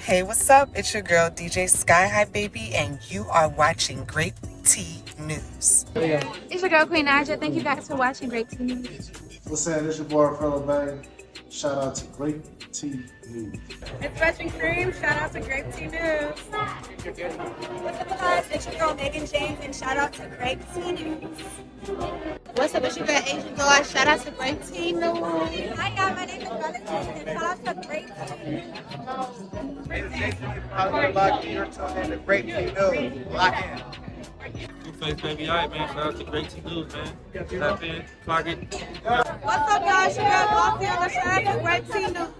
Hey, what's up? It's your girl, DJ Sky High Baby, and you are watching Grape Tea News. It's your girl, Queen Naja. Thank you guys for watching Grape Tea News. What's up? It's your boy, Fellow Bang. Shout out to Grape Tea News. It's Russian Cream. Shout out to Grape Tea News. What's up, guys? It's your girl, Megan James, and shout out to Grape Tea News. What's up? It's your girl, Asian Girl. Shout out to Grape Tea News. Hi, y'all. My name is Valentine, and shout out to Grape Tea News. You're tuned in to Grape Tea News. Lock in. Face baby, all right, man. Shout out to Grape Tea News, man. Tap in, clock it. What's up, y'all? It's your girl, Glossy, and shout out to Grape Tea News.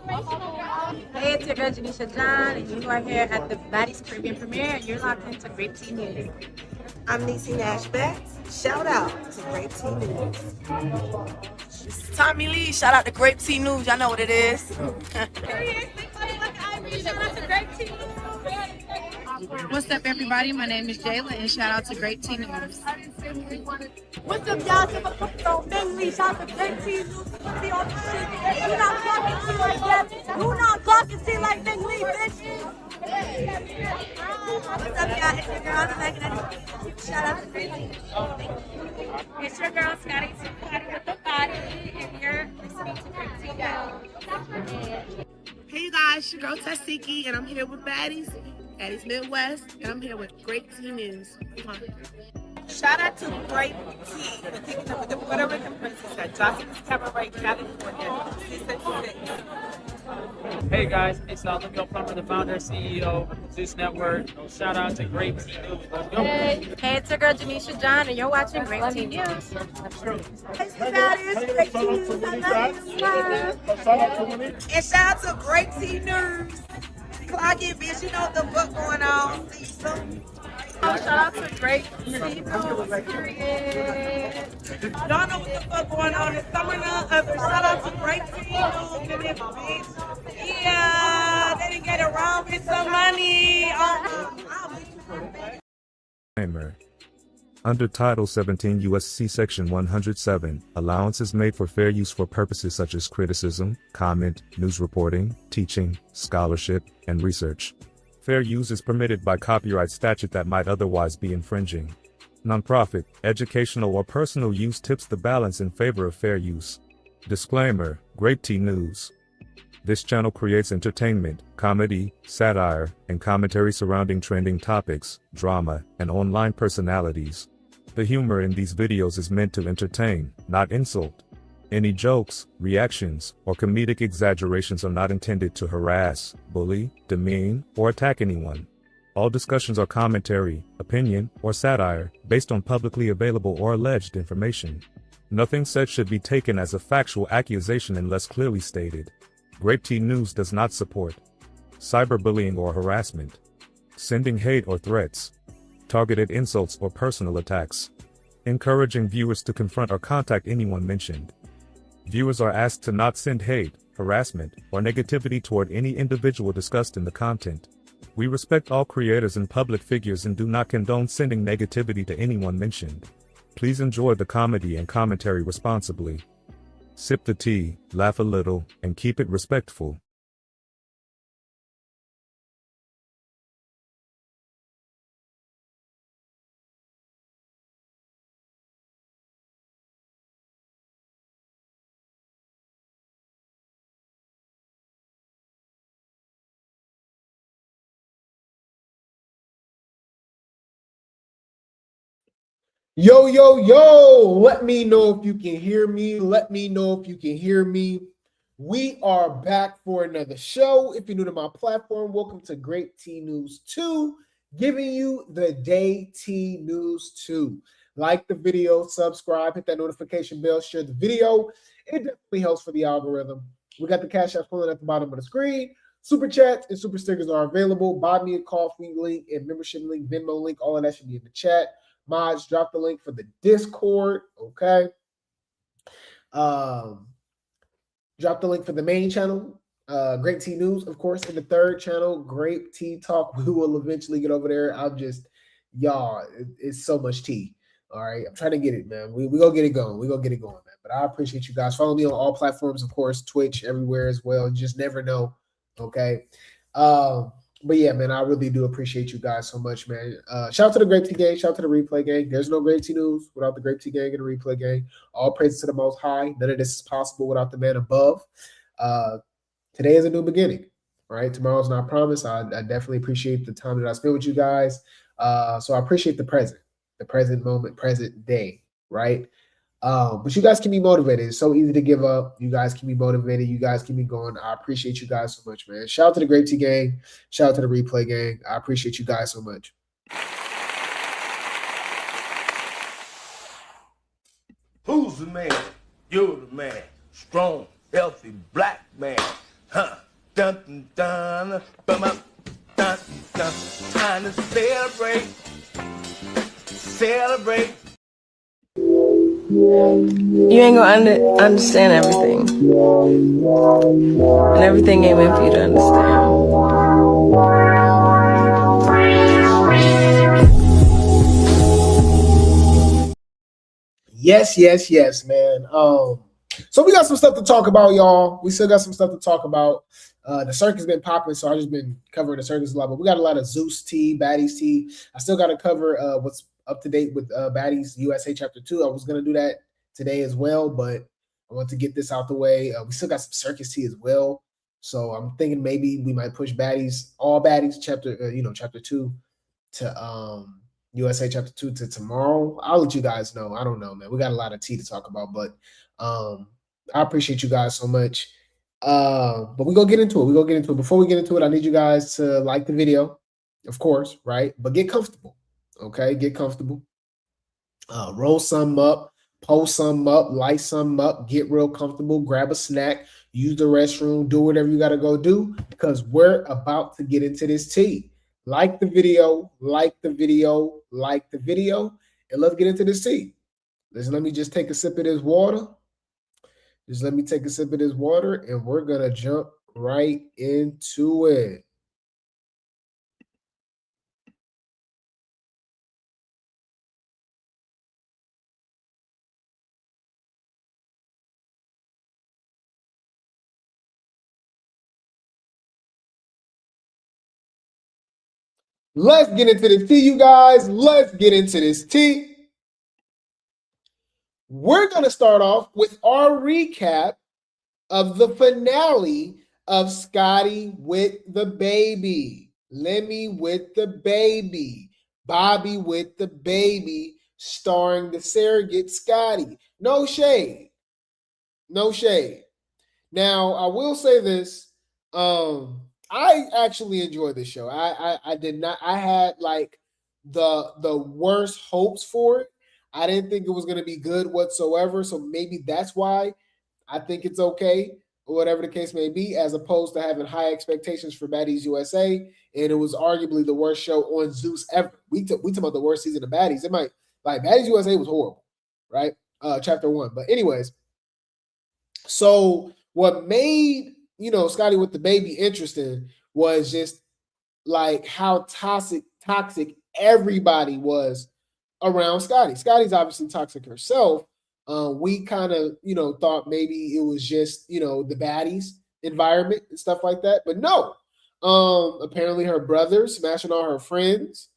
Hey, it's your girl, Janisha John, and you are here at the Baddies Caribbean premiere, and you're locked into Grape Tea News. I'm Niecy Nash Betts. Shout out to Grape Tea News. This is Tommie Lee. Shout out to Grape Tea News. Y'all know what it is. Shout out to Grape Tea News. What's up, everybody? My name is Jayla, and shout out to Grape Tea News. What's up, y'all? It's your girl, Bing Lee. Shout out to Grape Tea News. Be on the shit. You not talking to like that. You not talking to like Bing Lee, bitch. What's up, y'all? It's your girl, Megan. Shout out to Grape Tea News. It's your girl, Scotty with the body, and you're listening to Grape Tea News. Hey you guys, your girl Tashiki, and I'm here with Baddies Midwest, and I'm here with Grape Tea News. Come on. Shout out to Grape Tea for kicking up with the Puerto Rican princess at Johnson Cabaret, California. Hey guys, it's Olivia Plummer, the founder and CEO of Zeus Network. Shout out to Grape Tea News. Let's go. Hey, it's your girl, Janisha John, and you're watching Grape Tea News. And shout out to Grape Tea News. Clock it, bitch. You know what the fuck going on. See you soon. Shout out to Grape Tea News. Y'all know what the fuck going on. It's summer none other. Shout out to Grape Tea News. Bitch. Yeah, they didn't get it wrong with some money. Disclaimer. Under Title 17 U.S.C. Section 107, allowance is made for fair use for purposes such as criticism, comment, news reporting, teaching, scholarship, and research. Fair use is permitted by copyright statute that might otherwise be infringing. Nonprofit, educational, or personal use tips the balance in favor of fair use. Disclaimer: Grape Tea News. This channel creates entertainment, comedy, satire, and commentary surrounding trending topics, drama, and online personalities. The humor in these videos is meant to entertain, not insult. Any jokes, reactions, or comedic exaggerations are not intended to harass, bully, demean, or attack anyone. All discussions are commentary, opinion, or satire, based on publicly available or alleged information. Nothing said should be taken as a factual accusation unless clearly stated. Grape Tea News does not support cyberbullying or harassment, sending hate or threats, targeted insults or personal attacks, encouraging viewers to confront or contact anyone mentioned. Viewers are asked to not send hate, harassment, or negativity toward any individual discussed in the content. We respect all creators and public figures and do not condone sending negativity to anyone mentioned. Please enjoy the comedy and commentary responsibly. Sip the tea, laugh a little, and keep it respectful. Yo, yo, yo. Let me know if you can hear me. Let me know if you can hear me. We are back for another show. If you're new to my platform, welcome to Grape Tea News 2, giving you the day tea news 2. Like the video, subscribe, hit that notification bell, share the video. It definitely helps for the algorithm. We got the Cash App pulling at the bottom of the screen. Super chats and super stickers are available. Buy me a coffee link and membership link, Venmo link, all of that should be in the chat. Mods, drop the link for the Discord, okay? Drop the link for the main channel, Grape Tea News, of course, in the third channel, Grape Tea Talk. We will eventually get over there. Y'all, it's so much tea. All right, I'm trying to get it, man. We gonna get it going. We gonna get it going, man. But I appreciate you guys. Follow me on all platforms, of course, Twitch, everywhere as well. You just never know. Okay. But yeah, man, I really do appreciate you guys so much, man. Shout out to the Grape Tea Gang. Shout out to the Replay Gang. There's no Grape Tea News without the Grape Tea Gang and the Replay Gang. All praise to the Most High. None of this is possible without the man above. Today is a new beginning, right? Tomorrow's not promised. I definitely appreciate the time that I spent with you guys. So I appreciate the present moment, present day, right? But you guys can be motivated. It's so easy to give up. You guys can be motivated. You guys can be going. I appreciate you guys so much, man. Shout out to the Grape Tea Gang. Shout out to the Replay Gang. I appreciate you guys so much. Who's the man? You're the man. Strong, healthy, black man. Huh? Dun dun dun. Bum up. Dun dun. Time to celebrate. Celebrate. You ain't gonna understand everything. And everything ain't meant for you to understand. Yes, man. So we got some stuff to talk about, y'all. We still got some stuff to talk about. The circus been popping, so I just been covering the circus a lot. But we got a lot of Zeus tea, Baddies tea. I still got to cover what's up to date with Baddies USA Chapter 2. I was going to do that today as well, but I want to get this out the way. We still got some circus tea as well. So I'm thinking maybe we might push all Baddies Chapter 2 to USA Chapter 2 to tomorrow. I'll let you guys know. I don't know, man. We got a lot of tea to talk about, but I appreciate you guys so much. But we're going to get into it. Before we get into it, I need you guys to like the video, of course, right? But get comfortable. Okay, get comfortable. Roll some up, post some up, light some up, get real comfortable, grab a snack, use the restroom, do whatever you got to go do, because we're about to get into this tea. Like the video, and let's get into this tea. Let me just take a sip of this water. And we're going to jump right into it. Let's get into this tea, you guys. Let's get into this tea. We're going to start off with our recap of the finale of Scotty with the baby, Lemmy with the baby, Bobby with the baby, starring the surrogate Scotty. No shade. Now, I will say this. I actually enjoyed this show. I did not. I had like the worst hopes for it. I didn't think it was going to be good whatsoever. So maybe that's why I think it's okay, or whatever the case may be, as opposed to having high expectations for Baddies USA. And it was arguably the worst show on Zeus ever. We talk about the worst season of Baddies. It might, like, Baddies USA was horrible, right? Chapter 1. But anyways, so what made, Scotty with the baby interesting was just like how toxic everybody was around Scotty. Scotty's obviously toxic herself. We kind of, thought maybe it was just, the baddies environment and stuff like that. But no, apparently her brother smashing all her friends,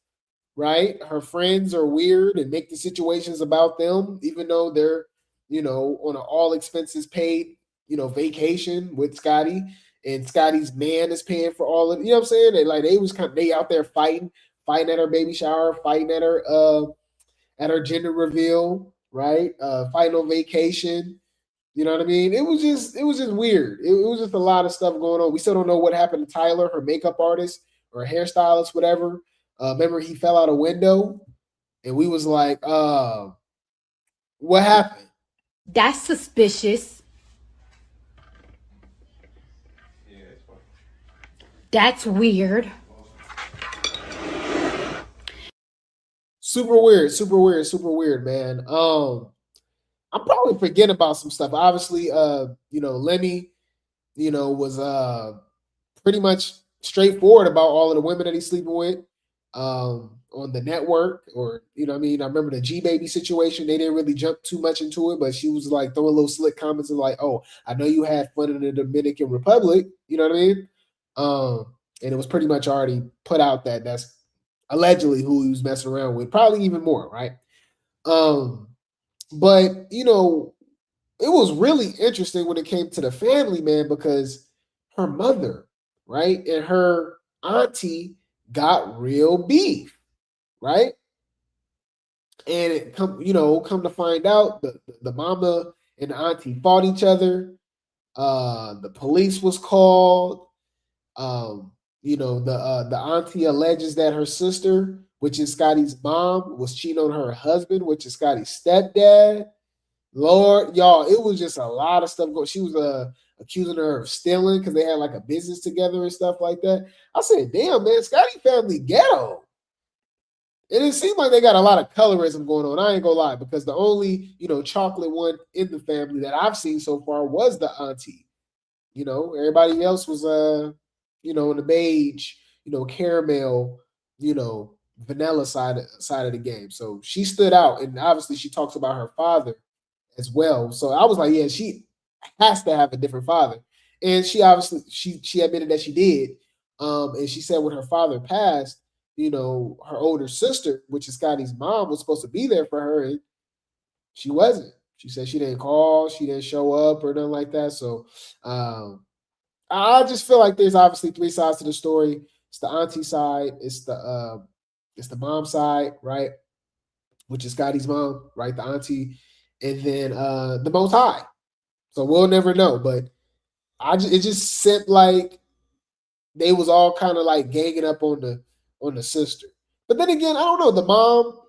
right? Her friends are weird and make the situations about them, even though they're, on an all expenses paid, vacation with Scotty, and Scotty's man is paying for all of it. You know what I'm saying? They out there fighting at her baby shower, fighting at her gender reveal, right? Fighting on vacation. You know what I mean? It was just weird. It was just a lot of stuff going on. We still don't know what happened to Tyler, her makeup artist or hairstylist, whatever. Remember, he fell out a window, and we was like, what happened? That's suspicious. That's weird. Super weird, man. I'm probably forgetting about some stuff. Obviously, Lemmy, was pretty much straightforward about all of the women that he's sleeping with on the network, or I remember the G Baby situation. They didn't really jump too much into it, but she was like throwing little slick comments and like, "Oh, I know you had fun in the Dominican Republic." You know what I mean? And it was pretty much already put out that that's allegedly who he was messing around with, probably even more, right? But you know, it was really interesting when it came to the family, man, because her mother, right, and her auntie got real beef, right? And it come to find out, the mama and the auntie fought each other. The police was called. The auntie alleges that her sister, which is Scotty's mom, was cheating on her husband, which is Scotty's stepdad. Lord, y'all, it was just a lot of stuff going. She was accusing her of stealing because they had like a business together and stuff like that. I said, damn, man, Scotty family ghetto. And it seemed like they got a lot of colorism going on. I ain't gonna lie, because the only, chocolate one in the family that I've seen so far was the auntie. Everybody else was in the beige, caramel, vanilla side of the game. So she stood out, and obviously she talks about her father as well. So I was like, yeah, she has to have a different father. And she obviously she admitted that she did. And she said when her father passed, her older sister, which is Scotty's mom, was supposed to be there for her, and she wasn't. She said she didn't call, she didn't show up or nothing like that. So I just feel like there's obviously three sides to the story. It's the auntie side, it's the mom side, right? Which is Scotty's mom, right? The auntie, and then the Most High. So we'll never know, but it just seemed like they was all kind of like ganging up on the sister. But then again, I don't know. The mom,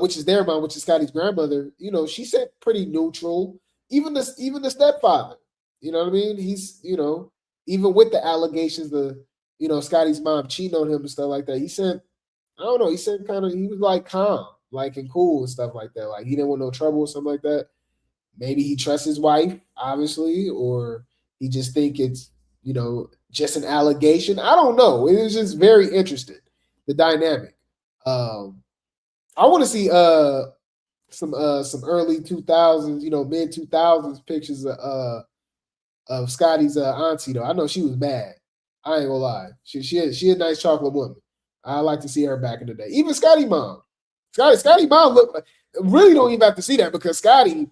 which is their mom, which is Scotty's grandmother, she said pretty neutral. Even the stepfather, you know what I mean? He's, even with the allegations of, Scotty's mom cheating on him and stuff like that, he said, I don't know, he said he was like calm, like and cool and stuff like that. Like he didn't want no trouble or something like that. Maybe he trusts his wife, obviously, or he just think it's, just an allegation. I don't know. It was just very interesting, the dynamic. I want to see some early 2000s, mid 2000s pictures of Scotty's auntie though. I know she was bad. I ain't gonna lie. She a nice chocolate woman. I like to see her back in the day. Even Scotty mom. Scotty mom look like, really don't even have to see that because Scotty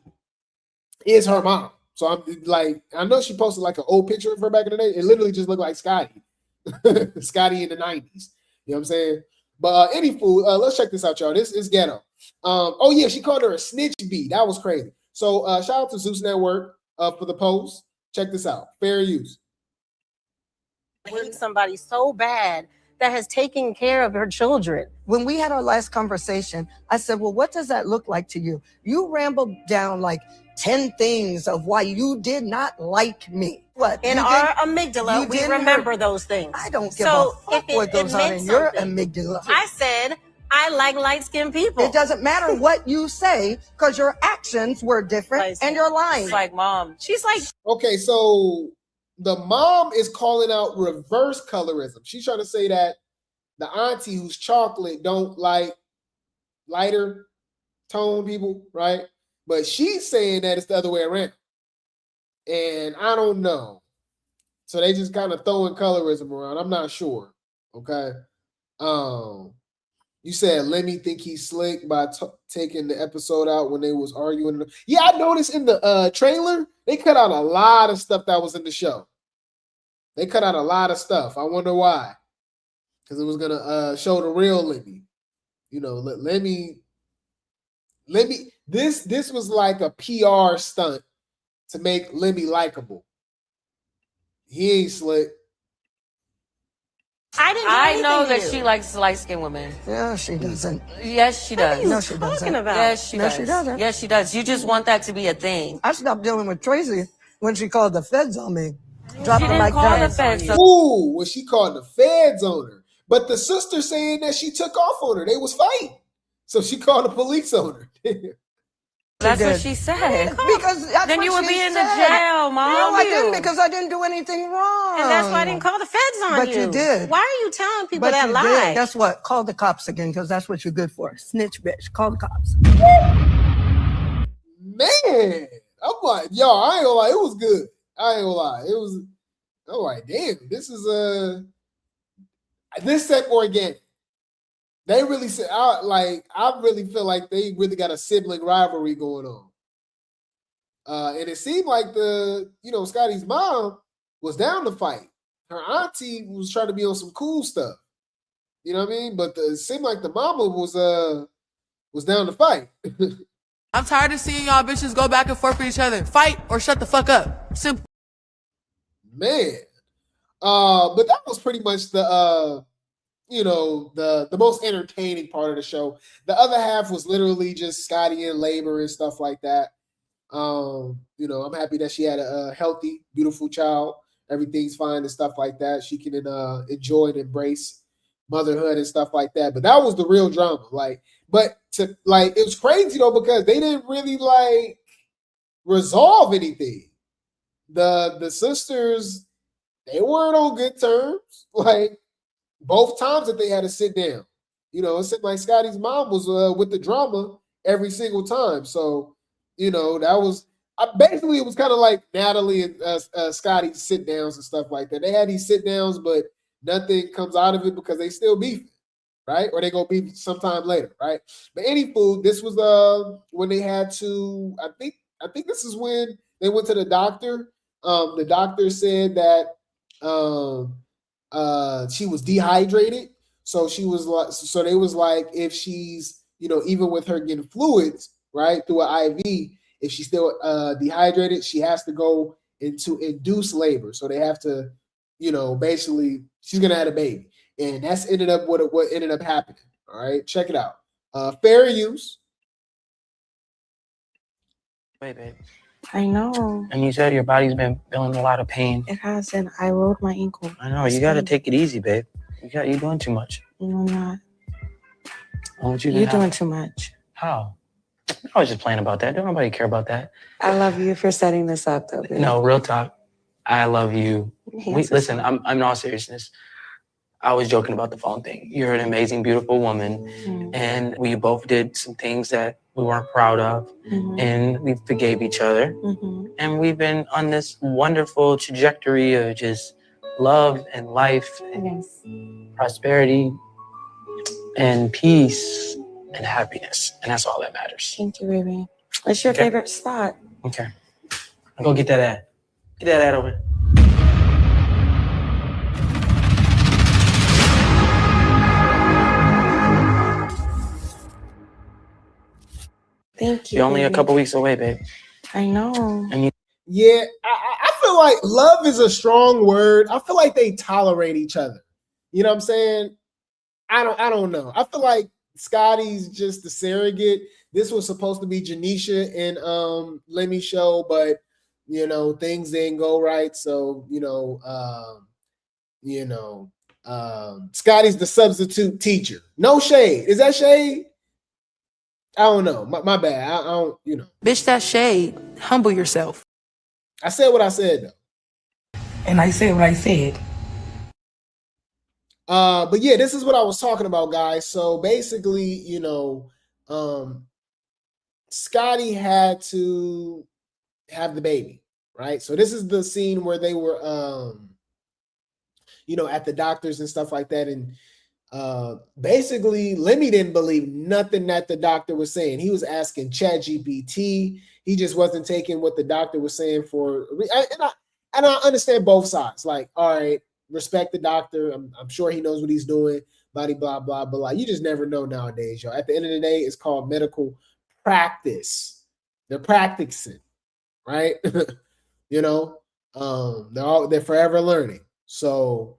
is her mom. So I'm like, I know she posted like an old picture of her back in the day. It literally just looked like Scotty. Scotty in the 90s. You know what I'm saying? But anywho, let's check this out, y'all. This is ghetto. Oh yeah, she called her a snitch bee. That was crazy. So shout out to Zeus Network for the post. Check this out. Fair use. Hate somebody so bad that has taken care of her children. When we had our last conversation, I said, well, what does that look like to you? You rambled down like 10 things of why you did not like me. What? In our amygdala, we remember those things. I don't give a fuck what goes on in your amygdala. I said, I like light-skinned people. It doesn't matter what you say because your actions were different and you're lying. It's like mom. She's like... Okay, so the mom is calling out reverse colorism. She's trying to say that the auntie who's chocolate don't like lighter tone people, right? But she's saying that it's the other way around. And I don't know. So they just kind of throwing colorism around. I'm not sure. Okay. You said Lemmy think he's slick by taking the episode out when they was arguing. Yeah, I noticed in the trailer, they cut out a lot of stuff that was in the show. They cut out a lot of stuff. I wonder why. Because it was going to show the real Lemmy. Lemmy, this was like a PR stunt to make Lemmy likable. He ain't slick. I know that she likes light-skinned women. Yeah, she doesn't. Yes, she does. No, she doesn't. Yes, she does. No, she doesn't. Yes, she does. You just want that to be a thing. I stopped dealing with Tracy when she called the feds on me. Dropped her like that. Ooh, when she called the feds on her. But the sister saying that she took off on her. They was fighting. So she called the police on her. That's what she said. Because then you would be in the jail, Mom. No, I didn't because I didn't do anything wrong. And that's why I didn't call the feds on you. But you did. Why are you telling people that lie? That's what. Call the cops again because that's what you're good for. Snitch bitch. Call the cops. Man, I'm like, yo, I ain't gonna lie. It was good. I ain't gonna lie. I'm like, damn, this is This said organic. They really said, I really feel like they really got a sibling rivalry going on. And it seemed like Scotty's mom was down to fight. Her auntie was trying to be on some cool stuff. You know what I mean? But it seemed like the mama was down to fight. I'm tired of seeing y'all bitches go back and forth with each other. Fight or shut the fuck up. Simple. Man. But that was pretty much the most entertaining part of the show. The other half was literally just Scotty in labor and stuff like that. I'm happy that she had a healthy, beautiful child. Everything's fine and stuff like that. She can enjoy and embrace motherhood and stuff like that. But that was the real drama. It was crazy though, because they didn't really resolve anything. The sisters, they weren't on good terms. Both times that they had to sit down. It seemed like Scotty's mom was with the drama every single time. So, that was basically, it was kind of like Natalie and Scotty sit downs and stuff like that. They had these sit downs, but nothing comes out of it because they still beefing, right? Or they go beef sometime later, right? But anywho, this was when they had to. I think this is when they went to the doctor. The doctor said that she was dehydrated. So they was like, if she's, even with her getting fluids, right, through an IV, if she's still dehydrated, she has to go into induced labor. So they have to, basically, she's going to have a baby. And that's ended up what ended up happening. All right, check it out. Fair use. Wait, babe. I know. And you said your body's been feeling a lot of pain. It has, and I rolled my ankle. I know. You got to take it easy, babe. You're doing too much. No, I'm not. You're doing too much. How? I was just playing about that. Don't nobody care about that. I love you for setting this up, though, babe. No, real talk. I love you. Listen, I'm in all seriousness. I was joking about the phone thing. You're an amazing, beautiful woman. And we both did some things that we weren't proud of. And we forgave each other. And we've been on this wonderful trajectory of just love and life and prosperity and peace and happiness. And that's all that matters. Thank you, baby. What's your favorite spot? Okay. I'll go get that ad. Get that ad over. Thank you. You're only a couple weeks away, babe. I know. And Yeah, I feel like love is a strong word. I feel like they tolerate each other. You know what I'm saying? I don't know. I feel like Scotty's just the surrogate. This was supposed to be Janisha and Lemmy's show, but things didn't go right. So Scotty's the substitute teacher. No shade. Is that shade? I don't know. My bad. I don't. Bitch, that shade. Humble yourself. I said what I said though. And I said what I said. But yeah, this is what I was talking about, guys. So basically, Scotty had to have the baby, right? So this is the scene where they were, at the doctors and stuff like that. And basically, Lemmy didn't believe nothing that the doctor was saying. He was asking ChatGPT. He just wasn't taking what the doctor was saying and I understand both sides. Like, all right, respect the doctor. I'm sure he knows what he's doing. Blah, blah, blah, blah. You just never know nowadays, y'all. At the end of the day, it's called medical practice. They're practicing, right? They're forever learning. So,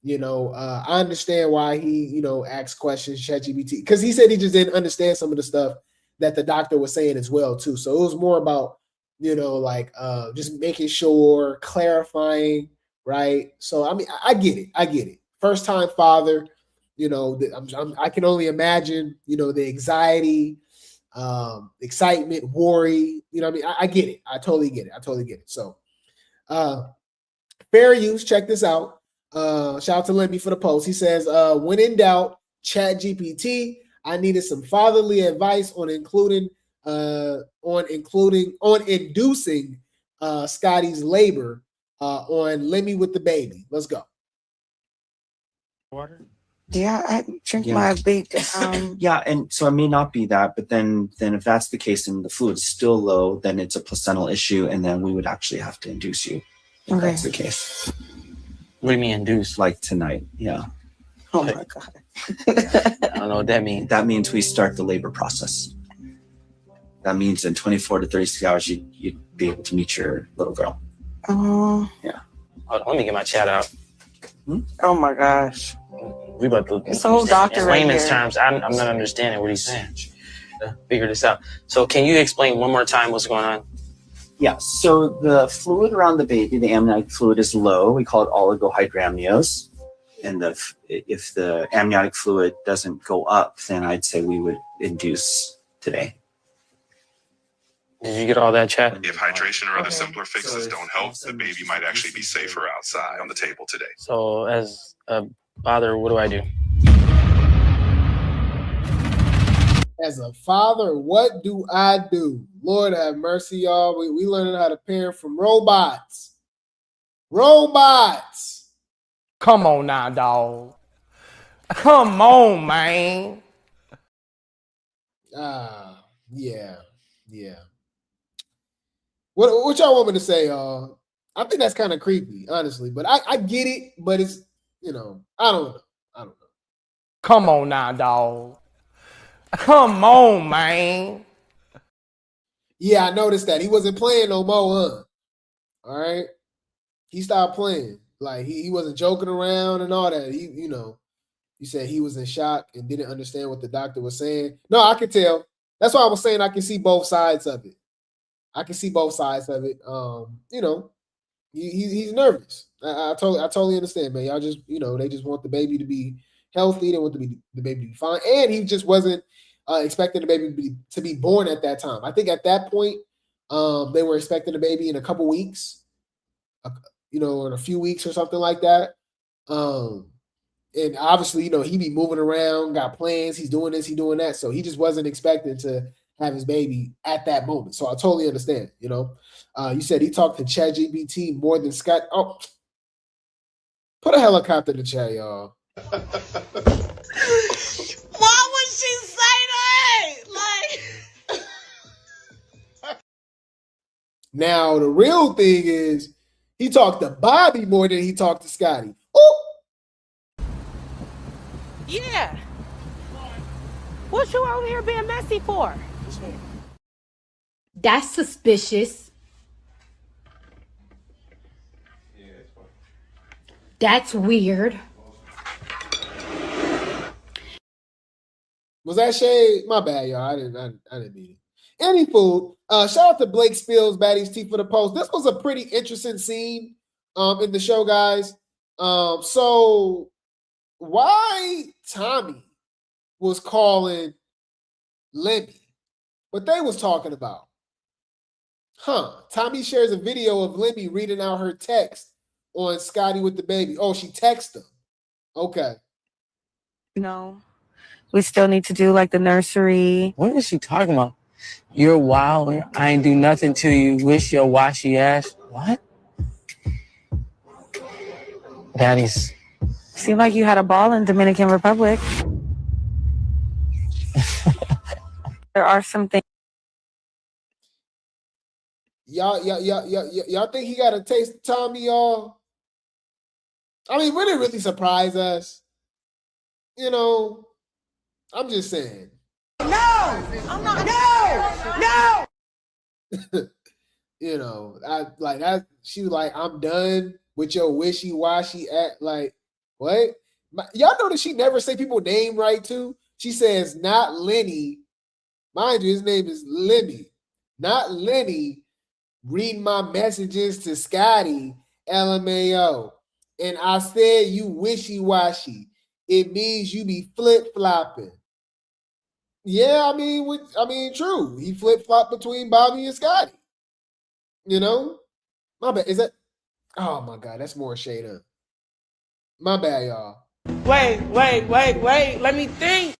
I understand why he, asked questions, ChatGPT, because he said he just didn't understand some of the stuff that the doctor was saying as well, too. So it was more about, just making sure, clarifying, right? So, I mean, I get it. First time father, I can only imagine, the anxiety, excitement, worry, I get it. I totally get it. So, fair use, check this out. Shout out to Lemmy for the post. He says, when in doubt, ChatGPT. I needed some fatherly advice on inducing Scotty's labor on Lemmy with the baby. Let's go. Water? Yeah, I drink Yeah. my big. Yeah, and so it may not be that, but then if that's the case and the fluid is still low, then it's a placental issue, and then we would actually have to induce you if Okay. that's the case. What do you mean induce? Like tonight, yeah. Oh my God. I don't know what that means. That means we start the labor process. That means in 24 to 36 hours, you'd be able to meet your little girl. Oh. Yeah. Hold on, let me get my chat out. Oh my gosh. We about to. It's a whole doctor in right layman's here. terms, I'm not understanding what he's saying. Figure this out. So can you explain one more time what's going on? Yeah, so the fluid around the baby, the amniotic fluid is low. We call it oligohydramnios. And if the amniotic fluid doesn't go up, then I'd say we would induce today. Did you get all that, chat? If hydration or other simpler fixes don't help, the baby might actually be safer outside on the table today. So as a father, what do I do? As a father, what do I do? Lord have mercy, y'all. We learning how to parent from robots. Robots. Come on now, dog. Come on, man. Yeah. What y'all want me to say, y'all? I think that's kind of creepy, honestly. But I get it, but it's, I don't know. Come on now, dog. Come on, man. Yeah, I noticed that. He wasn't playing no more, huh? All right. He stopped playing. Like he wasn't joking around and all that. He said he was in shock and didn't understand what the doctor was saying. No, I could tell. That's why I was saying I can see both sides of it. He's nervous. I totally understand, man. Y'all just, they just want the baby to be healthy. They want the baby to be fine. And he just wasn't expecting the baby to be born at that time. I think at that point, they were expecting the baby in a couple weeks, in a few weeks or something like that. And obviously, he be moving around, got plans. He's doing this, he's doing that. So he just wasn't expecting to have his baby at that moment. So I totally understand, You said he talked to ChatGPT more than Scott. Oh, put a helicopter in the chat, y'all. Why would she say that? Now, the real thing is he talked to Bobby more than he talked to Scotty. Ooh. Yeah. What you over here being messy for? That's suspicious. That's weird. Was that shade? My bad, y'all. I didn't mean it. Any food. Shout out to Blake Spills, Baddies Tea for the post. This was a pretty interesting scene in the show, guys. So why Tommie was calling Lemmy, what they was talking about? Tommie shares a video of Lemmy reading out her text on Scotty with the baby. Oh, she texted him. Okay. No. We still need to do like the nursery. What is she talking about? You're wild. I ain't do nothing to you. Wish your washy ass. What? Baddies. Seemed like you had a ball in Dominican Republic. There are some things. Y'all think he got a taste of Tommie, y'all? I mean, would it really surprise us? I'm just saying. No, I'm not. No. I like that. She was like, I'm done with your wishy-washy act. Like, what? Y'all notice she never say people name right too? She says, not Lenny. Mind you, his name is Lemmy. Not Lenny reading my messages to Scotty, LMAO. And I said you wishy-washy. It means you be flip-flopping. Yeah, I mean, true. He flip-flopped between Bobby and Scotty. My bad. Is that? Oh my God, that's more shade up. My bad, y'all. Wait. Let me think.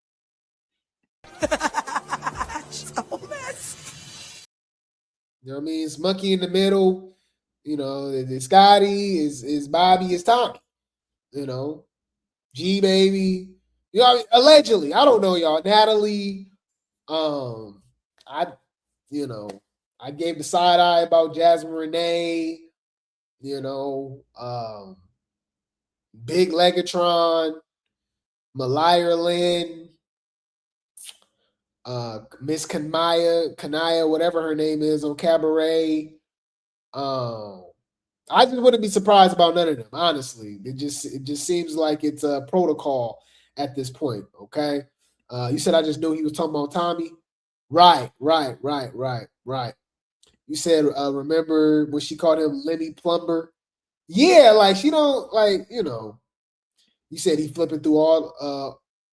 You know what I mean? It's monkey in the middle. The Scotty is Bobby is Tommie. G Baby, allegedly. I don't know, y'all. Natalie, I gave the side eye about Jasmine Renee, Big Legatron, Mariah Lynn, Miss Kanaya, whatever her name is on Cabaret. I just wouldn't be surprised about none of them, honestly. It just seems like it's a protocol at this point, okay? You said I just knew he was talking about Tommie. Right. You said, remember when she called him Lenny Plumber? Yeah, like she don't like, you said he flipping through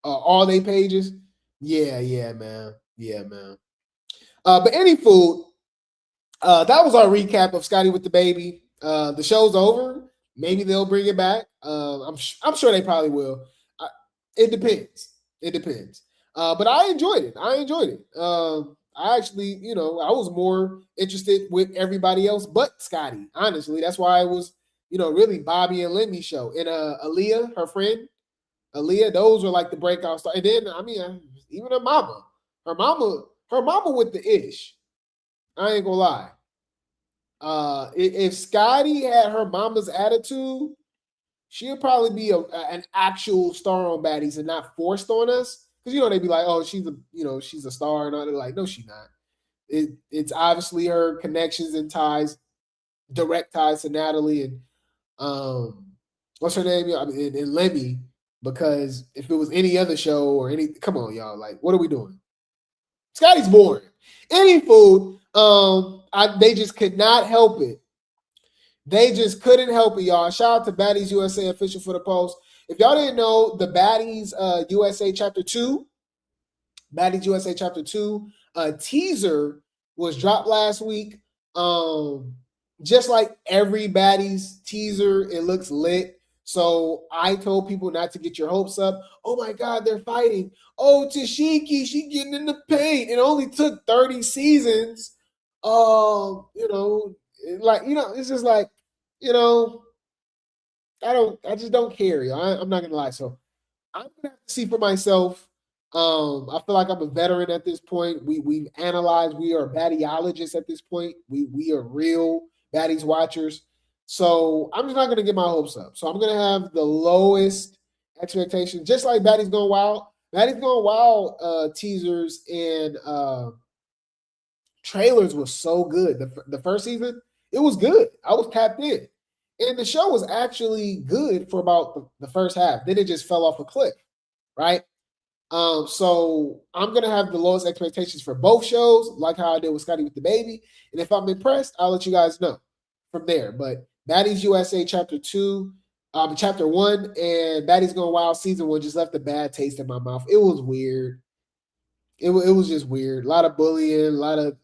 all they pages. Yeah, man. But any food, that was our recap of Scotty with the Baby. The show's over. Maybe they'll bring it back. I'm sure they probably will. It depends. But I enjoyed it. I actually, I was more interested with everybody else but Scotty. Honestly, that's why it was, really Bobby and Lemmy show. And Aaliyah, her friend, those were like the breakout stars. And then, even her mama with the ish. I ain't gonna lie. If Scotty had her mama's attitude, she'll probably be an actual star on Baddies and not forced on us. Because they'd be like, oh, she's a star, and all. They're like, no, she's not. It's obviously her connections and ties, direct ties to Natalie and what's her name? And Lemmy. Because if it was any other show or come on, y'all, like, what are we doing? Scotty's boring. Any food. They just could not help it. They just couldn't help it, y'all. Shout out to Baddies USA official for the post. If y'all didn't know, the Baddies USA Chapter 2, Baddies USA Chapter 2 teaser was dropped last week. Just like every Baddies teaser, it looks lit. So I told people not to get your hopes up. Oh my God, they're fighting. Oh, Tashiki, she getting in the paint. It only took 30 seasons. It's just like, I just don't care, y'all. I'm not gonna lie. So I'm gonna have to see for myself. I feel like I'm a veteran at this point. We've analyzed, we are baddiologists at this point. We are real Baddies watchers. So I'm just not gonna get my hopes up. So I'm gonna have the lowest expectations, just like Baddies Gone Wild. Baddies Gone Wild teasers and trailers was so good. The first season, it was good. I was tapped in. And the show was actually good for about the first half. Then it just fell off a cliff, right? So I'm going to have the lowest expectations for both shows, like how I did with Scotty with the Baby. And if I'm impressed, I'll let you guys know from there. But Baddies USA Chapter 1 and Baddies Gone Wild Season 1 just left a bad taste in my mouth. It was weird. It was just weird. A lot of bullying, a lot of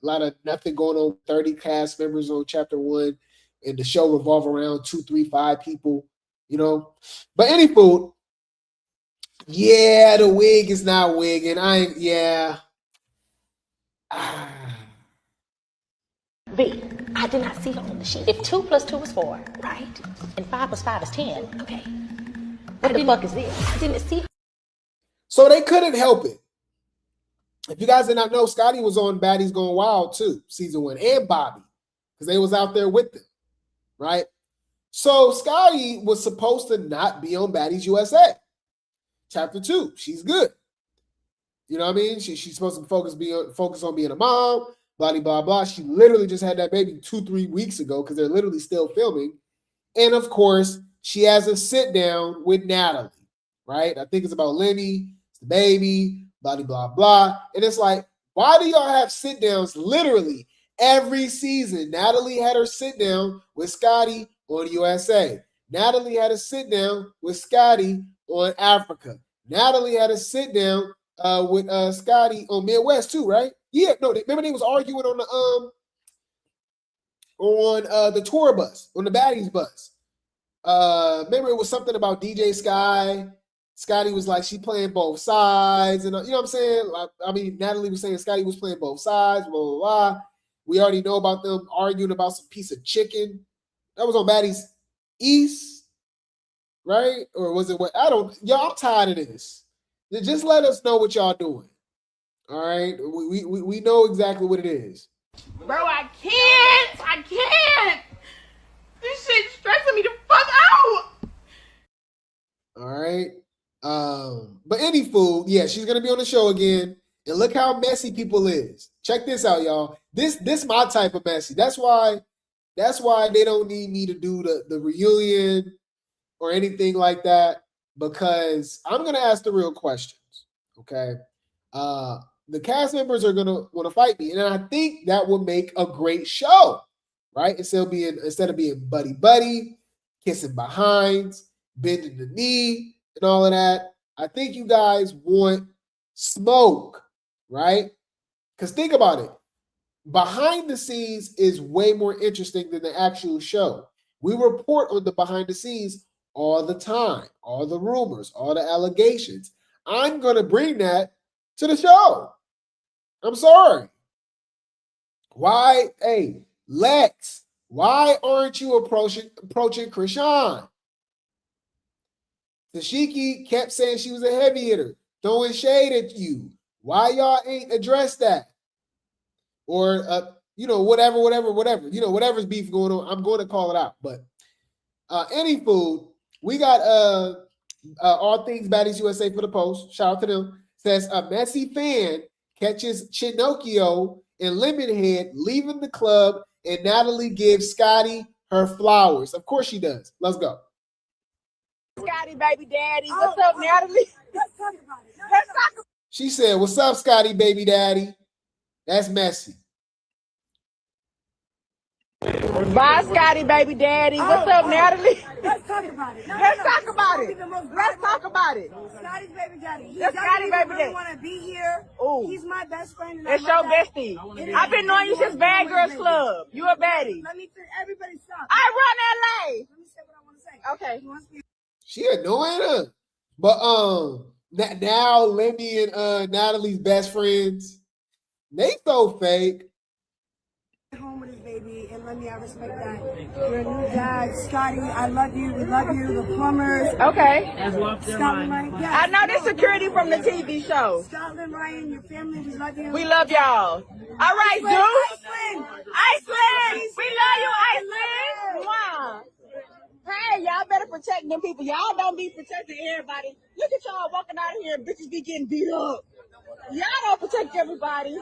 nothing going on. 30 cast members on Chapter 1, and the show revolve around 2, 3, 5 people, But anywho, yeah, the wig is not wigging. B, I did not see her on the sheet. If 2 + 2 is 4, right? And 5 + 5 is 10. Okay. What the fuck is this? I didn't see her. So they couldn't help it. If you guys did not know, Scotty was on Baddies Gone Wild too, Season 1, and Bobby, because they was out there with them, right? So Scotty was supposed to not be on Baddies USA. Chapter 2, she's good. You know what I mean? She's supposed to focus on being a mom, blah, blah, blah. She literally just had that baby 2-3 weeks ago because they're literally still filming. And of course, she has a sit down with Natalie, right? I think it's about Lenny, it's the baby, blah, blah, blah. And it's like, why do y'all have sit downs literally every season? Natalie had her sit down with Scotty on USA. Natalie had a sit down with Scotty on Africa. Natalie had a sit down with Scotty on Midwest too, right? Yeah, no, remember they was arguing on the tour bus, on the Baddies bus. Remember it was something about DJ Sky. Scotty was like, she playing both sides, and you know what I'm saying? Natalie was saying Scotty was playing both sides, blah, blah, blah. We already know about them arguing about some piece of chicken. That was on Baddies East. right? Or was it what? I don't. Y'all, I'm tired of this. Just let us know what y'all doing. All right, we know exactly what it is. Bro, I can't. This shit's stressing me the fuck out. All right. But any fool, yeah, she's gonna be on the show again. And look how messy people is. Check this out, y'all. This my type of messy. That's why they don't need me to do the reunion or anything like that, because I'm gonna ask the real questions. Okay. The cast members are gonna want to fight me, and I think that will make a great show, right? Instead of being buddy, kissing behinds, bending the knee, and all of that. I think you guys want smoke, right? Because think about it. Behind the scenes is way more interesting than the actual show. We report on the behind the scenes all the time, all the rumors, all the allegations. I'm going to bring that to the show. I'm sorry. Why? Hey, Lex, why aren't you approaching Krishan? Tashiki kept saying she was a heavy hitter, throwing shade at you. Why y'all ain't addressed that? Or, whatever. Whatever's beef going on, I'm going to call it out. But any food, we got All Things Baddies USA for the post. Shout out to them. Says a messy fan catches Chinocchio and Lemonhead leaving the club, and Natalie gives Scotty her flowers. Of course she does. Let's go. Scotty, baby daddy. What's up, Natalie? Let's talk about it. She said, "What's up, Scotty, baby daddy?" That's messy. Bye, Scotty, baby daddy. What's up, Natalie? Let's talk about it. Let's talk about it. Let's talk about it. Scotty's baby daddy. That's Scotty, baby daddy. I want to be here. Ooh. He's my best friend. That's your bestie. I've been knowing you since Bad Girls Club. You a baddie. Let me finish. Everybody stop. I run LA. Let me say what I want to say. Okay. She annoying her. But now Lemmy and Natalie's best friends, they so fake. Home with his baby, and let me, I respect that. You're a new dad, Scotty. I love you. We love you. The plumbers. Okay. Scotland Ryan. Yes. I know this security from the TV show. Scotland Ryan, your family, we love you. We love y'all. All right, Zeus. Iceland. We love you, Iceland. Wow. Hey, y'all better protect them people. Y'all don't be protecting everybody. Look at y'all walking out of here and bitches be getting beat up. Y'all don't protect everybody.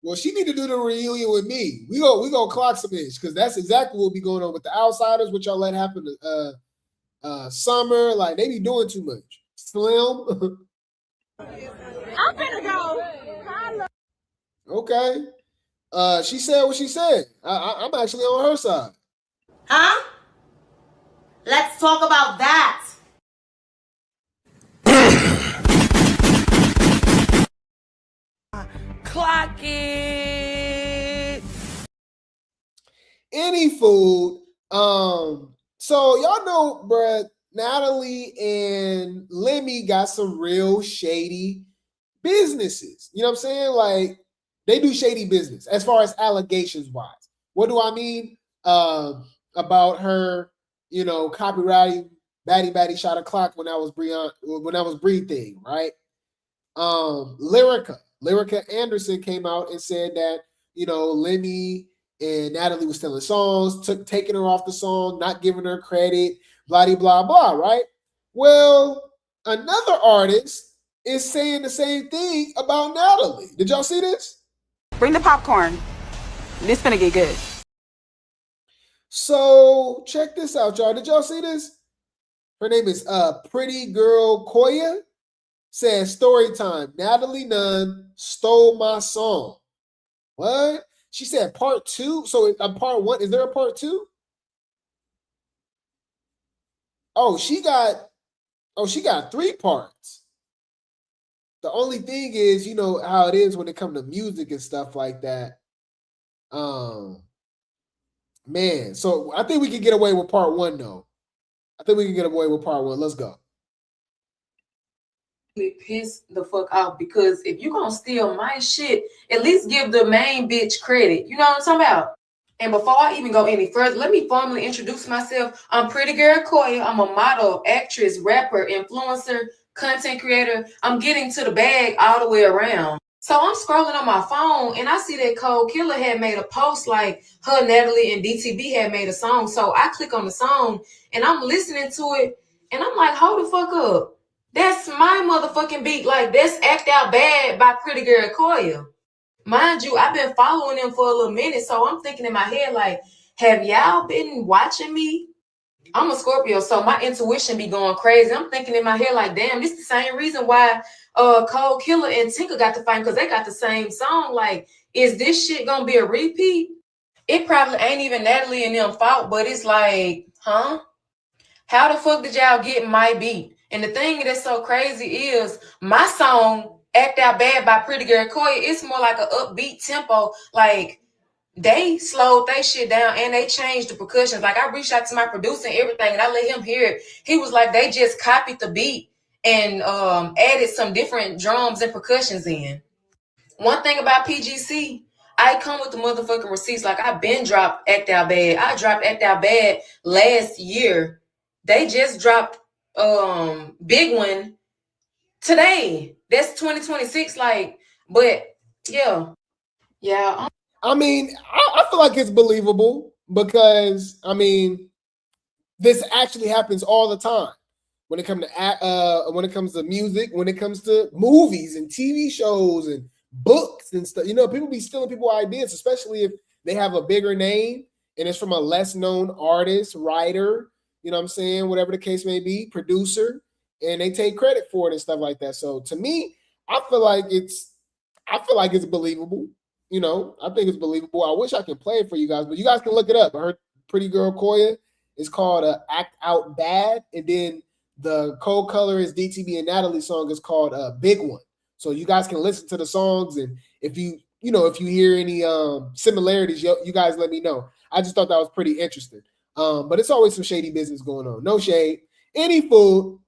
Well, she need to do the reunion with me. We go clock some inch, because that's exactly what will be going on with the outsiders, which y'all let happen to Summer. Like, they be doing too much. Slim. I'm finna go. Okay. She said what she said. I'm actually on her side. Huh? Let's talk about that. Clock it. Any food. So y'all know, bruh, Natalie and Lemmy got some real shady businesses. You know what I'm saying? Like, they do shady business as far as allegations wise. What do I mean? About her, copywriting Baddie Shot a Clock when I was Bree thing, right? Lyrica Anderson came out and said that, Lemmy and Natalie was stealing songs, taking her off the song, not giving her credit, blah, blah, blah, right? Well, another artist is saying the same thing about Natalie. Did y'all see this? Bring the popcorn. This finna get good. So check this out, y'all. Did y'all see this? Her name is Pretty Girl Koya. Says story time. Natalie Nunn stole my song. What? She said part 2. So part 1. Is there a part 2? She got 3 parts. The only thing is, you know how it is when it comes to music and stuff like that. Man, so I think we can get away with part 1 though. Let's go. Piss the fuck off, because if you gonna steal my shit, at least give the main bitch credit. You know what I'm talking about? And before I even go any further, let me formally introduce myself. I'm Pretty Girl Koya. I'm a model, actress, rapper, influencer, content creator. I'm getting to the bag all the way around. So I'm scrolling on my phone and I see that Cold Killer had made a post like her, Natalie, and DTB had made a song. So I click on the song and I'm listening to it and I'm like, hold the fuck up. That's my motherfucking beat. Like, that's Act Out Bad by Pretty Girl Koya. Mind you, I've been following them for a little minute, so I'm thinking in my head, like, have y'all been watching me? I'm a Scorpio, so my intuition be going crazy. I'm thinking in my head, like, damn, this is the same reason why Cold Killer and Tinker got to fight, because they got the same song. Like, is this shit gonna be a repeat? It probably ain't even Natalie and them fault, but it's like, huh? How the fuck did y'all get my beat? And the thing that's so crazy is my song, Act Out Bad by Pretty Girl Koya, it's more like an upbeat tempo. Like, they slowed they shit down and they changed the percussions. Like, I reached out to my producer and everything and I let him hear it. He was like, they just copied the beat and added some different drums and percussions in. One thing about PGC, I come with the motherfucking receipts. Like, I've been dropped Act Out Bad. I dropped Act Out Bad last year. They just dropped Big One today. That's 2026. Like, but yeah. I mean, I feel like it's believable because I mean, this actually happens all the time when it comes to music, when it comes to movies and TV shows and books and stuff. You know, people be stealing people's ideas, especially if they have a bigger name and it's from a less known artist, writer, you know what I'm saying, whatever the case may be, producer, and they take credit for it and stuff like that. So to me, I feel like it's believable. You know, I think it's believable. I wish I could play it for you guys, but you guys can look it up. I heard Pretty Girl Koya is called Act Out Bad, and then the Cold Color is DTB and Natalie song is called Big One. So you guys can listen to the songs, and if you hear any similarities, you guys let me know. I just thought that was pretty interesting. But it's always some shady business going on. No shade. Any food.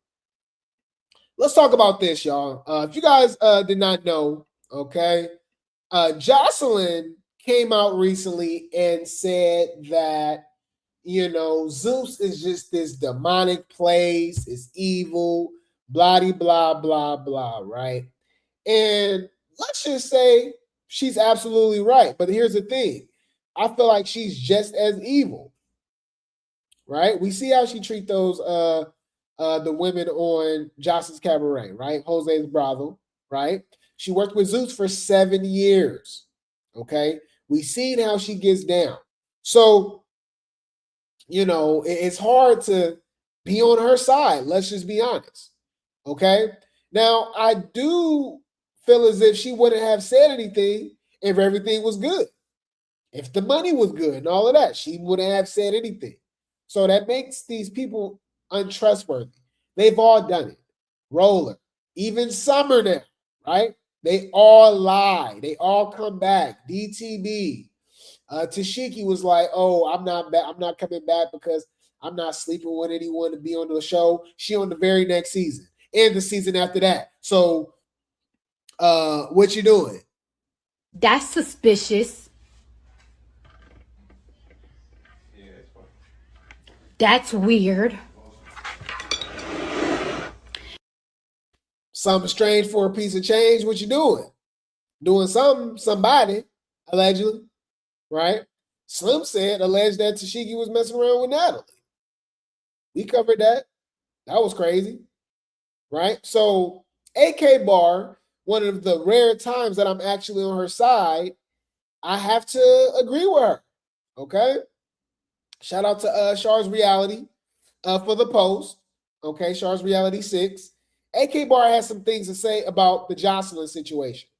Let's talk about this, y'all. If you guys did not know, okay, Jocelyn came out recently and said that, you know, Zeus is just this demonic place, it's evil, blah, blah, blah, blah, right? And let's just say she's absolutely right. But here's the thing. I feel like she's just as evil, right? We see how she treat those the women on Jocelyn's Cabaret, right? Jose's brothel, right? She worked with Zeus for 7 years, okay? We seen how she gets down. So, you know, it's hard to be on her side. Let's just be honest, okay? Now, I do feel as if she wouldn't have said anything if everything was good. If the money was good and all of that, she wouldn't have said anything. So that makes these people untrustworthy. They've all done it. Roller, even Summer now, right? They all lie. They all come back. DTB. Tashiki was like, oh, I'm not coming back because I'm not sleeping with anyone to be on the show. She on the very next season and the season after that. So what you doing? That's suspicious. That's weird. Something strange for a piece of change. What you doing? Doing something, somebody, allegedly, right? Slim said, alleged that Tashiki was messing around with Natalie. We covered that. That was crazy, right? So AK Bar, one of the rare times that I'm actually on her side, I have to agree with her, okay? Shout out to Char's Reality for the post, okay? Char's Reality 6. AK Bar has some things to say about the Jocelyn situation,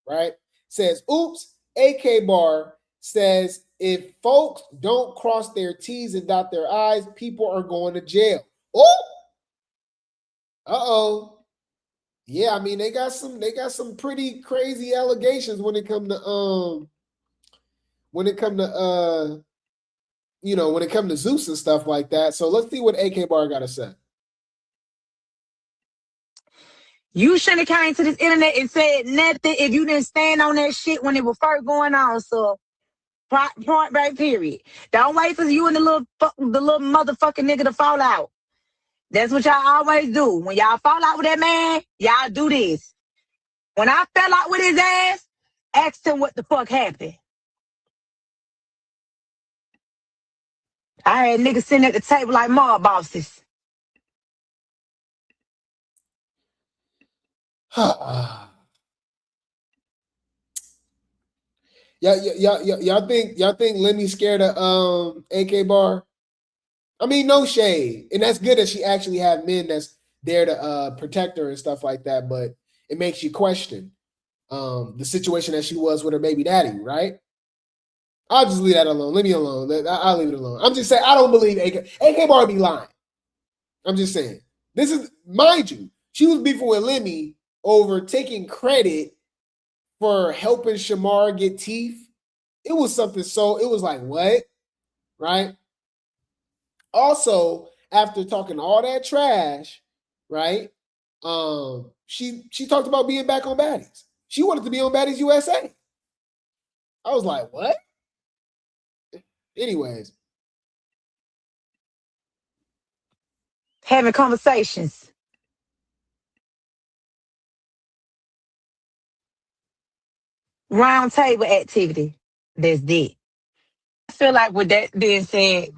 right? Says, oops, AK Bar says, if folks don't cross their T's and dot their I's, people are going to jail. Oh, uh-oh. Yeah, I mean, they got some pretty crazy allegations when it come to Zeus and stuff like that. So let's see what AK Bar got to say. You shouldn't have came to this internet and said nothing if you didn't stand on that shit when it was first going on, so Point blank, period. Don't wait for you and the little motherfucking nigga to fall out. That's what y'all always do. When y'all fall out with that man, y'all do this. When I fell out with his ass, asked him what the fuck happened. I had niggas sitting at the table like mob bosses. Y'all think Lemmy's scared of AK Bar? I mean, no shade, and that's good that she actually have men that's there to protect her and stuff like that. But it makes you question the situation that she was with her baby daddy, right? I'll just leave that alone. Leave me alone. I'll leave it alone. I'm just saying I don't believe AK Bar be lying. I'm just saying this is, mind you, she was beefing with Lemmy over taking credit for helping Shamar get teeth. It was something so, it was like, what? Right? Also, after talking all that trash, right? She talked about being back on Baddies. She wanted to be on Baddies USA. I was like, what? Anyways. Having conversations. Round table activity. That's it. I feel like with that being said,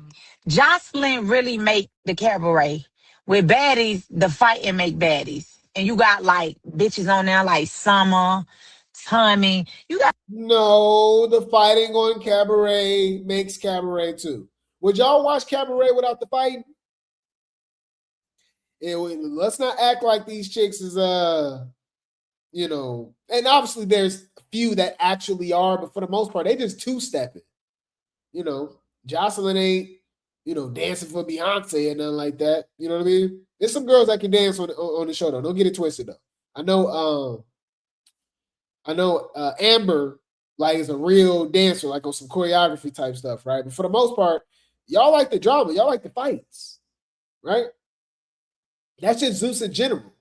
Jocelyn really make the cabaret. With Baddies, the fighting make Baddies. And you got like bitches on there like Summer, Tommie. You got no, the fighting on Cabaret makes Cabaret too. Would y'all watch Cabaret without the fighting? Let's not act like these chicks is you know, and obviously there's a few that actually are, but for the most part, they just two-stepping. You know, Jocelyn ain't, you know, dancing for Beyonce and nothing like that. You know what I mean? There's some girls that can dance on the show though. Don't get it twisted though. I know Amber like is a real dancer, like on some choreography type stuff, right? But for the most part, y'all like the drama, y'all like the fights, right? That's just Zeus in general.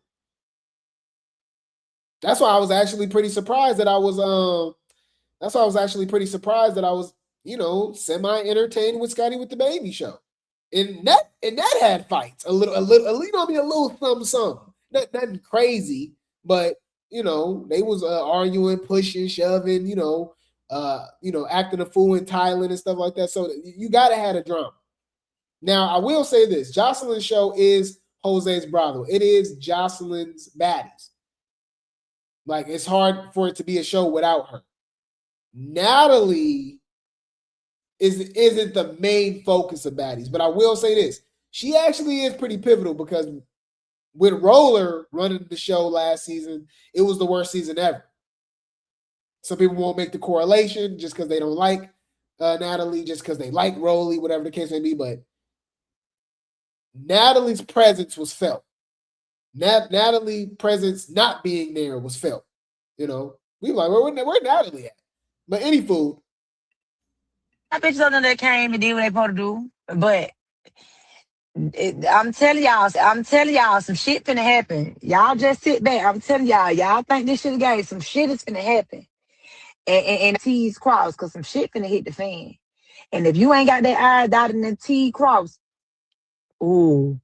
That's why I was actually pretty surprised that I was you know, semi-entertained with Scotty with the Baby show. And that had fights. A little, you know, a little something. Nothing crazy, but you know, they was arguing, pushing, shoving, you know, acting a fool in Thailand and stuff like that. So you gotta have a drama. Now, I will say this: Jocelyn's show is Jose's Bravo. It is Jocelyn's Baddies. Like, it's hard for it to be a show without her. Natalie isn't the main focus of Baddies, but I will say this: she actually is pretty pivotal because with Roller running the show last season, it was the worst season ever. Some people won't make the correlation just because they don't like Natalie, just because they like Rolly, whatever the case may be, but Natalie's presence was felt. Natalie's presence not being there was felt. You know, we were like, where Natalie at? But any food. I bitches on there that came and did what they supposed to do. But I'm telling y'all, some shit finna happen. Y'all just sit back. I'm telling y'all think this shit again. Some shit is finna happen. And T's cross, because some shit finna hit the fan. And if you ain't got that I dotted and the T cross, ooh,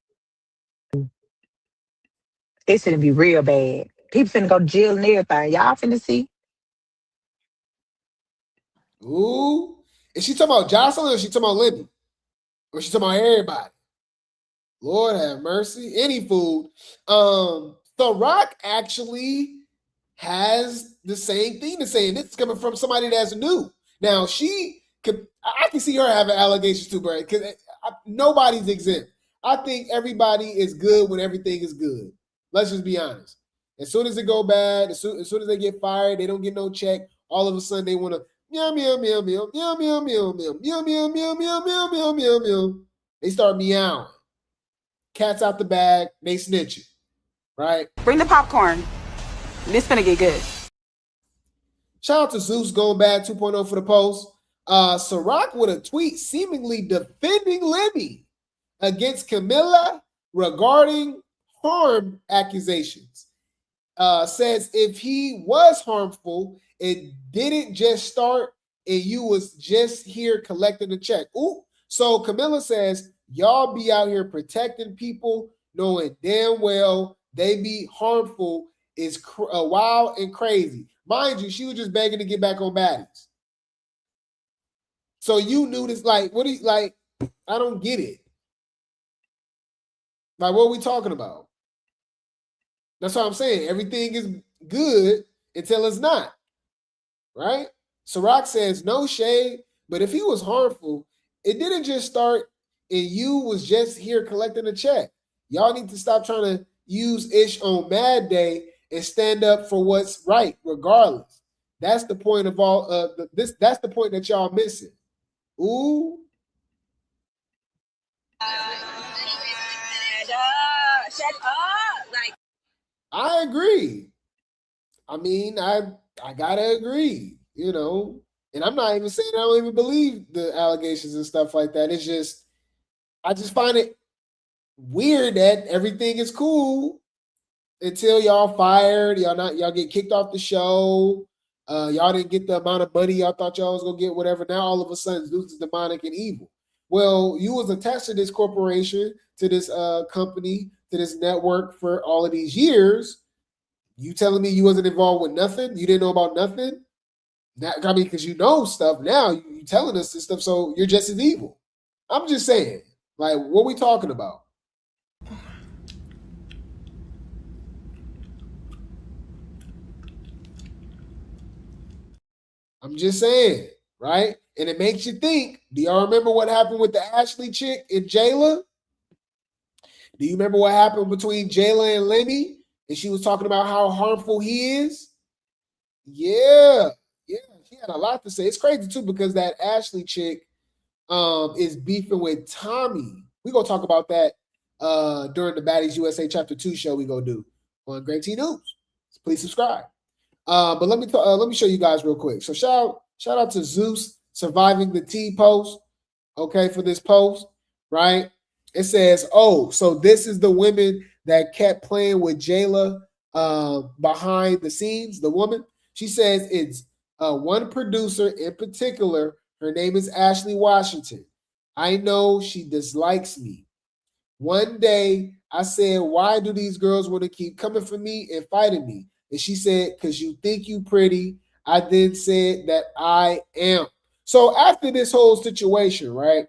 it's finna be real bad. People finna go to jail and everything. Y'all finna see. Ooh. Is she talking about Jocelyn or is she talking about Libby? Or is she talking about everybody? Lord have mercy. Any food. The Rock actually has the same thing to say, and this is coming from somebody that's new. Now, I can see her having allegations too, Brad, because nobody's exempt. I think everybody is good when everything is good. Let's just be honest. As soon as it go bad, as soon as they get fired, they don't get no check, all of a sudden they want to meow, meow, meow, meow, meow, meow, meow, meow, meow, meow, meow, meow, meow, meow, meow, meow. They start meowing. Cats out the bag, they snitching, right? Bring the popcorn. This finna get good. Shout out to Zeus going bad 2.0 for the post. Ciroc with a tweet seemingly defending Lemmy against Camilla regarding harm accusations. Says if he was harmful, it didn't just start and you was just here collecting a check. Ooh. So Camilla says, y'all be out here protecting people, knowing damn well they be harmful is wild and crazy. Mind you, she was just begging to get back on Baddies. So you knew this, like, what do you, like, I don't get it. Like, what are we talking about? That's what I'm saying. Everything is good until it's not, right? Ciroc says, no shade, but if he was harmful, it didn't just start and you was just here collecting a check. Y'all need to stop trying to use Ish on Mad Day and stand up for what's right, regardless. That's the point of all this. That's the point that y'all missing. Ooh. Shut up. Like, I agree. I mean, I gotta agree, you know. And I'm not even saying I don't even believe the allegations and stuff like that. It's just, I just find it weird that everything is cool until y'all fired, y'all get kicked off the show. Y'all didn't get the amount of money y'all thought y'all was gonna get, whatever. Now all of a sudden Zeus is demonic and evil. Well, you was attached to this corporation, to this company, to this network for all of these years. You telling me you wasn't involved with nothing? You didn't know about nothing? Now, I mean, because you know stuff now, you telling us this stuff, so you're just as evil. I'm just saying, like, what we talking about? I'm just saying, right? And it makes you think, do y'all remember what happened with the Ashley chick and Jayla? Do you remember what happened between Jayla and Lemmy? And she was talking about how harmful he is? Yeah, she had a lot to say. It's crazy too, because that Ashley chick is beefing with Tommie. We're gonna talk about that during the Baddies USA Chapter 2 show we go do on Grape Tea News. Please subscribe. But let me show you guys real quick. So shout out to Zeus surviving the T post, okay, for this post, right? It says, oh, so this is the women that kept playing with Jayla behind the scenes, the woman. She says it's one producer in particular. Her name is Ashley Washington. I know she dislikes me. One day I said, why do these girls want to keep coming for me and fighting me? And she said, because you think you pretty. I then said that I am. So after this whole situation, right?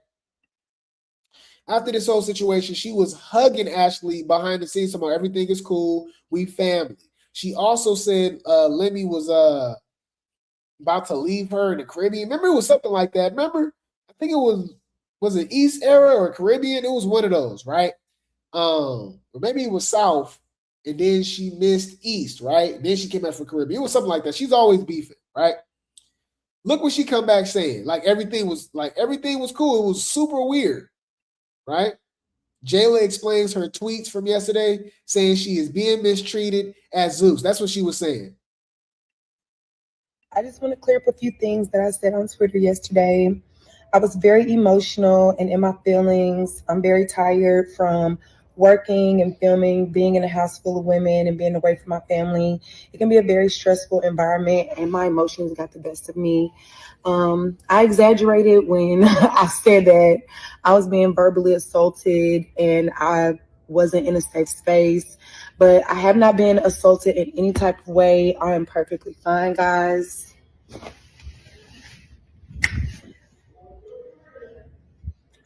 After this whole situation, she was hugging Ashley behind the scenes about everything is cool. We family. She also said Lemmy was about to leave her in the Caribbean. Remember, it was something like that. Remember? I think it was it East era or Caribbean? It was one of those, right? Or maybe it was South, and then she missed East, right? Then she came back for Caribbean. It was something like that. She's always beefing, right? Look what she come back saying. Like everything was cool. It was super weird, right? Jayla explains her tweets from yesterday, saying she is being mistreated as Zeus. That's what she was saying. I just want to clear up a few things that I said on Twitter yesterday. I was very emotional and in my feelings. I'm very tired from working and filming, being in a house full of women and being away from my family. It can be a very stressful environment, and my emotions got the best of me. I exaggerated when I said that I was being verbally assaulted and I wasn't in a safe space, but I have not been assaulted in any type of way. I am perfectly fine, guys.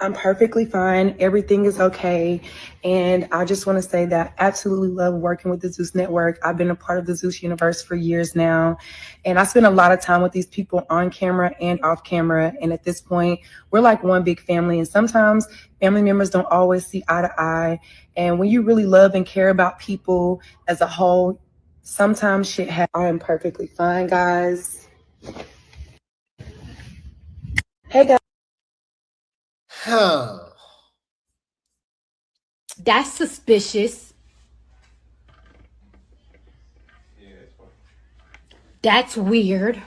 I'm perfectly fine. Everything is okay. And I just want to say that I absolutely love working with the Zeus Network. I've been a part of the Zeus universe for years now. And I spend a lot of time with these people on camera and off camera. And at this point, we're like one big family. And sometimes family members don't always see eye to eye. And when you really love and care about people as a whole, sometimes shit happens. I am perfectly fine, guys. Hey, guys. That's suspicious. That's weird.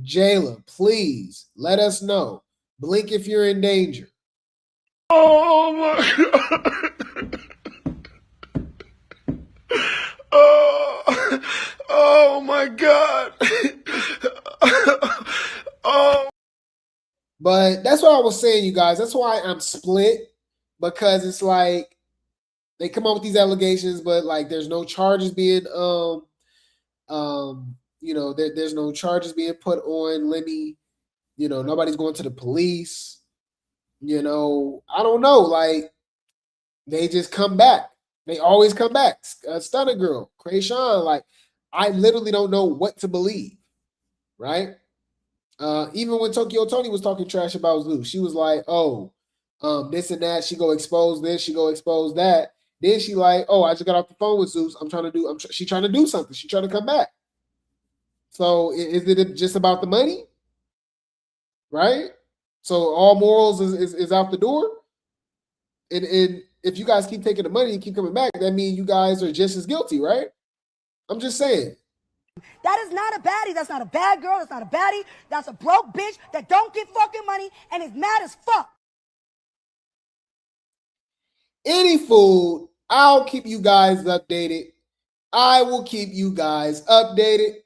Jayla, please let us know. Blink if you're in danger. Oh my God. Oh my God. Oh. But that's what I was saying, you guys. That's why I'm split, because it's like they come up with these allegations, but like there's no charges being there's no charges being put on Lemmy. Nobody's going to the police. I don't know. Like they just come back. They always come back. Stunner Girl, Krayshawn. Like I literally don't know what to believe. Right? Even when Tokyo Tony was talking trash about Zeus, she was like, "Oh, this and that." She go expose this. She go expose that. Then she like, "Oh, I just got off the phone with Zeus. She trying to do something. She trying to come back." So is it just about the money? Right? So all morals is out the door. And if you guys keep taking the money and keep coming back, that means you guys are just as guilty, right? I'm just saying. That is not a baddie. That's not a bad girl. That's not a baddie. That's a broke bitch that don't get fucking money and is mad as fuck. Any food, I'll keep you guys updated. I will keep you guys updated.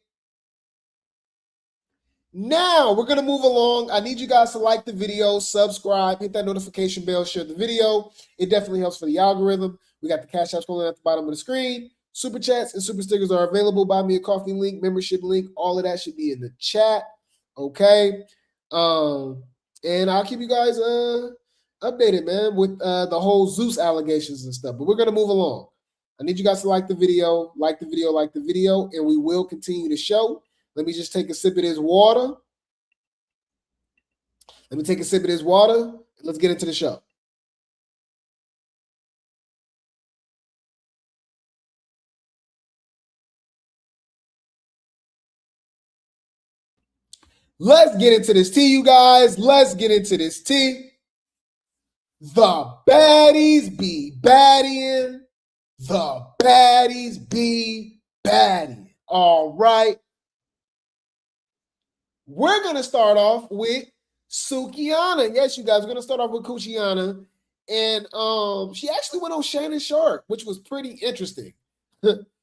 Now, we're going to move along. I need you guys to like the video, subscribe, hit that notification bell, share the video. It definitely helps for the algorithm. We got the cash app scrolling at the bottom of the screen. Super chats and super stickers are available. Buy me a coffee link, membership link. All of that should be in the chat. Okay. And I'll keep you guys updated, man, with the whole Zeus allegations and stuff. But we're going to move along. I need you guys to like the video, and we will continue the show. Let me just take a sip of this water. Let's get into the show. Let's get into this tea, you guys. Let's get into this tea. The baddies be badding. The baddies be badding. All right. We're going to start off with Sukiana. Yes, you guys, we're going to start off with Kuchiana. And she actually went on Shannon Sharp, which was pretty interesting.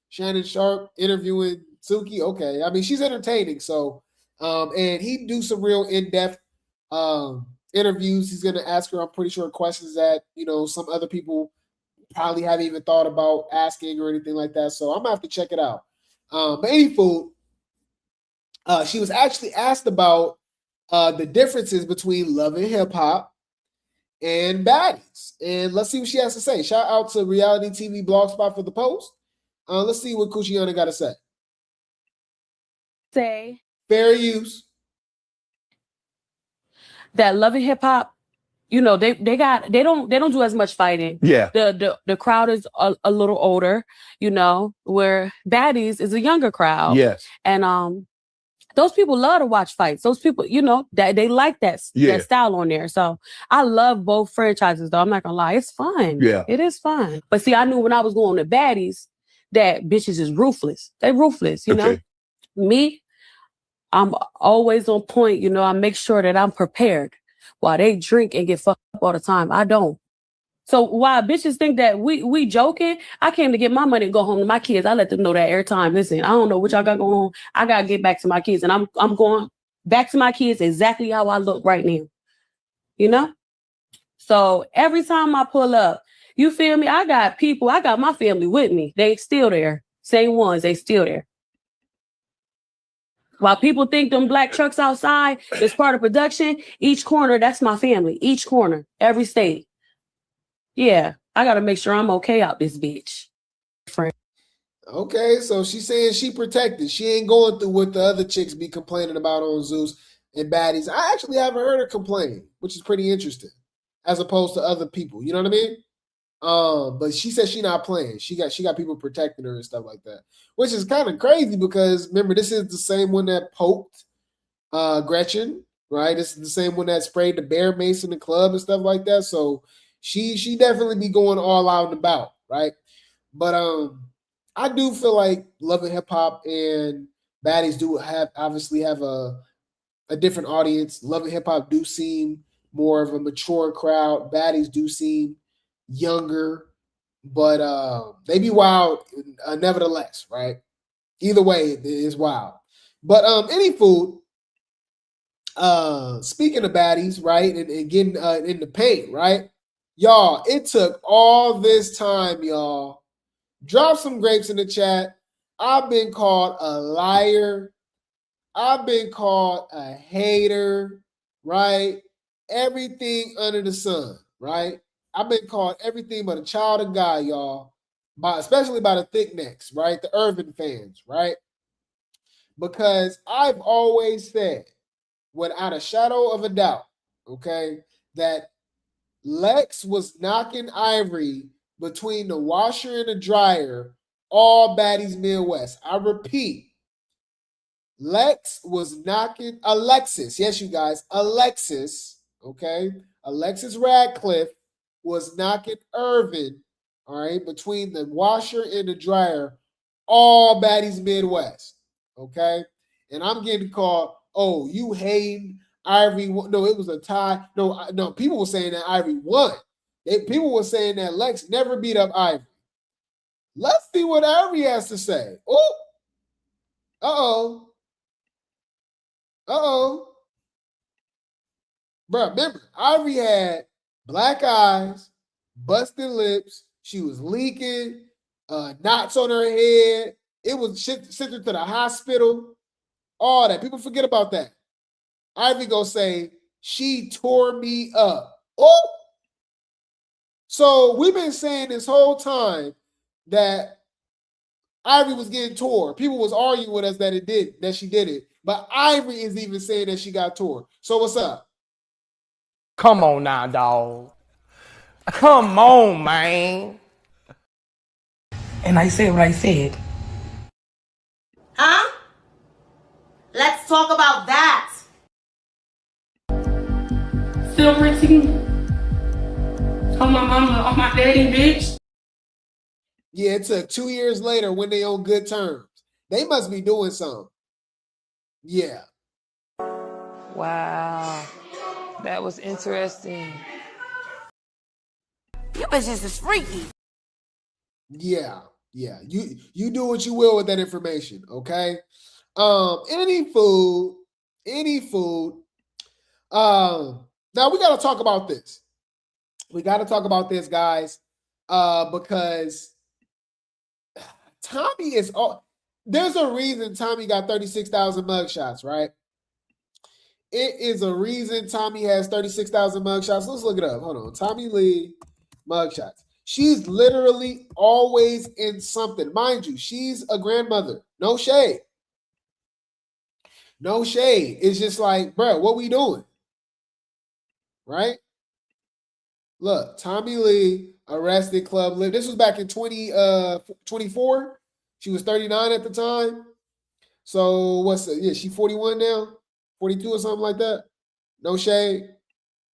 Shannon Sharp interviewing Suki. Okay. I mean, she's entertaining. So, and he do some real in-depth interviews. He's going to ask her, I'm pretty sure, questions that, some other people probably haven't even thought about asking or anything like that. So I'm going to have to check it out. But anywho, she was actually asked about the differences between Love and Hip Hop and Baddies. And let's see what she has to say. Shout out to Reality TV Blogspot for the post. Let's see what Kuchiana got to say. Say fair use that Love and Hip Hop, they don't do as much fighting. Yeah. The crowd is a little older, where Baddies is a younger crowd. Yes. And those people love to watch fights. Those people, that they like that style on there. So I love both franchises, though. I'm not gonna lie, it's fun. Yeah, it is fun. But see, I knew when I was going to Baddies that bitches is ruthless. They ruthless, know. Me, I'm always on point. I make sure that I'm prepared. While they drink and get fucked up all the time, I don't. So while bitches think that we joking, I came to get my money and go home to my kids. I let them know that every time. Listen, I don't know what y'all got going on. I gotta get back to my kids, and I'm going back to my kids exactly how I look right now. So every time I pull up, you feel me? I got my family with me. They still there. Same ones, they still there. While people think them black trucks outside is part of production, each corner, that's my family. Each corner, every state. Yeah, I got to make sure I'm okay out this bitch. Friend. Okay, so she's saying she protected. She ain't going through what the other chicks be complaining about on Zeus and Baddies. I actually haven't heard her complain, which is pretty interesting, as opposed to other people. You know what I mean? But she said she not playing. She got people protecting her and stuff like that, which is kind of crazy because remember, this is the same one that poked Gretchen, right? This is the same one that sprayed the bear mace in the club and stuff like that. So she definitely be going all out and about, right? But I do feel like Love and Hip Hop and Baddies do obviously have a different audience. Love and Hip Hop do seem more of a mature crowd. Baddies do seem younger, but they be wild nevertheless, right? Either way, it's wild. But any food. Speaking of baddies, right, and getting in the paint, right, y'all. It took all this time, y'all. Drop some grapes in the chat. I've been called a liar. I've been called a hater, right? Everything under the sun, right? I've been called everything but a child of God, y'all. Especially by the thick necks, right? The Irvin fans, right? Because I've always said, without a shadow of a doubt, okay, that Lex was knocking Ivory between the washer and the dryer all Baddies Midwest. I repeat, Lex was knocking Alexis. Yes, you guys, Alexis, okay? Alexis Radcliffe was knocking Irvin, all right, between the washer and the dryer all Baddies Midwest, okay? And I'm getting called, oh, you hating Ivory. No, it was a tie. No, people were saying that Ivory won. People were saying that Lex never beat up Ivory. Let's see what Ivory has to say. Oh, uh-oh. Uh-oh. Bro, remember, Ivory had black eyes, busted lips. She was leaking, knots on her head. It was sent her to the hospital. All that. People forget about that. Ivory gonna say, she tore me up. Oh! So we've been saying this whole time that Ivory was getting tore. People was arguing with us that she did it. But Ivory is even saying that she got tore. So what's up? Come on now, dog. Come on, man. And I said what I said. Huh? Let's talk about that. Silver team. On my mama, on my daddy, bitch. Yeah, it took 2 years later when they on good terms. They must be doing something. Yeah. Wow. That was interesting. You bitches is freaky. Yeah. You do what you will with that information, okay? Any food. Now we gotta talk about this. We gotta talk about this, guys. Because Tommie is all there's a reason Tommie got 36,000 mugshots, right? It is a reason Tommie has 36,000 mugshots. Let's look it up. Hold on. Tommie Lee mugshots. She's literally always in something. Mind you, she's a grandmother. No shade. No shade. It's just like, bro, what we doing? Right? Look, Tommie Lee arrested Club Live. This was back in 2024. She was 39 at the time. So what's it? Yeah, she 41 now, 42 or something like that. No shade.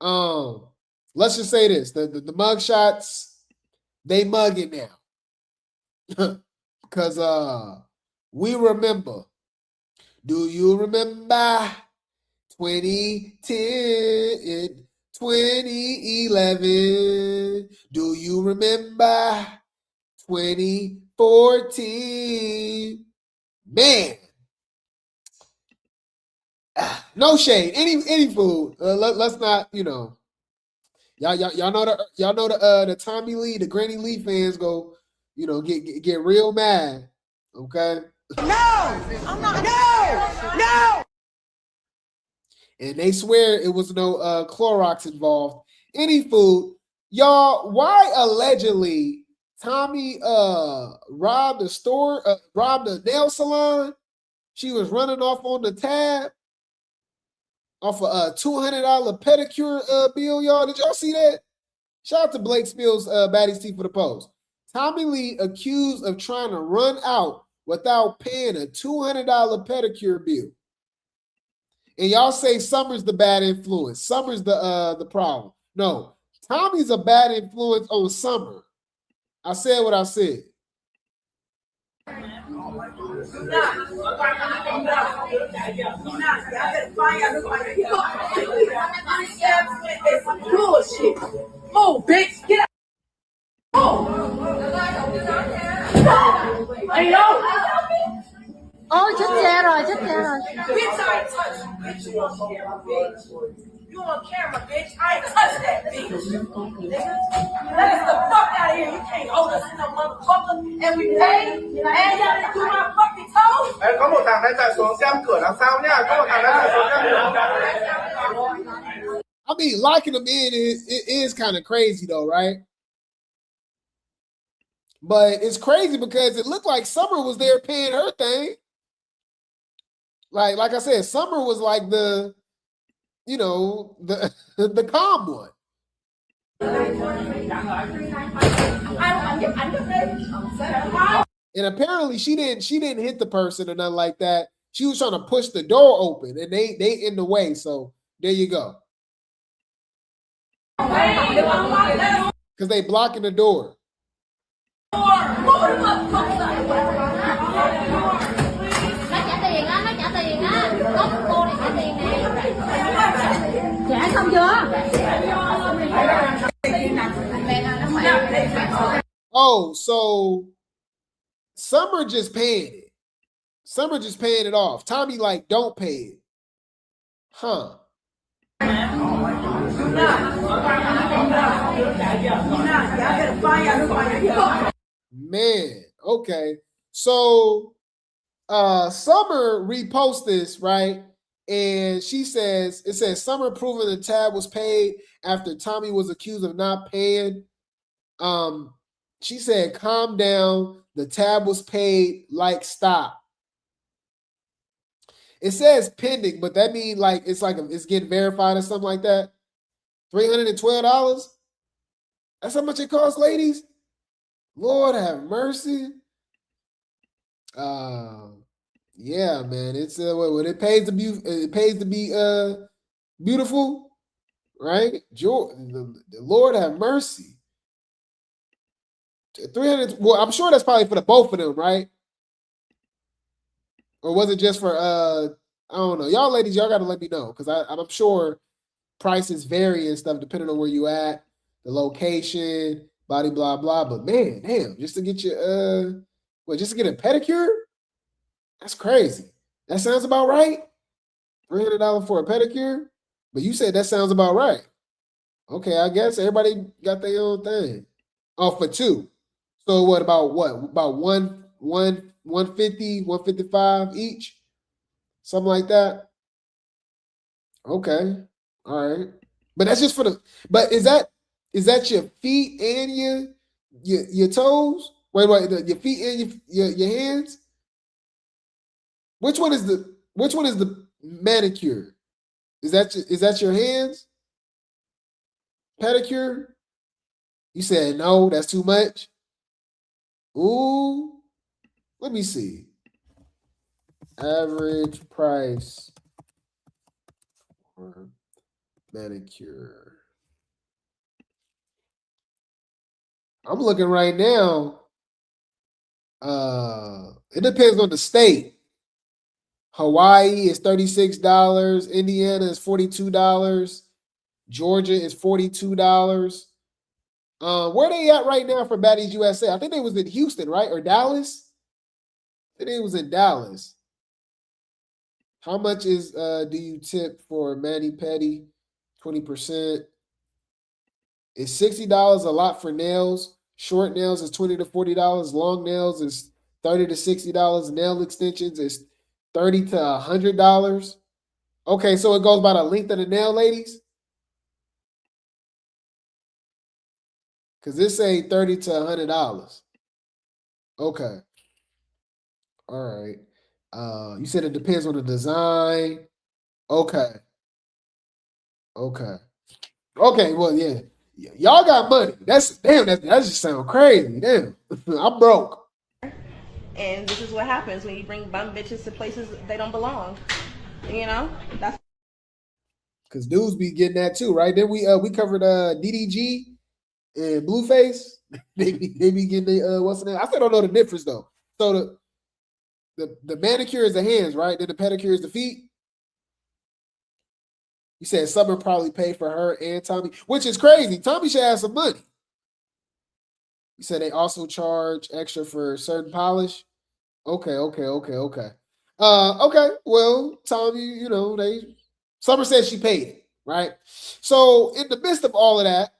Let's just say this: the mug shots, they mugging now, because we remember. Do you remember 2010, 2011? Do you remember 2014? Man. No shade. Any food. Let's not, y'all know the Tommie Lee, the Granny Lee fans go, get real mad. Okay. No, I'm not. No. And they swear it was no Clorox involved. Any food, y'all. Why allegedly Tommie robbed a store, robbed a nail salon? She was running off on the tab. Off a $200 pedicure bill, y'all. Did y'all see that? Shout out to Blake Spills, Baddies Tea for the post. Tommie Lee accused of trying to run out without paying a $200 pedicure bill. And y'all say Summer's the bad influence. Summer's the problem. No, Tommie's a bad influence on Summer. I said what I said. Bullshit. Oh, bitch, get out. Oh. Hey, yo. Ôi chết cha rồi, chết cha rồi. Bitch, I ain't touch you. Bitch, you on camera, bitch. You on camera, bitch. I ain't touch that, bitch. Nigga, let us the fuck out of here. You can't hold us in no motherfucker. And we paid. And y'all didn't do my fucking toes. Ê, có một thằng đang chạy xuống xem cửa đằng sau nhá. Có một thằng đang chạy xuống xem cửa. I mean, locking them in is kind of crazy though, right? But it's crazy because it looked like Summer was there paying her thing. Like I said, Summer was like the, you know, the calm one. And apparently she didn't hit the person or nothing like that. She was trying to push the door open, and they in the way. So there you go. Because they blocking the door. Trả xong chưa? Oh, so Summer just paying it. Summer just paying it off. Tommie like, don't pay it. Huh. Man, okay. So Summer reposts this, right? And she says, it says Summer proving the tab was paid after Tommie was accused of not paying. She said, calm down. The tab was paid, like stop. It says pending, but that means like it's getting verified or something like that. $312? That's how much it costs, ladies? Lord have mercy. Yeah, man. It's it pays to be beautiful, right? The Lord have mercy. 300. Well, I'm sure that's probably for the both of them, right? Or was it just for I don't know. Y'all ladies, y'all gotta let me know because I'm sure prices vary and stuff depending on where you at, the location, blah blah blah. But man, damn, just to get your just to get a pedicure? That's crazy. That sounds about right. $300 for a pedicure? But you said that sounds about right. Okay, I guess everybody got their own thing. Oh, for two. So what? About 150, 155 each? Something like that. Okay. All right. But that's just for the but is that your feet and your toes? Wait, your feet and your hands? Which one is the manicure? Is that your hands? Pedicure? You said no, that's too much. Ooh, let me see. Average price for manicure. I'm looking right now. It depends on the state. Hawaii is $36. Indiana is $42. Georgia is $42. Where they at right now for Baddies USA? I think they was in Houston, right? Or Dallas? I think they was in Dallas. How much is do you tip for mani pedi? 20%. Is $60 a lot for nails? Short nails is $20 to $40. Long nails is $30 to $60. Nail extensions is $30 to $100. Okay, so it goes by the length of the nail, ladies. Because this say $30 to $100. Okay. All right. You said it depends on the design. Okay. Okay. Well, yeah. Y'all got money. That just sounds crazy. Damn. I'm broke. And this is what happens when you bring bum bitches to places they don't belong. You know? That's because dudes be getting that too, right? Then we covered DDG and Blueface. they be getting the what's the name? I still don't know the difference though. So the manicure is the hands, right? Then the pedicure is the feet. You said Summer probably paid for her and Tommie, which is crazy. Tommie should have some money. You said they also charge extra for certain polish. Okay. Okay, well, Tommie, Summer said she paid it, right? So in the midst of all of that,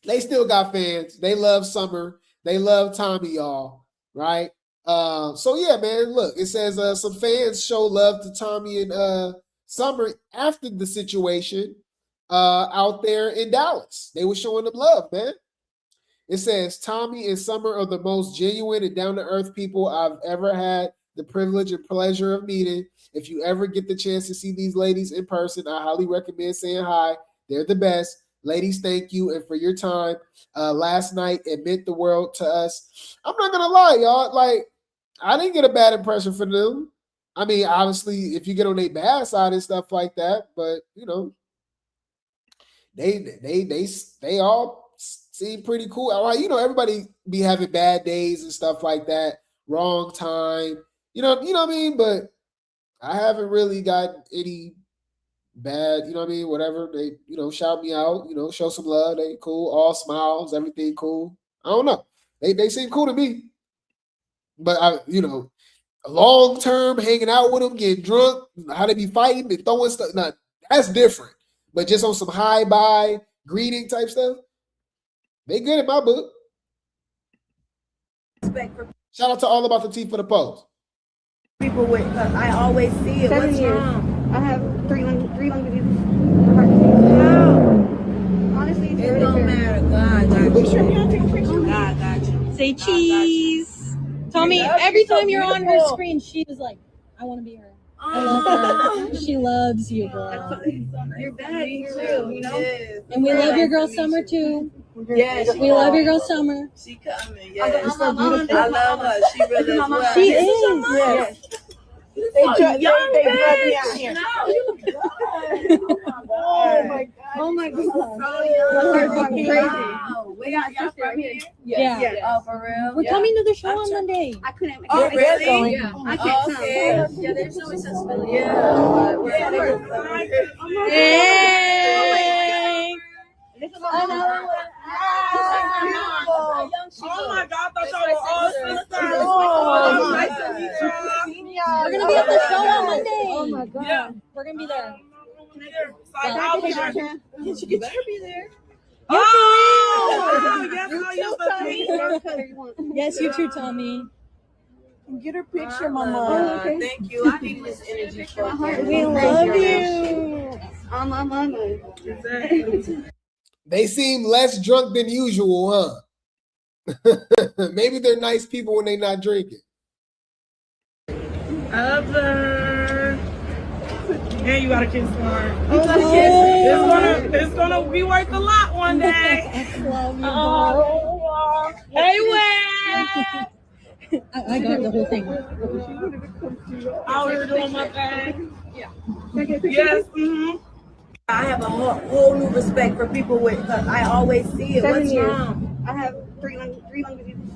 they still got fans. They love Summer. They love Tommie, y'all, right? So yeah, man, look, it says some fans show love to Tommie and Summer after the situation out there in Dallas. They were showing them love, man. It says Tommie and Summer are the most genuine and down-to-earth people I've ever had the privilege and pleasure of meeting. If you ever get the chance to see these ladies in person, I highly recommend saying hi. They're the best. Ladies, thank you and for your time last night. It meant the world to us. I'm not gonna lie, y'all. Like, I didn't get a bad impression for them. I mean, obviously, if you get on their bad side and stuff like that, but they all seem pretty cool. Everybody be having bad days and stuff like that. Wrong time. You know what I mean? But I haven't really got any bad, whatever. They, shout me out, show some love. They cool, all smiles, everything cool. I don't know. They seem cool to me. But long term hanging out with them, getting drunk, how they be fighting and throwing stuff. Nah, that's different. But just on some high bye greeting type stuff, they good in my book. Shout out to All About the Tea for the post. People with, because I always see it. 7 What's years. wrong? I have three lung diseases. Honestly, It don't matter. God got you. God got you. Say cheese. Tommie, every time you're on her screen, she was like, I want to be her. I love her. She loves you, girl. You're bad too. Yes. And we love your girl Summer too. Yes, We love your girl Summer. She coming. Yes. She's so beautiful. I love her. She really is. Well. She is. Yes. They drug me out here. Oh my God. Oh my God. So Crazy. Wow. We got y'all from here. Yeah. Oh, for real? We're coming to the show on Monday. I couldn't. Oh, really? Yeah. I can't come. Yeah, they're showing us. Yeah. Hey. Another one. Oh my God, I thought y'all were all sisters. Oh, Nice to meet y'all. We're gonna be at the show on Monday. Oh my God. Yeah, we're gonna be there. I'll be there. You better be there. Oh, yes, yes, you too, Tommie. Get her picture, Mama. Okay. Thank you. I need this energy for We love you. On my mama. They seem less drunk than usual, huh? Maybe they're nice people when they're not drinking. Other. And you got a kiss for her. Oh. It's gonna be worth a lot one day. Love you, Oh, hey, Wes. I got the whole thing. Out here doing my thing. Yeah. Yes. Mm-hmm. I have a whole new respect for people with, because I always see it. 7 What's years. wrong? I have three lung diseases.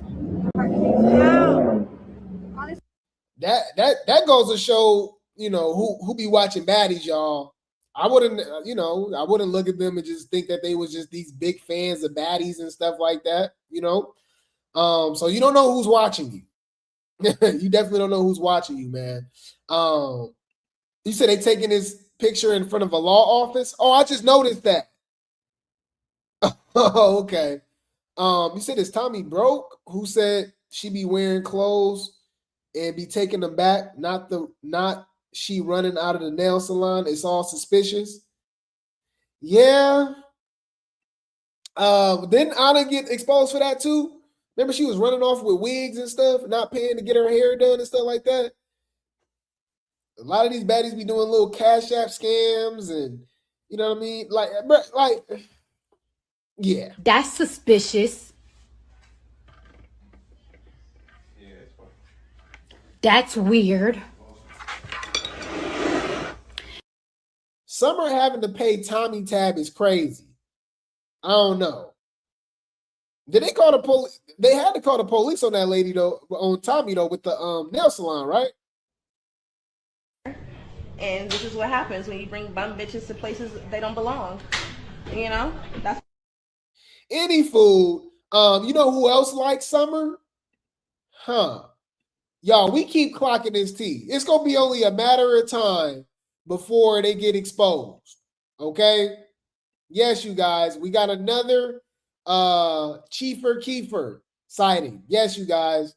Wow. That goes to show, who be watching Baddies, y'all. I wouldn't look at them and just think that they was just these big fans of Baddies and stuff like that, So you don't know who's watching you. You definitely don't know who's watching you, man. You said they taking this picture in front of a law office? Oh, I just noticed that. Oh, okay. You said it's Tommie broke, who said she be wearing clothes and be taking them back, not she running out of the nail salon. It's all suspicious. Yeah. Didn't Anna get exposed for that too? Remember she was running off with wigs and stuff, not paying to get her hair done and stuff like that. A lot of these baddies be doing little Cash App scams and you know what I mean? Like, yeah. That's suspicious. That's weird. Summer having to pay Tommie tab is crazy. I don't know. Did they call the police? They had to call the police on that lady though, on Tommie though, with the nail salon, right? And this is what happens when you bring bum bitches to places they don't belong. That's any food. You know who else likes Summer? Huh. Y'all, we keep clocking this tea. It's going to be only a matter of time before they get exposed. Okay? Yes, you guys. We got another Kiefer sighting. Yes, you guys.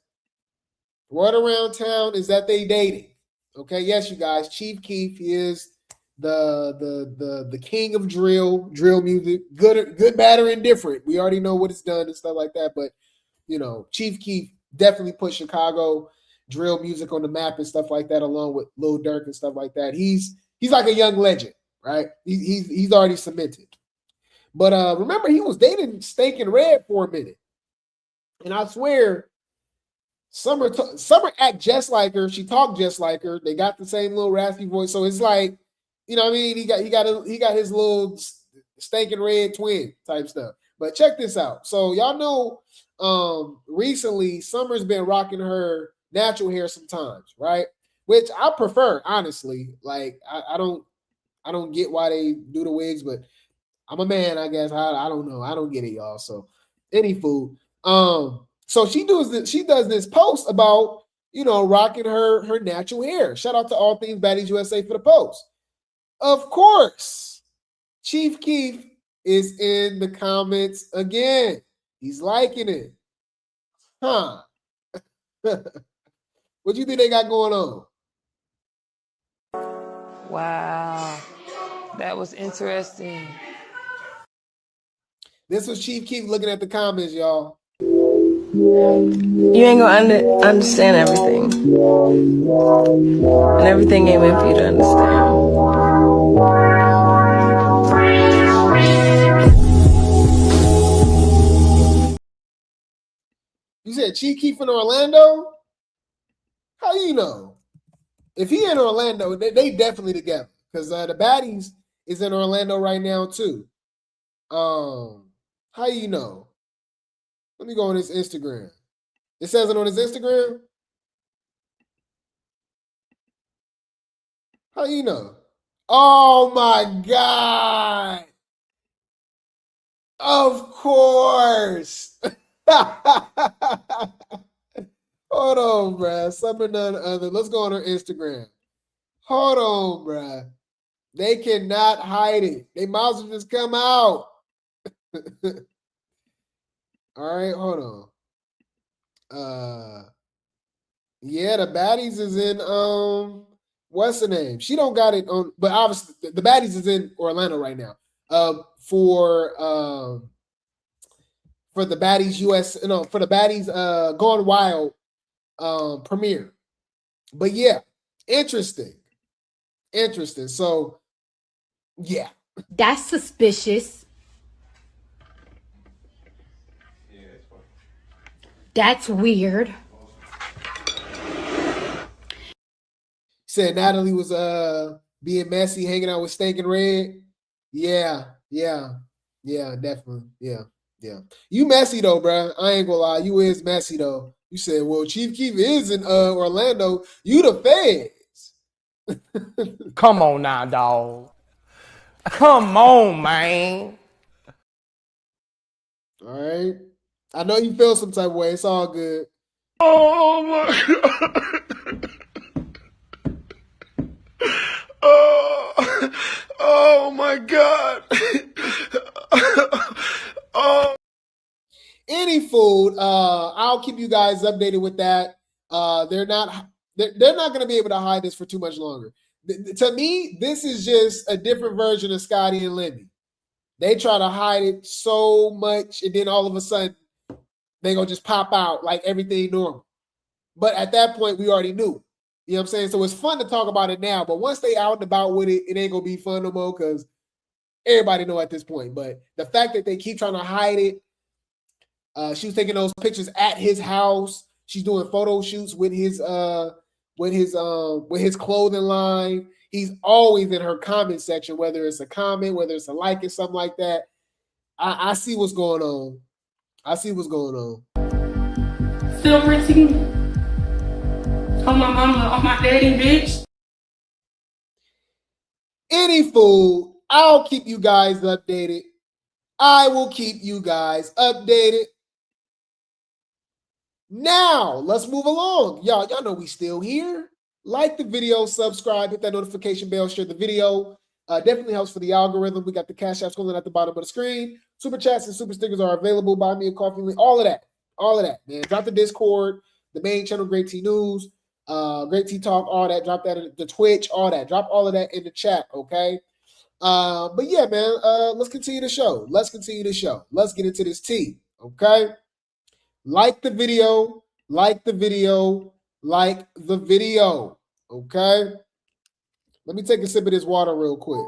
Word around town is that they dating. Okay? Yes, you guys. Chief Keef is the king of drill music. Good, bad, or indifferent. We already know what it's done and stuff like that. But, you know, Chief Keef definitely put Chicago drill music on the map and stuff like that, along with Lil Durk and stuff like that. He's like a young legend, right? He's already cemented. But remember, he was dating Stank and Red for a minute, and I swear, Summer act just like her. She talked just like her. They got the same little raspy voice, so it's like, you know what I mean? He got his little Stank and Red twin type stuff. But check this out. So y'all know, recently Summer's been rocking her natural hair sometimes, right? Which I prefer, honestly. Like I don't get why they do the wigs, but I'm a man, I guess. I don't know. I don't get it, y'all. So any food. So she does this post about, you know, rocking her natural hair. Shout out to All Things Baddies USA for the post. Of course, Chief Keef is in the comments again. He's liking it. Huh. What do you think they got going on? Wow. That was interesting. This was Chief Keef looking at the comments, y'all. You ain't gonna understand everything. And everything ain't meant for you to understand. You said Chief Keef in Orlando? How you know? If he in Orlando, they definitely together. Because the Baddies is in Orlando right now too. How you know? Let me go on his Instagram. It says it on his Instagram. How you know? Oh my God. Of course. Hold on, bruh. Something none other. Let's go on her Instagram. Hold on, bruh. They cannot hide it. They might as well just come out. All right, hold on. Yeah, the Baddies is in what's the name? She don't got it on, but obviously the Baddies is in Orlando right now. For the Baddies USA, no, for the Baddies Gone Wild premiere. But yeah, interesting. So yeah. That's suspicious. That's weird. Said Natalie was being messy, hanging out with Stank and Red. Yeah, definitely. Yeah. You messy though, bro. I ain't gonna lie. You is messy though. You said, well, Chief Keef is in Orlando. You the feds. Come on now, dog. Come on, man. All right. I know you feel some type of way. It's all good. Oh my God. Oh my God. Oh. Any food, I'll keep you guys updated with that. They're not going to be able to hide this for too much longer. To me, this is just a different version of Scotty and Lemmy. They try to hide it so much, and then all of a sudden, they're going to just pop out like everything normal. But at that point, we already knew. You know what I'm saying? So it's fun to talk about it now, but once they out and about with it, it ain't going to be fun no more because everybody know at this point. But the fact that they keep trying to hide it, she was taking those pictures at his house. She's doing photo shoots with his clothing line. He's always in her comment section, whether it's a comment, whether it's a like or something like that. I see what's going on. Still pretty. On my mama, on my daddy, bitch. Any fool, I'll keep you guys updated. I will keep you guys updated. Now, let's move along. Y'all know we still here. Like the video, subscribe, hit that notification bell, share the video. Definitely helps for the algorithm. We got the Cash App scrolling at the bottom of the screen. Super chats and super stickers are available. Buy me a coffee link. All of that, man. Drop the Discord, the main channel, Grape Tea News, Grape Tea Talk, all that. Drop that in the Twitch, all that. Drop all of that in the chat, okay? But yeah, man, let's continue the show. Let's get into this tea, okay? Like the video, okay? Let me take a sip of this water real quick.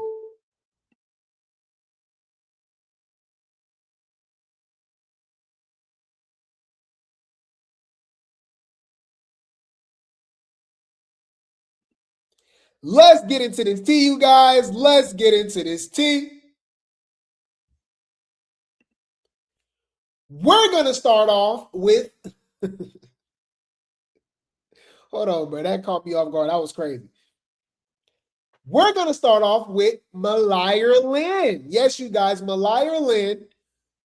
Let's get into this tea, you guys. Let's get into this tea. We're going to start off with... Hold on, bro. That caught me off guard. That was crazy. We're going to start off with Mariah Lynn. Yes, you guys, Mariah Lynn.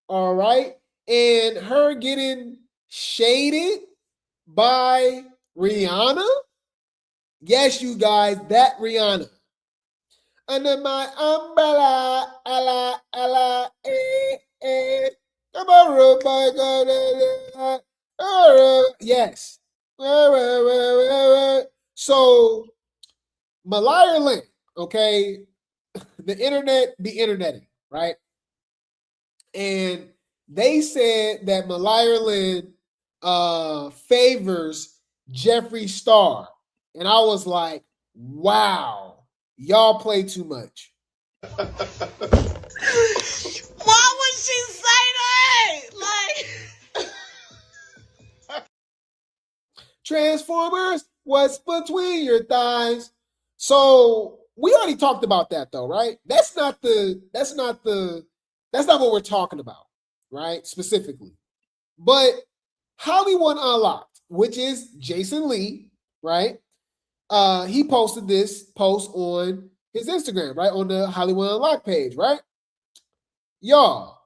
All right. And her getting shaded by Rihanna. Yes, you guys, that Rihanna. Under my umbrella, yes. So, Mariah Lynn, okay, the internet be interneting, right? And they said that Mariah Lynn favors Jeffree Star. And I was like, wow, y'all play too much. Why would she say that? Like, Transformers, what's between your thighs? So we already talked about that though, right? That's not what we're talking about, right? Specifically. But Hollywood Unlocked, which is Jason Lee, right? He posted this post on his Instagram, right? On the Hollywood Unlocked page, right? Y'all,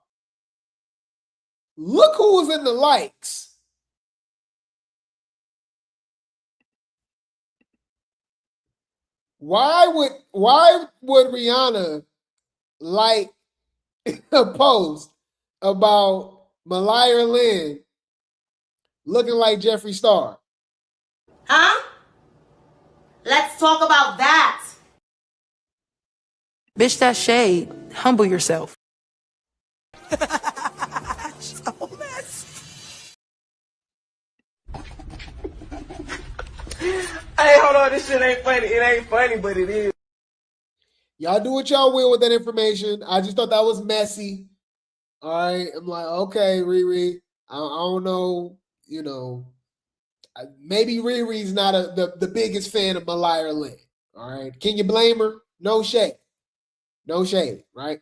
look who was in the likes. Why would Rihanna like a post about Mariah Lynn looking like Jeffree Star? Huh? Let's talk about that. Bitch, that's shade. Humble yourself. hey, hold on, this shit ain't funny. It ain't funny, but it is. Y'all do what y'all will with that information. I just thought that was messy. All right. I'm like, okay, Riri. I don't know, you know. Maybe Riri's not the biggest fan of Mariah Lynn. All right. Can you blame her? No shade. No shade, right?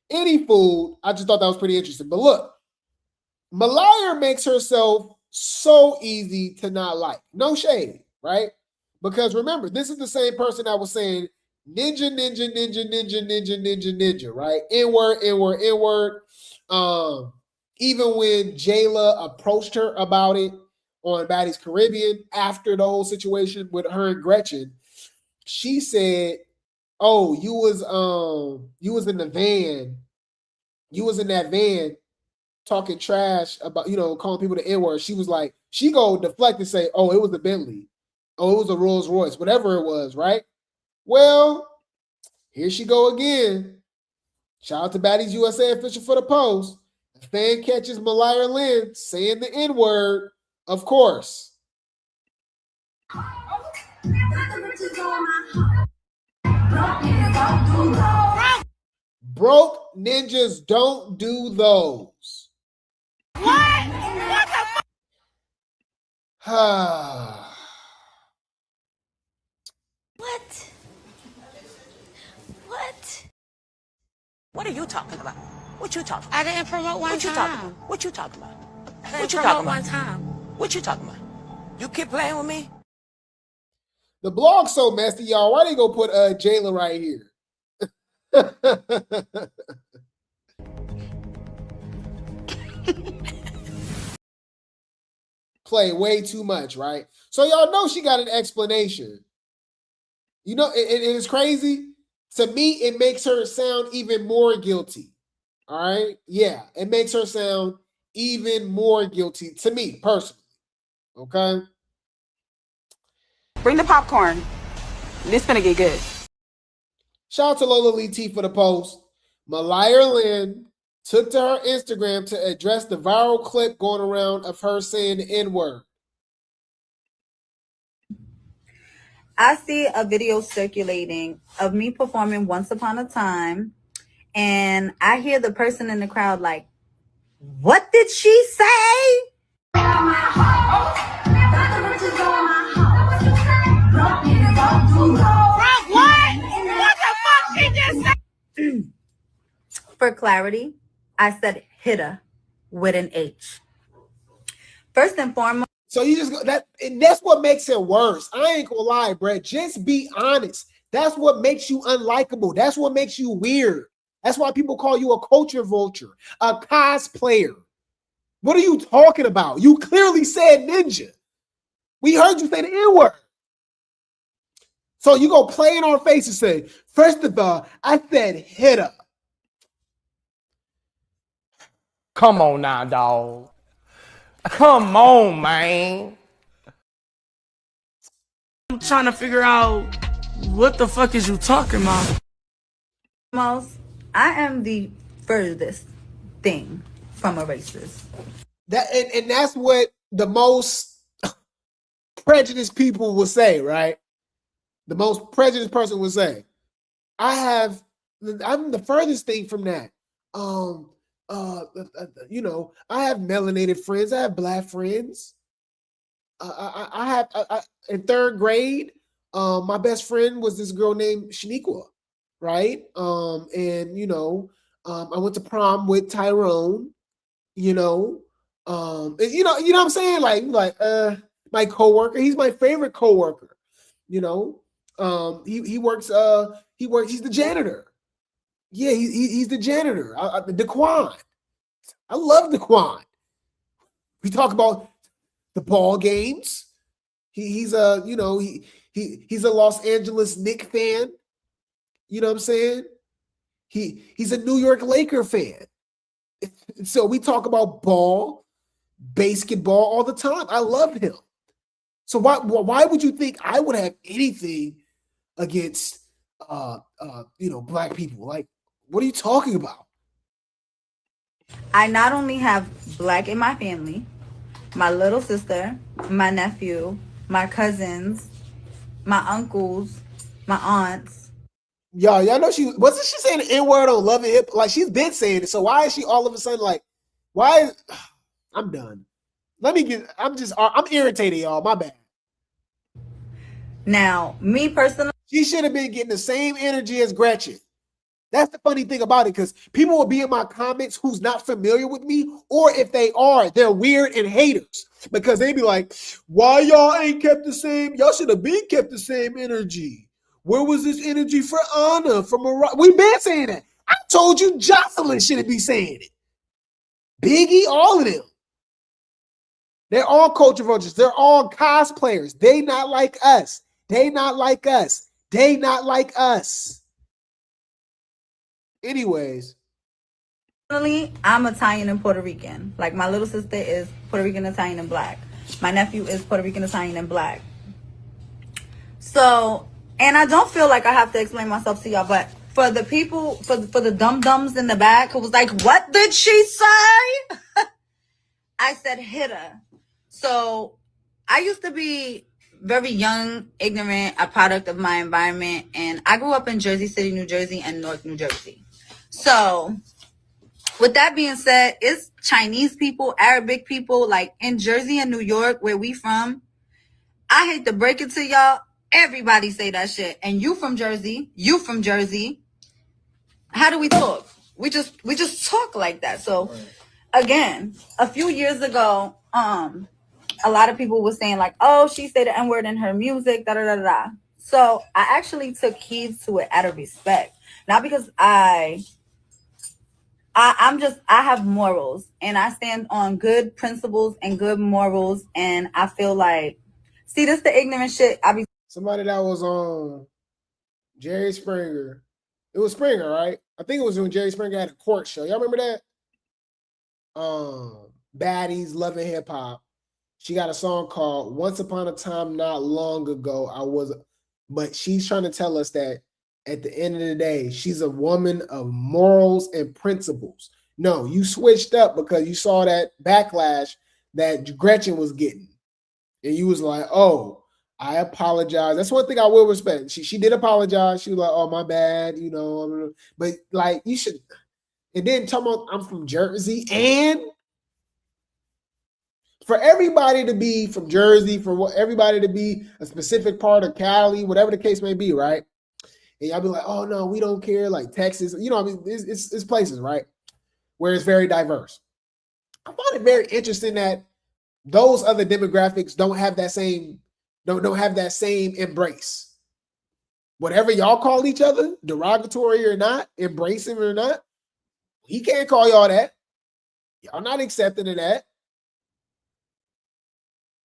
Any fool, I just thought that was pretty interesting. But look, Mariah makes herself so easy to not like. No shade, right? Because remember, this is the same person that was saying ninja, right? N-word. Even when Jayla approached her about it on Baddies Caribbean after the whole situation with her and Gretchen, she said, "Oh, you was in the van. You was in that van talking trash about, calling people the N-word." She was like, she go deflect and say, "Oh, it was a Bentley. Oh, it was a Rolls Royce, whatever it was," right? Well, here she go again. Shout out to Baddies USA official for the post. A fan catches Mariah Lynn saying the N-word, of course. Broke ninjas don't do those. What? What the fuck? What? What are you talking about? What you talking about? I didn't promote one time. What you talking about? I didn't promote one time. What you talking about? You keep playing with me? The blog's so messy, y'all. Why they go put Jayla right here? play way too much, right? So y'all know she got an explanation. You know, it is crazy. To me, it makes her sound even more guilty. All right? Yeah, it makes her sound even more guilty to me personally. Okay? Bring the popcorn. This finna get good. Shout out to Lola Lee T for the post. Mariah Lynn took to her Instagram to address the viral clip going around of her saying the N-word. I see a video circulating of me performing Once Upon a Time, and I hear the person in the crowd like, what did she say? For clarity, I said hitter with an H. First and foremost. So you just and that's what makes it worse. I ain't gonna lie, Brett. Just be honest. That's what makes you unlikable. That's what makes you weird. That's why people call you a culture vulture, a cosplayer. What are you talking about? You clearly said ninja. We heard you say the N-word. So you go play in our face and say, first of all, I said hitter. Come on now, dog. Come on, man. I'm trying to figure out what the fuck is you talking about? I am the furthest thing from a racist. And that's what the most prejudiced people will say, right? The most prejudiced person will say, I'm the furthest thing from that. You know, I have melanated friends. I have black friends. I have in third grade, my best friend was this girl named Shaniqua, right? And you know, I went to prom with Tyrone, you know, and, you know what I'm saying? Like my coworker, he's my favorite coworker, you know. He works, he's the janitor. Yeah, he's the janitor. Daquan. I love Daquan. We talk about the ball games. He's a Los Angeles Knicks fan. You know what I'm saying? He's a New York Laker fan. So we talk about basketball all the time. I love him. So why would you think I would have anything against black people? Like, what are you talking about? I not only have black in my family, my little sister, my nephew, my cousins, my uncles, my aunts. Y'all know wasn't she saying the N-word on Love and Hip? Like, she's been saying it. So why is she all of a sudden like, I'm done. I'm irritated, y'all. My bad. Now, me personally, she should have been getting the same energy as Gretchen. That's the funny thing about it, because people will be in my comments who's not familiar with me, or if they are, they're weird and haters, because they be like, why y'all ain't kept the same? Y'all should have been kept the same energy. Where was this energy for Anna, for Mariah? We've been saying that. I told you Jocelyn shouldn't be saying it. Biggie, all of them. They're all culture vultures. They're all cosplayers. They not like us. They not like us. They not like us. Anyways. Personally, I'm Italian and Puerto Rican. Like, my little sister is Puerto Rican, Italian, and black. My nephew is Puerto Rican, Italian, and black. So, and I don't feel like I have to explain myself to y'all, but for the people, for the dum-dums in the back who was like, what did she say? I said hitter. So, I used to be very young, ignorant, a product of my environment, and I grew up in Jersey City, New Jersey, and North New Jersey. So, with that being said, it's Chinese people, Arabic people, like in Jersey and New York, where we from. I hate to break it to y'all, everybody say that shit. And you from Jersey, how do we talk? We just talk like that. So, again, a few years ago, a lot of people were saying like, oh, she said the N-word in her music, da-da-da-da. So I actually took heed to it out of respect. Not because I I have morals, and I stand on good principles and good morals, and I feel like, see, this the ignorant shit. Somebody that was on Jerry Springer. It was Springer, right? I think it was when Jerry Springer had a court show. Y'all remember that? Baddies Loving Hip Hop. She got a song called Once Upon a Time Not Long Ago I Was, but she's trying to tell us that at the end of the day, she's a woman of morals and principles. No, you switched up because you saw that backlash that Gretchen was getting. And you was like, oh, I apologize. That's one thing I will respect. She did apologize. She was like, oh, my bad, you know. But like, you should. And then talking about I'm from Jersey, and for everybody to be from Jersey, for everybody to be a specific part of Cali, whatever the case may be, right? And y'all be like, oh no, we don't care, like Texas, you know, I mean, it's places, right, where it's very diverse. I find it very interesting that those other demographics don't have that same embrace. Whatever y'all call each other, derogatory or not, embracing or not, he can't call y'all that. Y'all not accepting of that.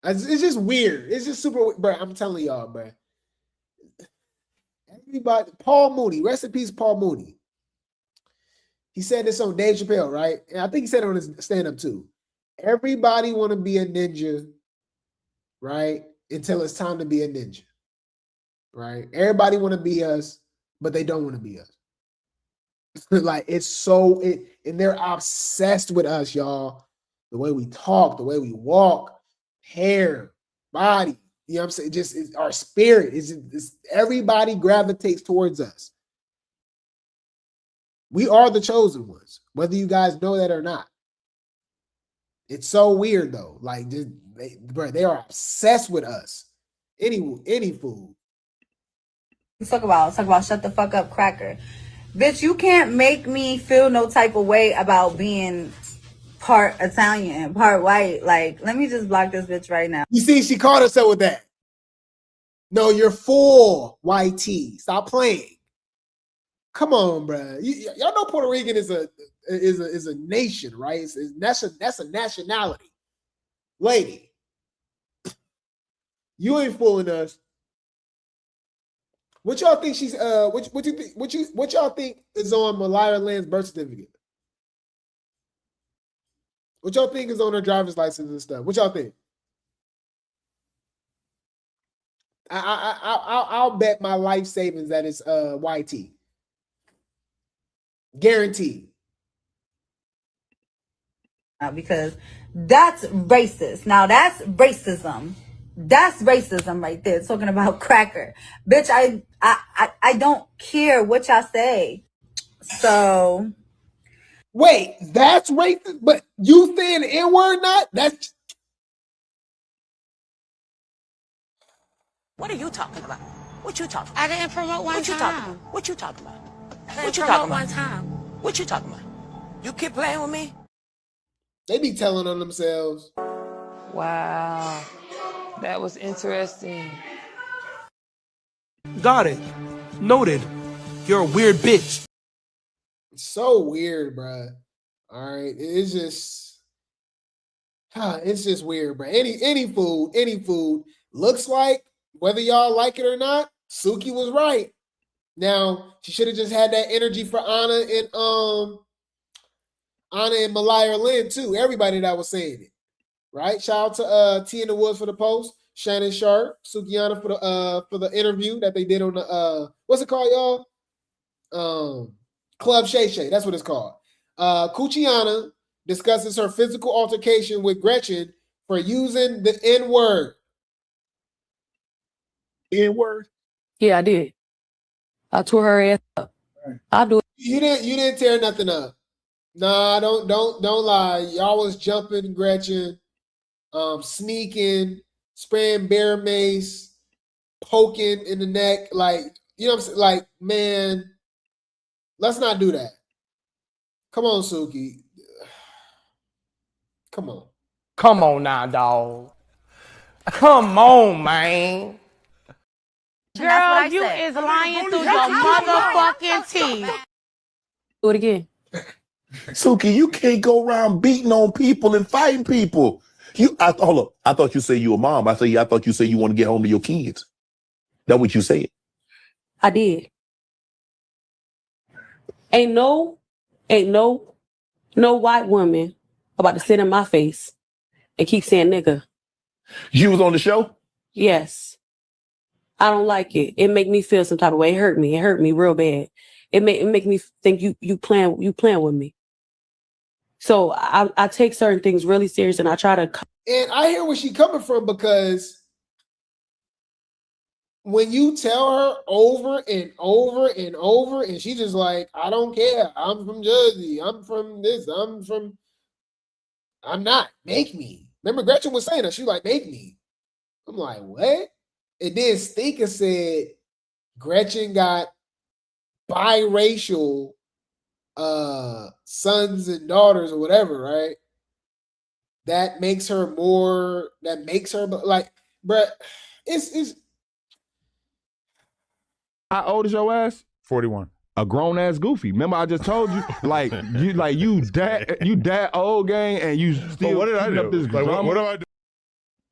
It's just weird. It's just super, bro. I'm telling y'all, bro. Everybody, Paul Mooney, rest in peace, Paul Mooney. He said this on Dave Chappelle, right? And I think he said it on his stand-up too. Everybody want to be a ninja, right? Until it's time to be a ninja, right? Everybody want to be us, but they don't want to be us. Like, and they're obsessed with us, y'all. The way we talk, the way we walk, hair, body, you know what I'm saying? Just our spirit is everybody gravitates towards us. We are the chosen ones, whether you guys know that or not. It's so weird though. Like, they are obsessed with us. Any food. Talk about shut the fuck up, cracker. Bitch, you can't make me feel no type of way about being part Italian, part white. Like, let me just block this bitch right now. You see, she caught herself with that. No, you're full YT. Stop playing. Come on, bro. Y'all know Puerto Rican is a nation, right? That's a nationality. Lady, you ain't fooling us. What y'all think she's what y'all think is on Mariah Lynn's birth certificate? What y'all think is on her driver's license and stuff? What y'all think? I'll bet my life savings that it's YT. Guaranteed. Because that's racist. Now that's racism. That's racism right there. Talking about cracker. Bitch, I don't care what y'all say. So wait, that's racist, but you saying the N-word not? That's What are you talking about? What you talking about? I didn't promote one time. What you talking about? What you talking about? One time. What you talking about? You keep playing with me? They be telling on themselves. Wow. That was interesting. Got it. Noted. You're a weird bitch. It's so weird, bro. All right. It's just weird, bro. Any food looks like, whether y'all like it or not, Suki was right. Now, she should have just had that energy for Anna and Mariah Lynn too. Everybody that was saying it. Right? Shout out to T in the Woods for the post, Shannon Sharp, Sukiana for the interview that they did on the what's it called, y'all? Club Shay Shay. That's what it's called. Cuciana discusses her physical altercation with Gretchen for using the N-word. N-word? Yeah, I did. I tore her ass up. I do it. You didn't tear nothing up. Nah, don't lie. Y'all was jumping Gretchen, sneaking, spraying bear mace, poking in the neck, like, you know what I'm saying? Like, man, let's not do that. Come on, Suki. Come on. Come on now, dog. Come on, man. Girl, you is lying through your motherfucking teeth. Do it again. Suki, you can't go around beating on people and fighting people. Hold up. I thought you said you a mom. I thought you said you want to get home to your kids. That what you said? I did. Ain't no white woman about to sit in my face and keep saying nigga. You was on the show? Yes. I don't like it. It make me feel some type of way. It hurt me. It hurt me real bad. It make me think you playing with me. So I take certain things really serious, and I try to. And I hear where she's coming from, because when you tell her over and over and over, and she just like, I don't care. I'm from Jersey. I'm from this. I'm not. Make me. Remember Gretchen was saying that. She like, make me. I'm like, what? And then Stinker said Gretchen got biracial sons and daughters or whatever, right? That makes her like, bruh, it's How old is your ass? 41. A grown ass goofy. Remember, I just told you, you that old gang, and you still what did I do? up this Like, what do I do?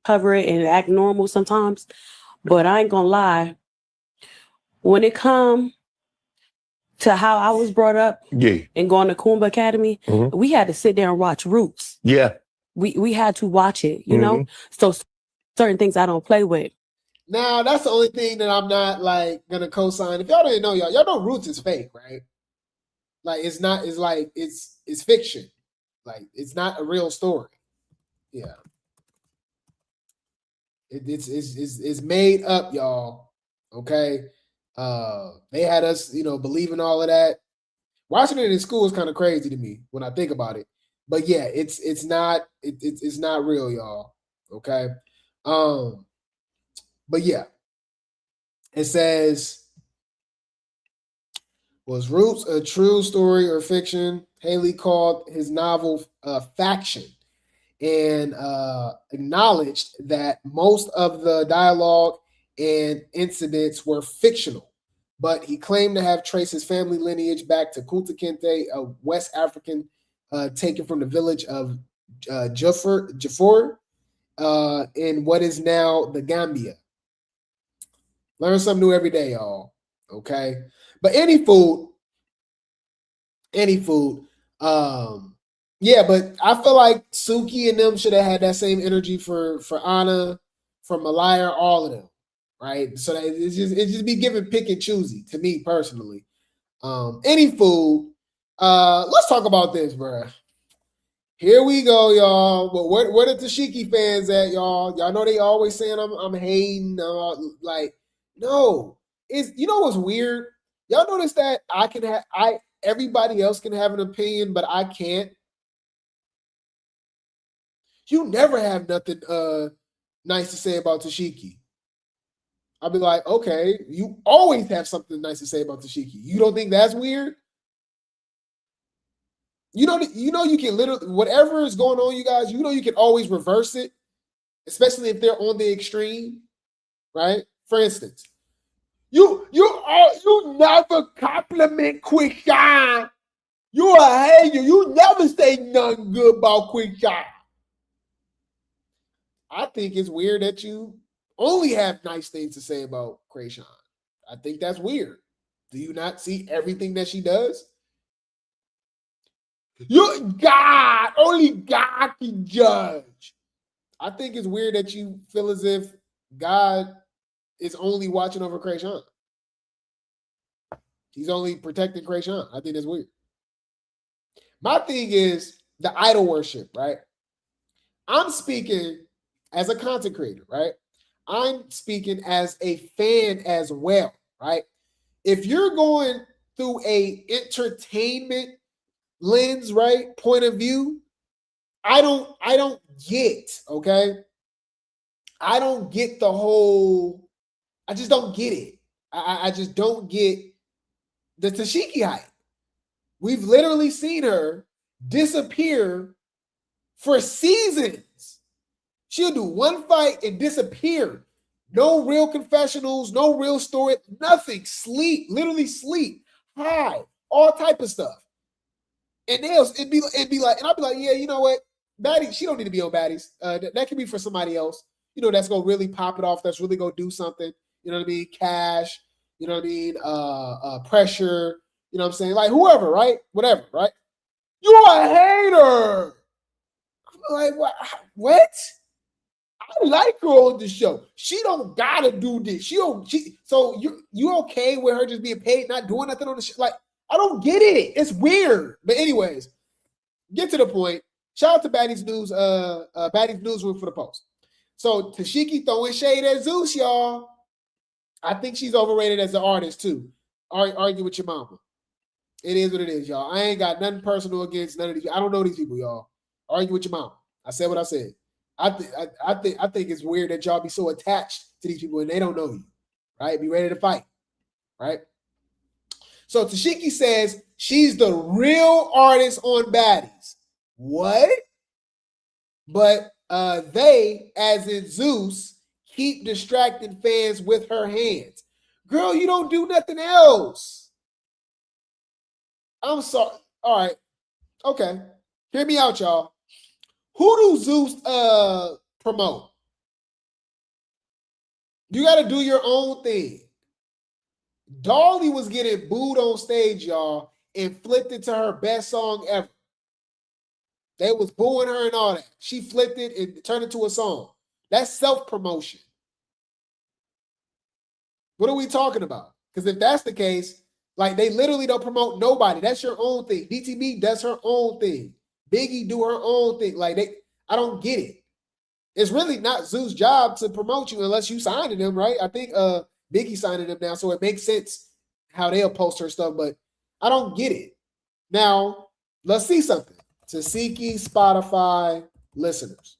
Cover it and act normal sometimes, but I ain't gonna lie. When it come to how I was brought up, and going to Kumba Academy, we had to sit there and watch Roots. Yeah, we had to watch it, you know. So certain things I don't play with. Now that's the only thing that I'm not like gonna co-sign. If y'all didn't know, y'all know Roots is fake, right? Like it's not. It's like it's fiction. Like it's not a real story. Yeah, it's made up, y'all. Okay, they had us, believing all of that. Watching it in school is kind of crazy to me when I think about it. But yeah, it's not real, y'all. Okay. But yeah, it says, was Roots a true story or fiction? Haley called his novel Faction and acknowledged that most of the dialogue and incidents were fictional, but he claimed to have traced his family lineage back to Kunta Kinte, a West African taken from the village of Jafur in what is now the Gambia. Learn something new every day, y'all. Okay. But any food. Yeah, but I feel like Suki and them should have had that same energy for Anna, for Malaya, all of them. Right. So that it's just be given pick and choosy to me personally. Any food. Let's talk about this, bro. Here we go, y'all. But where the Tashiki fans at, y'all? Y'all know they always saying I'm hating. No, what's weird? Y'all notice that everybody else can have an opinion, but I can't. You never have nothing nice to say about Tashiki. I'll be like, okay, you always have something nice to say about Tashiki. You don't think that's weird? You know you can literally, whatever is going on, you guys, you can always reverse it, especially if they're on the extreme, right? For instance, you never compliment Quishan. You a hater. You never say nothing good about Quishan. I think it's weird that you only have nice things to say about Quishan. I think that's weird. Do you not see everything that she does? Only God can judge. I think it's weird that you feel as if God is only watching over Krayshawn. He's only protecting Krayshawn. I think that's weird. My thing is the idol worship, right? I'm speaking as a content creator, right? I'm speaking as a fan as well, right? If you're going through a entertainment lens, right, point of view, I don't get, okay? I don't get the whole, I just don't get it. I just don't get the Tashiki hype. We've literally seen her disappear for seasons. She'll do one fight and disappear. No real confessionals, no real story, nothing. Sleep, literally sleep, hide, all type of stuff. And it'd be like, and I'd be like, yeah, you know what? Baddies, she don't need to be on Baddies. That can be for somebody else. You know, that's gonna really pop it off. That's really gonna do something. You know what I mean? Cash. You know what I mean? Pressure. You know what I'm saying? Like whoever, right? Whatever, right? You're a hater. I'm like, what? I like her on the show. She don't gotta do this. So you okay with her just being paid, not doing nothing on the show? Like, I don't get it. It's weird. But anyways, get to the point. Shout out to Baddies News, Baddies Newsroom for the post. So Tashiki throwing shade at Zeus, y'all. I think she's overrated as an artist too. Argue with your mama. It is what it is, y'all. I ain't got nothing personal against none of these. I don't know these people, y'all. Argue with your mama. I said what I said. I think it's weird that y'all be so attached to these people and they don't know you, right? Be ready to fight, right? So Tashiki says she's the real artist on Baddies. What? But they, as in Zeus, keep distracting fans with her hands. Girl, you don't do nothing else. I'm sorry. All right. Okay. Hear me out, y'all. Who do Zeus promote? You got to do your own thing. Dolly was getting booed on stage, y'all, and flipped it to her best song ever. They was booing her and all that. She flipped it and turned it to a song. That's self-promotion. What are we talking about? Because if that's the case, like they literally don't promote nobody. That's your own thing. DTB does her own thing. Biggie do her own thing. Like I don't get it. It's really not Zeus' job to promote you unless you signing them, right? I think Biggie signing them now, so it makes sense how they'll post her stuff, but I don't get it. Now, let's see something. Tashiki Spotify listeners.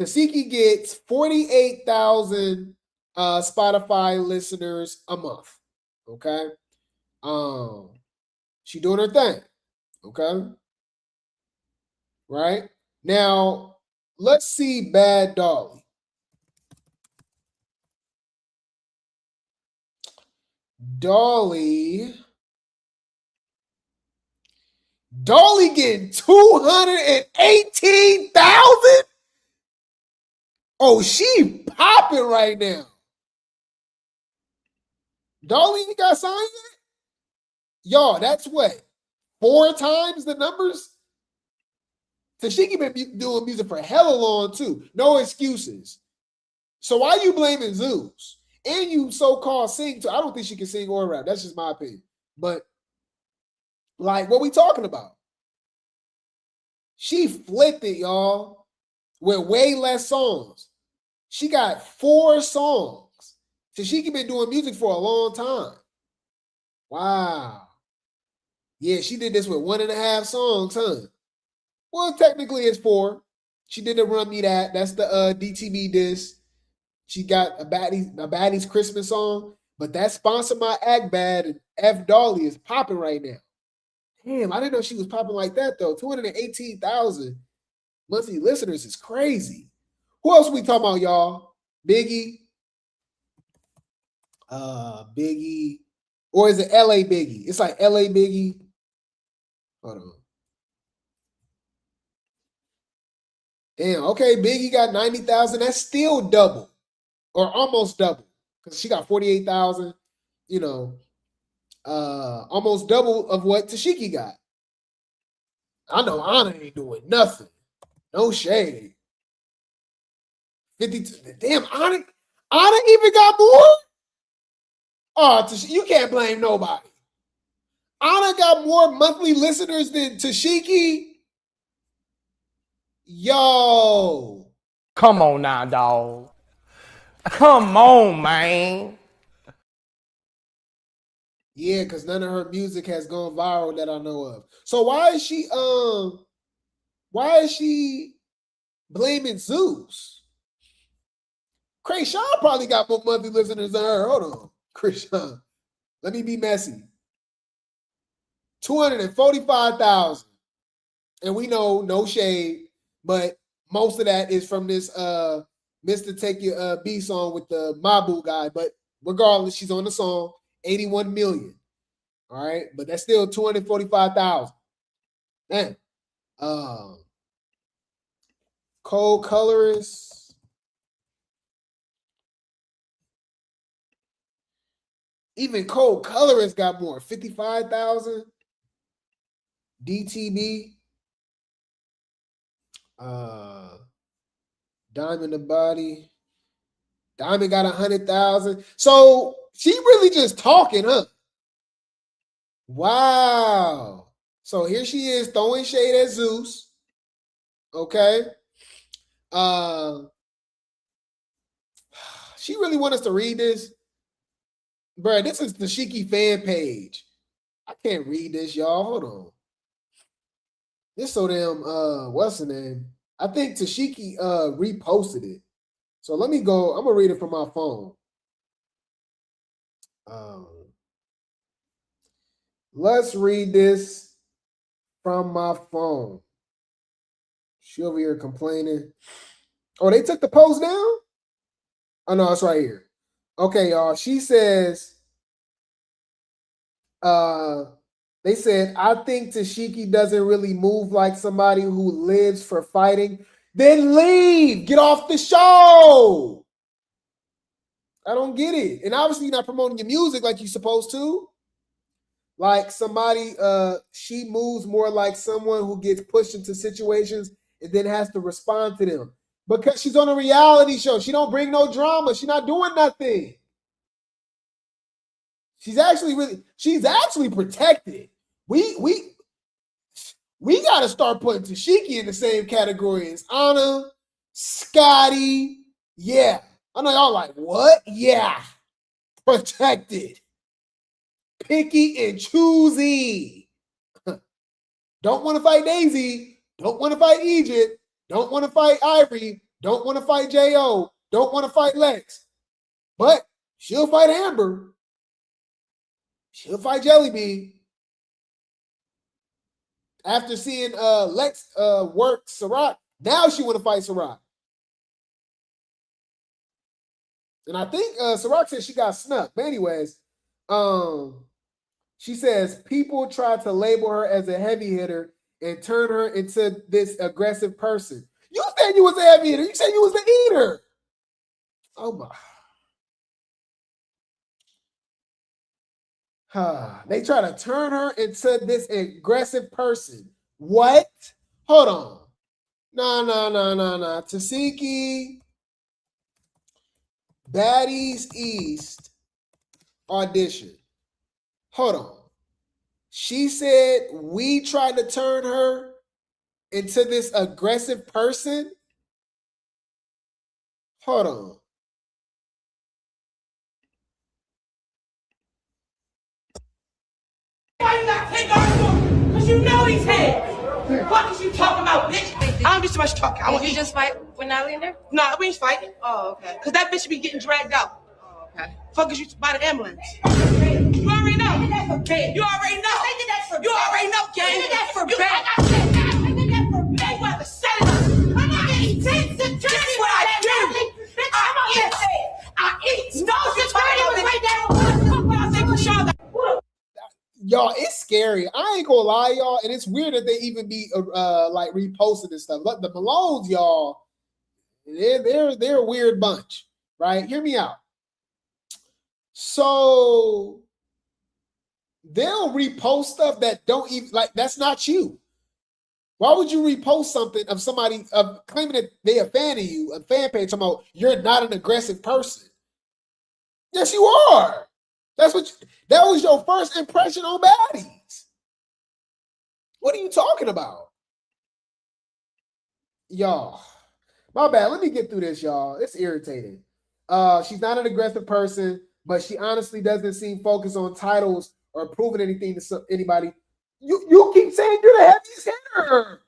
Tashiki gets 48,000 Spotify listeners a month. Okay. She doing her thing. Okay. Right? Now, let's see Bad Dolly. Dolly getting 218,000? Oh, she popping right now. Dolly ain't got signed yet? Y'all, that's what? 4 times the numbers? Tashiki been doing music for hella long too. No excuses. So why you blaming Zeus? And you so-called sing too. I don't think she can sing or rap. That's just my opinion. But like, what we talking about? She flipped it, y'all, with way less songs. She got 4 songs. Tashiki been doing music for a long time. Wow. Yeah, she did this with 1.5 songs, huh? Well, technically it's 4. She did the Run Me That. That's the DTB disc. She got a Baddies Christmas song, but that Sponsor My Act Bad and F Dolly is popping right now. Damn, I didn't know she was popping like that though. 218,000 monthly listeners is crazy. Who else we talking about, y'all? Biggie. Biggie. Or is it LA Biggie? It's like LA Biggie. Hold on. Damn, okay, Biggie got 90,000. That's still double. Or almost double. Because she got 48,000, you know. Almost double of what Tashiki got. I know Anna ain't doing nothing. No shade. 52. Damn, Anna even got more? Oh, you can't blame nobody. Anna got more monthly listeners than Tashiki. Yo. Come on now, dog. Come on, man. Yeah, because none of her music has gone viral that I know of. So why is she blaming Zeus? Krayshawn probably got more monthly listeners than her. Hold on. Krayshawn. Let me be messy. 245,000. And we know, no shade, but most of that is from this Mr. Take Your B song with the Mabu guy. But regardless, she's on the song. 81 million. All right, but that's still $245,000. Man, cold colorist. Even cold colorist got more. 55,000. DTB. Diamond the body. Diamond got 100,000. So she really just talking, huh? Wow. So here she is throwing shade at Zeus. Okay. She really want us to read this? Bruh, this is the Tashiki fan page. I can't read this, y'all. Hold on. This so damn what's the name? I think Tashiki reposted it. So let me go. I'm gonna read it from my phone. Let's read this from my phone. She over here complaining. Oh, they took the post down? Oh no, it's right here. Okay, y'all. She says, they said, I think Tashiki doesn't really move like somebody who lives for fighting. Then leave. Get off the show. I don't get it. And obviously you're not promoting your music like you're supposed to. Like somebody, she moves more like someone who gets pushed into situations and then has to respond to them. Because she's on a reality show. She don't bring no drama. She's not doing nothing. She's actually protected. We got to start putting Tashiki in the same category as Anna, Scotty. Yeah. I know y'all like, what? Yeah. Protected. Picky and choosy. Don't want to fight Daisy. Don't want to fight Egypt. Don't want to fight Ivory. Don't want to fight J.O. Don't want to fight Lex. But she'll fight Amber. She'll fight Jellybean. After seeing Lex work Ciroc, now she want to fight Ciroc. And I think Ciroc said she got snuck. But anyways, she says people try to label her as a heavy hitter and turn her into this aggressive person. You said you was a heavy hitter. You said you was the eater. Oh my. They try to turn her into this aggressive person. What? Hold on. No. Tashiki, Baddies East audition. Hold on. She said we tried to turn her into this aggressive person. Hold on. Why you not take our because you know he's here. What is you talking about, bitch? I don't do so much talking. I want you just fight with Natalie in there? No, we ain't fighting. Oh, okay. Because that bitch be getting dragged out. Oh, okay. Fuck is you by the ambulance. You already know. I did that for bed. You already know. I did that for bed. You already know, gang. I did that for bed. I did that for bed. You have to set it up. I'm not getting tense. This is what I do. Bitch, I'm on your head. I eat. No, you're talking about right now. I think Rashawn. Y'all, it's scary. I ain't gonna lie, y'all, and it's weird that they even be like reposting this stuff. But the Malones, y'all, they're a weird bunch, right? Hear me out. So they'll repost stuff that don't even like that's not you. Why would you repost something of somebody claiming that they a fan of you, a fan page, talking about you're not an aggressive person? Yes, you are. That was your first impression on Baddies. What are you talking about? Y'all, my bad. Let me get through this, y'all. It's irritating. She's not an aggressive person, but she honestly doesn't seem focused on titles or proving anything to anybody. You keep saying you're the heaviest hitter.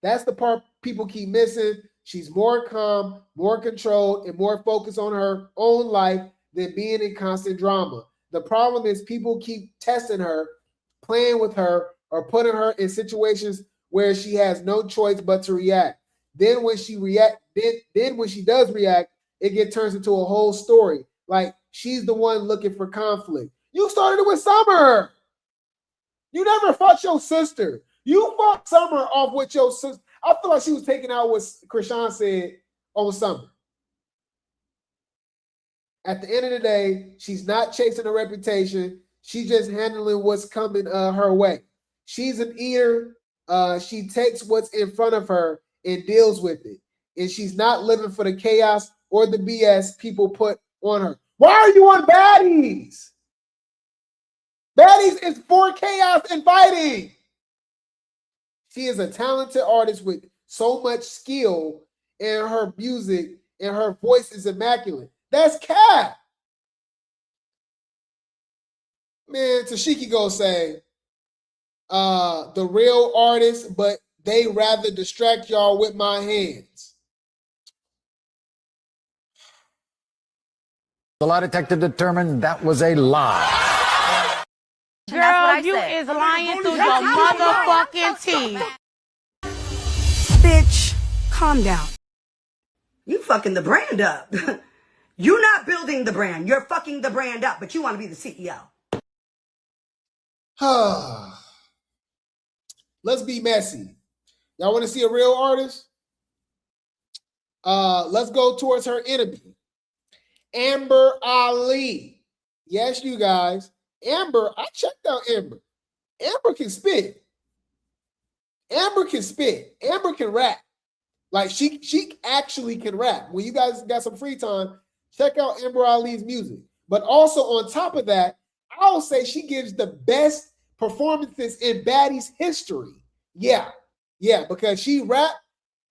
That's the part people keep missing. She's more calm, more controlled, and more focused on her own life than being in constant drama. The problem is people keep testing her, playing with her, or putting her in situations where she has no choice but to react. Then when she does react, it turns into a whole story. Like she's the one looking for conflict. You started it with Summer. You never fought your sister. You fought Summer off with your sister. I feel like she was taking out what Krishan said on Summer. At the end of the day, she's not chasing a reputation. She's just handling what's coming her way. She's an eater. She takes what's in front of her and deals with it. And she's not living for the chaos or the BS people put on her. Why are you on Baddies? Baddies is for chaos and fighting. She is a talented artist with so much skill in her music, and her voice is immaculate. That's cap. Man, Tashiki go say, the real artist, but they rather distract y'all with my hands. The lie detector determined that was a lie. Girl, you is lying through your motherfucking teeth. Bitch, calm down. You fucking the brand up. You're not building the brand. You're fucking the brand up, but you want to be the CEO. Let's be messy. Y'all want to see a real artist? Let's go towards her enemy, Amber Ali. Yes, you guys. Amber, I checked out Amber. Amber can spit. Amber can spit. Amber can rap. Like she actually can rap. When you guys got some free time, check out Amber Ali's music. But also on top of that, I'll say she gives the best performances in Baddies history. Yeah, because she rap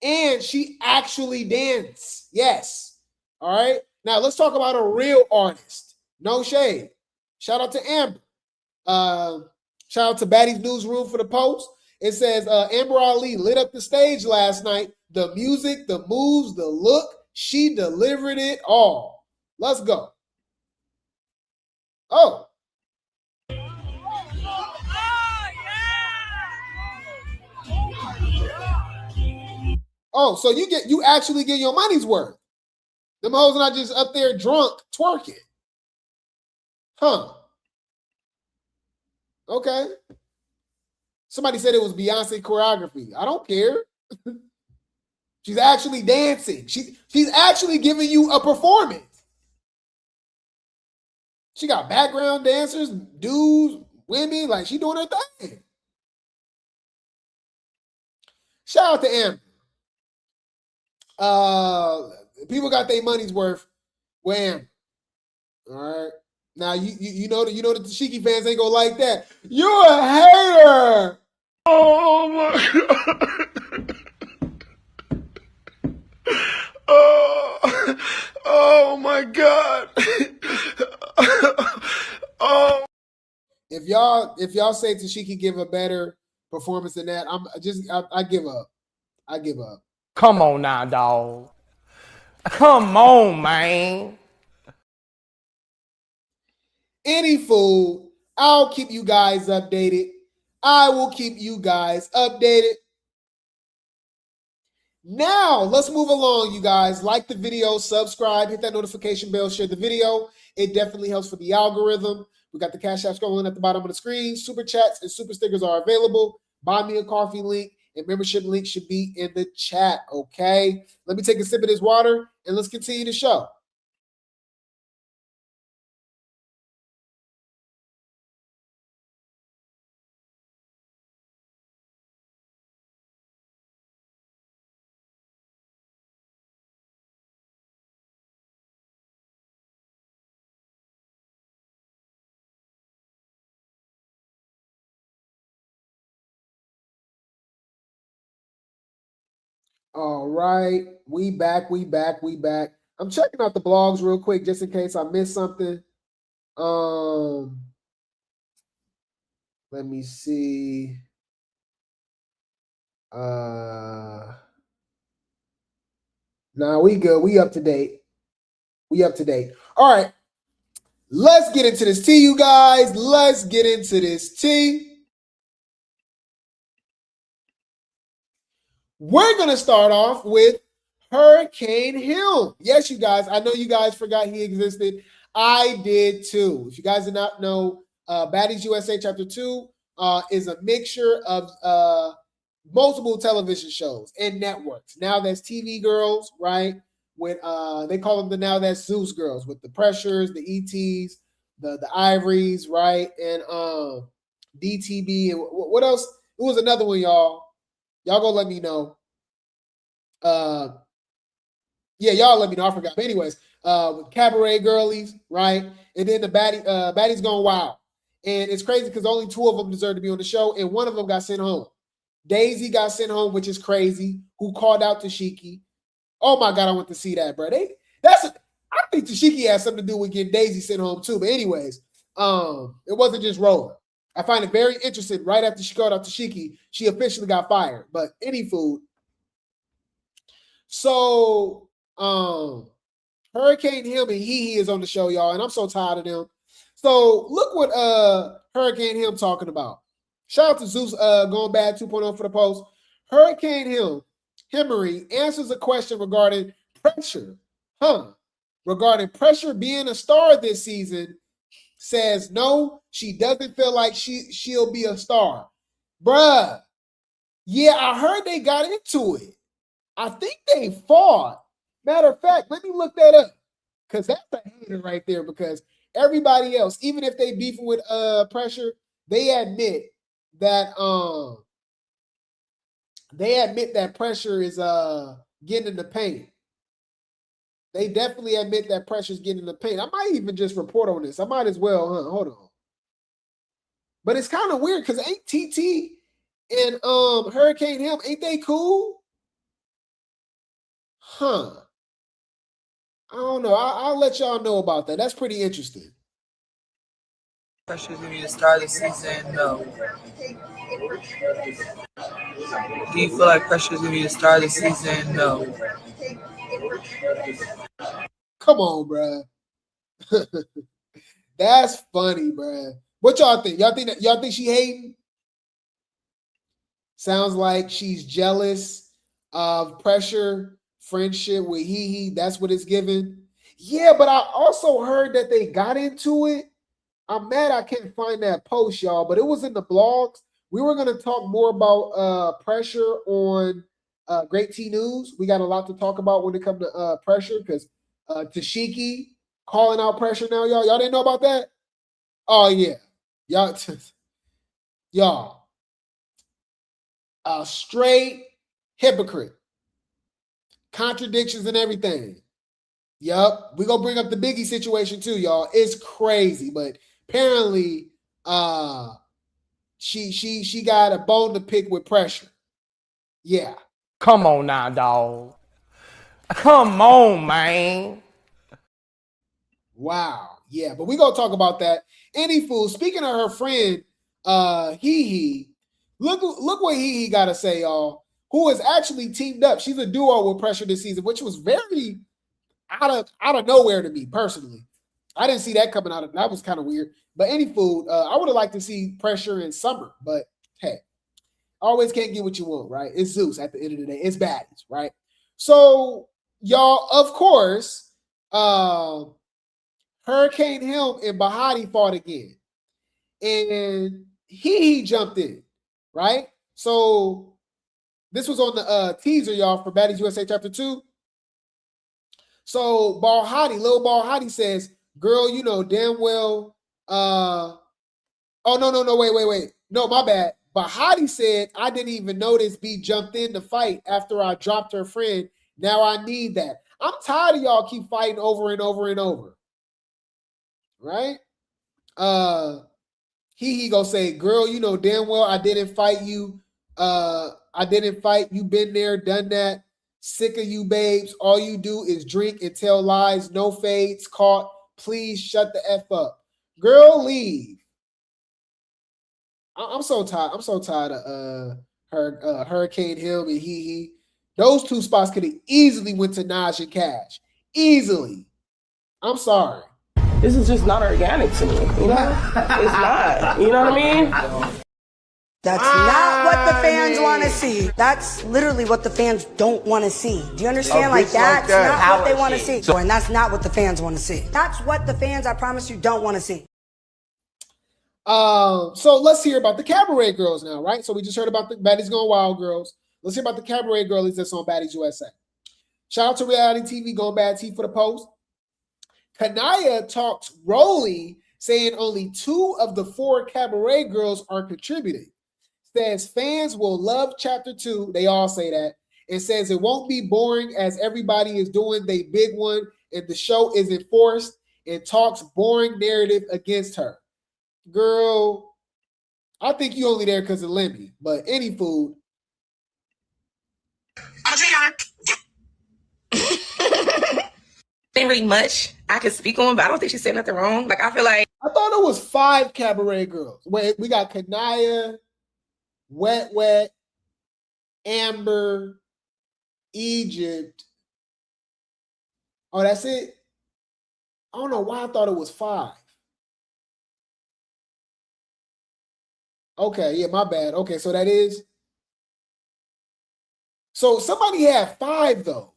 and she actually dance. Yes. All right. Now let's talk about a real artist. No shade. Shout out to Amber. Shout out to Baddies Newsroom for the post. It says Amber Ali lit up the stage last night. The music, the moves, the look, she delivered it all. Let's go. Oh. Oh, so you actually get your money's worth. Them hoes not just up there drunk twerking. Huh. Okay. Somebody said it was Beyonce choreography. I don't care. She's actually dancing. She's actually giving you a performance. She got background dancers, dudes, women, like she doing her thing. Shout out to Amber. People got their money's worth with Amber. All right. Now you know the Tashiki fans ain't gonna like that. You're a hater. Oh my God. Oh my God. Oh. If y'all say Tashiki give a better performance than that, I give up. I give up. Come on now, dog. Come on, man. Any fool, I'll keep you guys updated. I will keep you guys updated. Now, let's move along, you guys. Like the video, subscribe, hit that notification bell, share the video. It definitely helps for the algorithm. We got the Cash App scrolling at the bottom of the screen. Super chats and super stickers are available. Buy me a coffee link and membership link should be in the chat, okay? Let me take a sip of this water and let's continue the show. All right, we back. I'm checking out the blogs real quick just in case I missed something. Let me see. Nah, we good. We up to date. All right, let's get into this tea, you guys. Let's get into this tea. We're going to start off with Hurricane Hill. Yes, you guys, I know you guys forgot he existed. I did too. If you guys did not know, Baddies USA Chapter 2 is a mixture of multiple television shows and networks. Now That's TV Girls, right? With they call them the Now That's Zeus girls, with the Pressures, the ETs, the Ivories, right? And DTB, and what else? It was another one, y'all. Y'all go let me know. Yeah, y'all let me know. I forgot. But anyways, with Cabaret Girlies, right? And then the Baddies Gone Wild. And it's crazy because only 2 of them deserve to be on the show, and 1 of them got sent home. Daisy got sent home, which is crazy. Who called out Tashiki? Oh my God, I want to see that, bro. I think Tashiki has something to do with getting Daisy sent home too. But anyways, it wasn't just rolling. I find it very interesting. Right after she called out Tashiki, she officially got fired. But any food. So Hurricane Him and He is on the show, y'all, and I'm so tired of them. So look what Hurricane Him talking about. Shout out to Zeus going bad 2.0 for the post. Hurricane Himmery answers a question regarding pressure. Regarding pressure being a star this season, says no, she doesn't feel like she'll be a star. Bruh. Yeah, I heard they got into it. I think they fought. Matter of fact, let me look that up. Because that's a hater right there. Because everybody else, even if they beefing with pressure, they admit that pressure is getting in the paint. They definitely admit that pressure is getting in the paint. I might even just report on this. I might as well, hold on. But it's kind of weird because ain't TT and Hurricane Him, ain't they cool? I don't know. I'll let y'all know about that. That's pretty interesting. Pressure's gonna be the start of the season? No. Do you feel like pressure's gonna be the start of the season? No. Come on, bruh. That's funny, bruh. What y'all think? Y'all think she hating? Sounds like she's jealous of pressure, friendship with He. That's what it's given. Yeah, but I also heard that they got into it. I'm mad I can't find that post, y'all, but it was in the blogs. We were going to talk more about pressure on Grape Tea News. We got a lot to talk about when it comes to pressure because Tashiki calling out pressure now, y'all. Y'all didn't know about that? Oh, yeah. Y'all. Straight hypocrite. Contradictions and everything. Yup. We're going to bring up the Biggie situation too, y'all. It's crazy, but apparently she got a bone to pick with pressure. Yeah. Come on now, dog. Come on, man. Wow. Yeah, but we're going to talk about that. Any fool. Speaking of her friend, He, look what He got to say, y'all, who has actually teamed up. She's a duo with Pressure this season, which was very out of nowhere to me, personally. I didn't see that coming out of that was kind of weird. But any food, I would have liked to see Pressure in Summer, but hey, always can't get what you want, right? It's Zeus at the end of the day. It's Baddies, right? So, y'all, of course, Hurricane Him and Bahati fought again. And he jumped in, right? So, this was on the teaser, y'all, for Baddies USA Chapter 2. So, Lil Ball Hottie says, girl, you know damn well, oh, no, wait. No, my bad. But Hottie said, I didn't even notice B jumped in to fight after I dropped her friend. Now I need that. I'm tired of y'all keep fighting over and over and over. Right? He gonna say, girl, you know damn well I didn't fight you. You been there, done that. Sick of you, babes. All you do is drink and tell lies. No fades caught. Please shut the F up. Girl, leave. I'm so tired. I'm so tired of Hurricane Him and He. Those two spots could have easily went to Naj and Cash. Easily. I'm sorry. This is just not organic to me. You know? It's not. You know what I mean? That's not what the fans want to see. That's literally what the fans don't want to see. Do you understand? Like that's not what they want to see. And that's not what the fans want to see. That's what the fans, I promise you, don't want to see. So let's hear about the cabaret girls now, right? So we just heard about the Baddies Going Wild girls. Let's hear about the cabaret girlies that's on Baddies USA. Shout out to reality TV, Going Bad T for the post. Kanaya talks Rolly, saying only 2 of the 4 cabaret girls are contributing. Says fans will love chapter 2. They all say that. And says it won't be boring as everybody is doing they big one and the show isn't forced and talks boring narrative against her. Girl, I think you only there because of Lemmy, but any food. Ain't really much I could speak on, but I don't think she said nothing wrong. Like I feel like I thought it was 5 cabaret girls. Wait, we got Kanaya, Wet, Amber, Egypt. Oh, that's it? I don't know why I thought it was 5. Okay, yeah, my bad. Okay, so that is. So somebody had 5 though.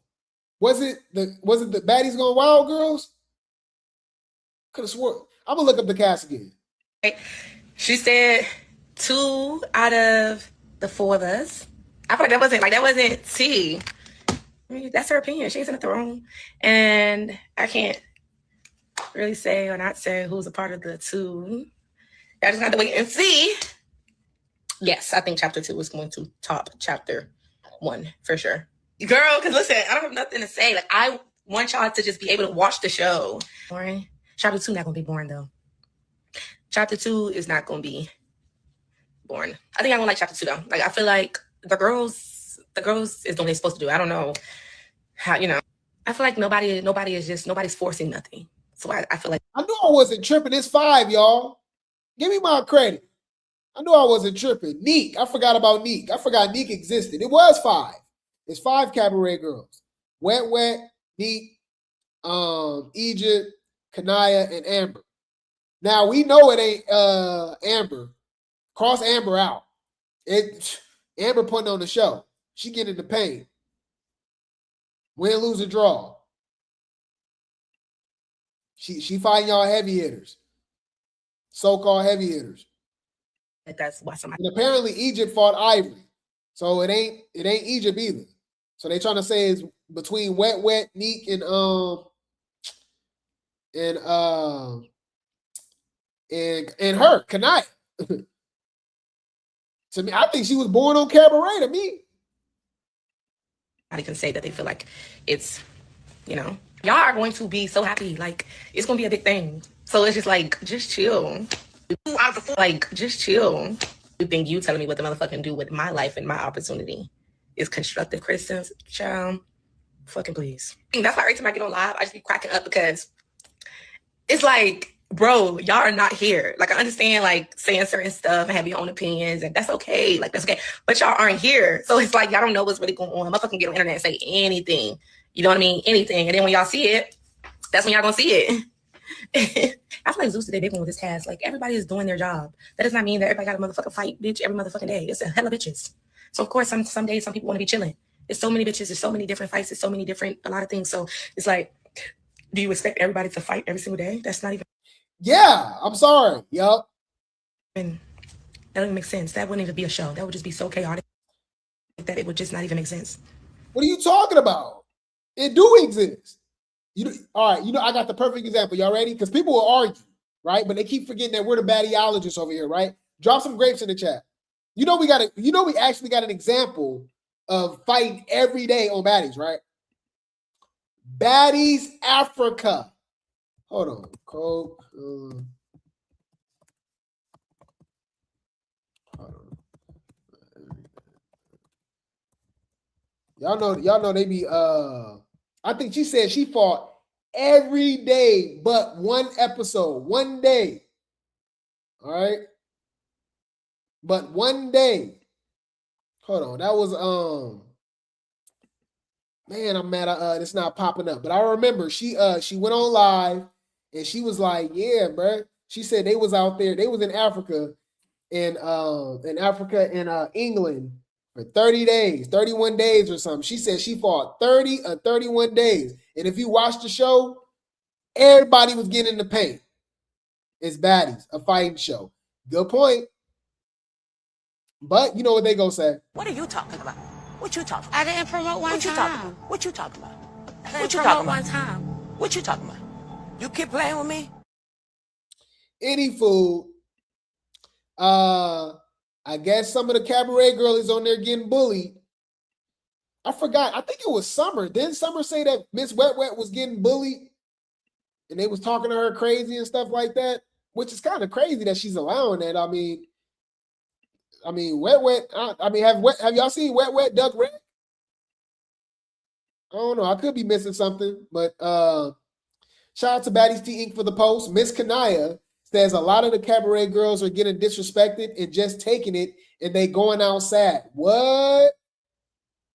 Was it the Baddies Going Wild girls? Could have swore. I'm gonna look up the cast again. she said 2 out of the 4 of us. I feel like that wasn't T. I mean, that's her opinion. She ain't said nothing wrong. And I can't really say or not say who's a part of the 2. I just have to wait and see. Yes, I think chapter 2 is going to top chapter 1 for sure. Girl, because listen, I don't have nothing to say. Like, I want y'all to just be able to watch the show. Boring. Chapter 2 not going to be boring, though. Chapter 2 is not going to be boring. I think I'm going to like chapter 2, though. Like, I feel like the girls is doing what they're supposed to do. I don't know how, I feel like nobody's forcing nothing. So I feel like. I knew I wasn't tripping. It's 5, y'all. Give me my credit. I knew I wasn't tripping. Neek. I forgot about Neek. I forgot Neek existed. It was 5. It's 5 cabaret girls. Wet, Neek, Egypt, Kanaya, and Amber. Now we know it ain't Amber. Cross Amber out. Amber putting on the show. She getting the pain. Win, lose, or draw. She fighting y'all heavy hitters. So-called heavy hitters. That's why somebody. And apparently Egypt fought Ivory. So it ain't Egypt either. So they trying to say it's between Wet, Neek, and her, Kanaya. To me, I think she was born on cabaret to me. I can say that they feel like it's, y'all are going to be so happy. Like, it's going to be a big thing. So it's just like, just chill. Like, just chill. You think you telling me what the motherfucking do with my life and my opportunity is constructive criticism? Child, fucking please. And that's why every time I get on live, I just be cracking up because it's like, bro, y'all are not here. Like, I understand, like, saying certain stuff and have your own opinions, and that's okay. Like, that's okay. But y'all aren't here. So it's like, y'all don't know what's really going on. Motherfucking get on the internet and say anything. You know what I mean? Anything. And then when y'all see it, that's when y'all gonna see it. I feel like Zeus today big one with his cast. Like, everybody is doing their job. That does not mean that everybody got a motherfucking fight, bitch, every motherfucking day. It's a hell of bitches. So, of course, some days, some people want to be chilling. There's so many bitches. There's so many different fights. There's so many different, a lot of things. So, it's like, do you expect everybody to fight every single day? That's not even. Yeah, I'm sorry. Yup. And that doesn't make sense. That wouldn't even be a show. That would just be so chaotic that it would just not even make sense. What are you talking about? It do exist. All right, I got the perfect example. Y'all ready? Because people will argue, right? But they keep forgetting that we're the baddiologists over here, right? Drop some grapes in the chat. We actually got an example of fighting every day on Baddies, right? Baddies Africa. Hold on. Hold on. Y'all know they be I think she said she fought every day but one episode. One day. All right. But one day. Hold on. That was man, I'm mad it's not popping up. But I remember she went on live and she was like, yeah, bro. She said they was out there, they was in Africa, in Africa in England for 30 days, 31 days or something. She said she fought 30 or 31 days. And if you watch the show, everybody was getting in the paint. It's Baddies, a fighting show. Good point. But you know what they gonna say? What are you talking about? What you talking about? I didn't promote one What you time. talking about? What you talking about? What you talking about? One time. What you talking about? You keep playing with me? Any food. I guess some of the cabaret girlies on there getting bullied. I forgot. I think it was Summer. Didn't Summer say that Miss Wet Wet was getting bullied? And they was talking to her crazy and stuff like that, which is kind of crazy that she's allowing that. I mean, Wet Wet. Have y'all seen Wet Wet Duck Red? I don't know. I could be missing something, but shout out to Baddies Tea Inc. for the post. Miss Kanaya says a lot of the cabaret girls are getting disrespected and just taking it, and they going out sad. What?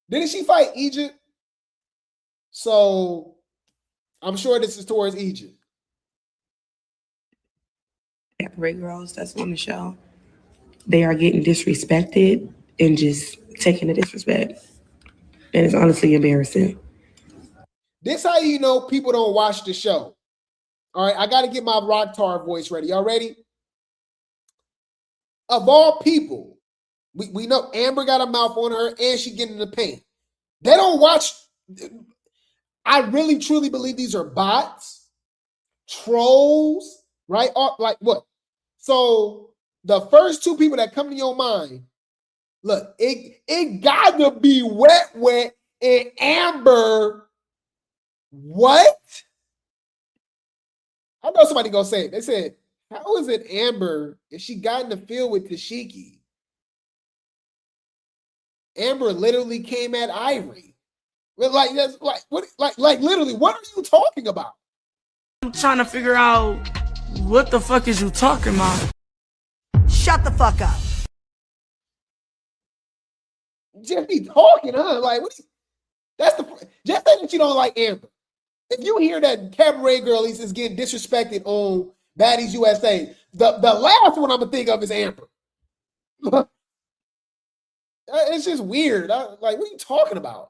Didn't she fight Egypt? So I'm sure this is towards Egypt. Cabaret girls that's on the show, they are getting disrespected and just taking the disrespect. And it's honestly embarrassing. This how you know people don't watch the show. All right, I got to get my rock tar voice ready. Y'all ready? Of all people, we know Amber got a mouth on her and she getting in the paint. They don't watch. I really, truly believe these are bots, trolls, right? Like what? So the first two people that come to your mind, look, it got to be Wet Wet and Amber. What? I know somebody gonna say it. They said, how is it Amber if she got in the field with Tashiki? Amber literally came at Ivory. Like literally, what are you talking about? I'm trying to figure out what the fuck is you talking about? Shut the fuck up. Just be talking, huh? Like, just say that you don't like Amber. If you hear that cabaret girlies is getting disrespected on Baddies USA, the last one I'm gonna think of is Amber. It's just weird. Like, what are you talking about?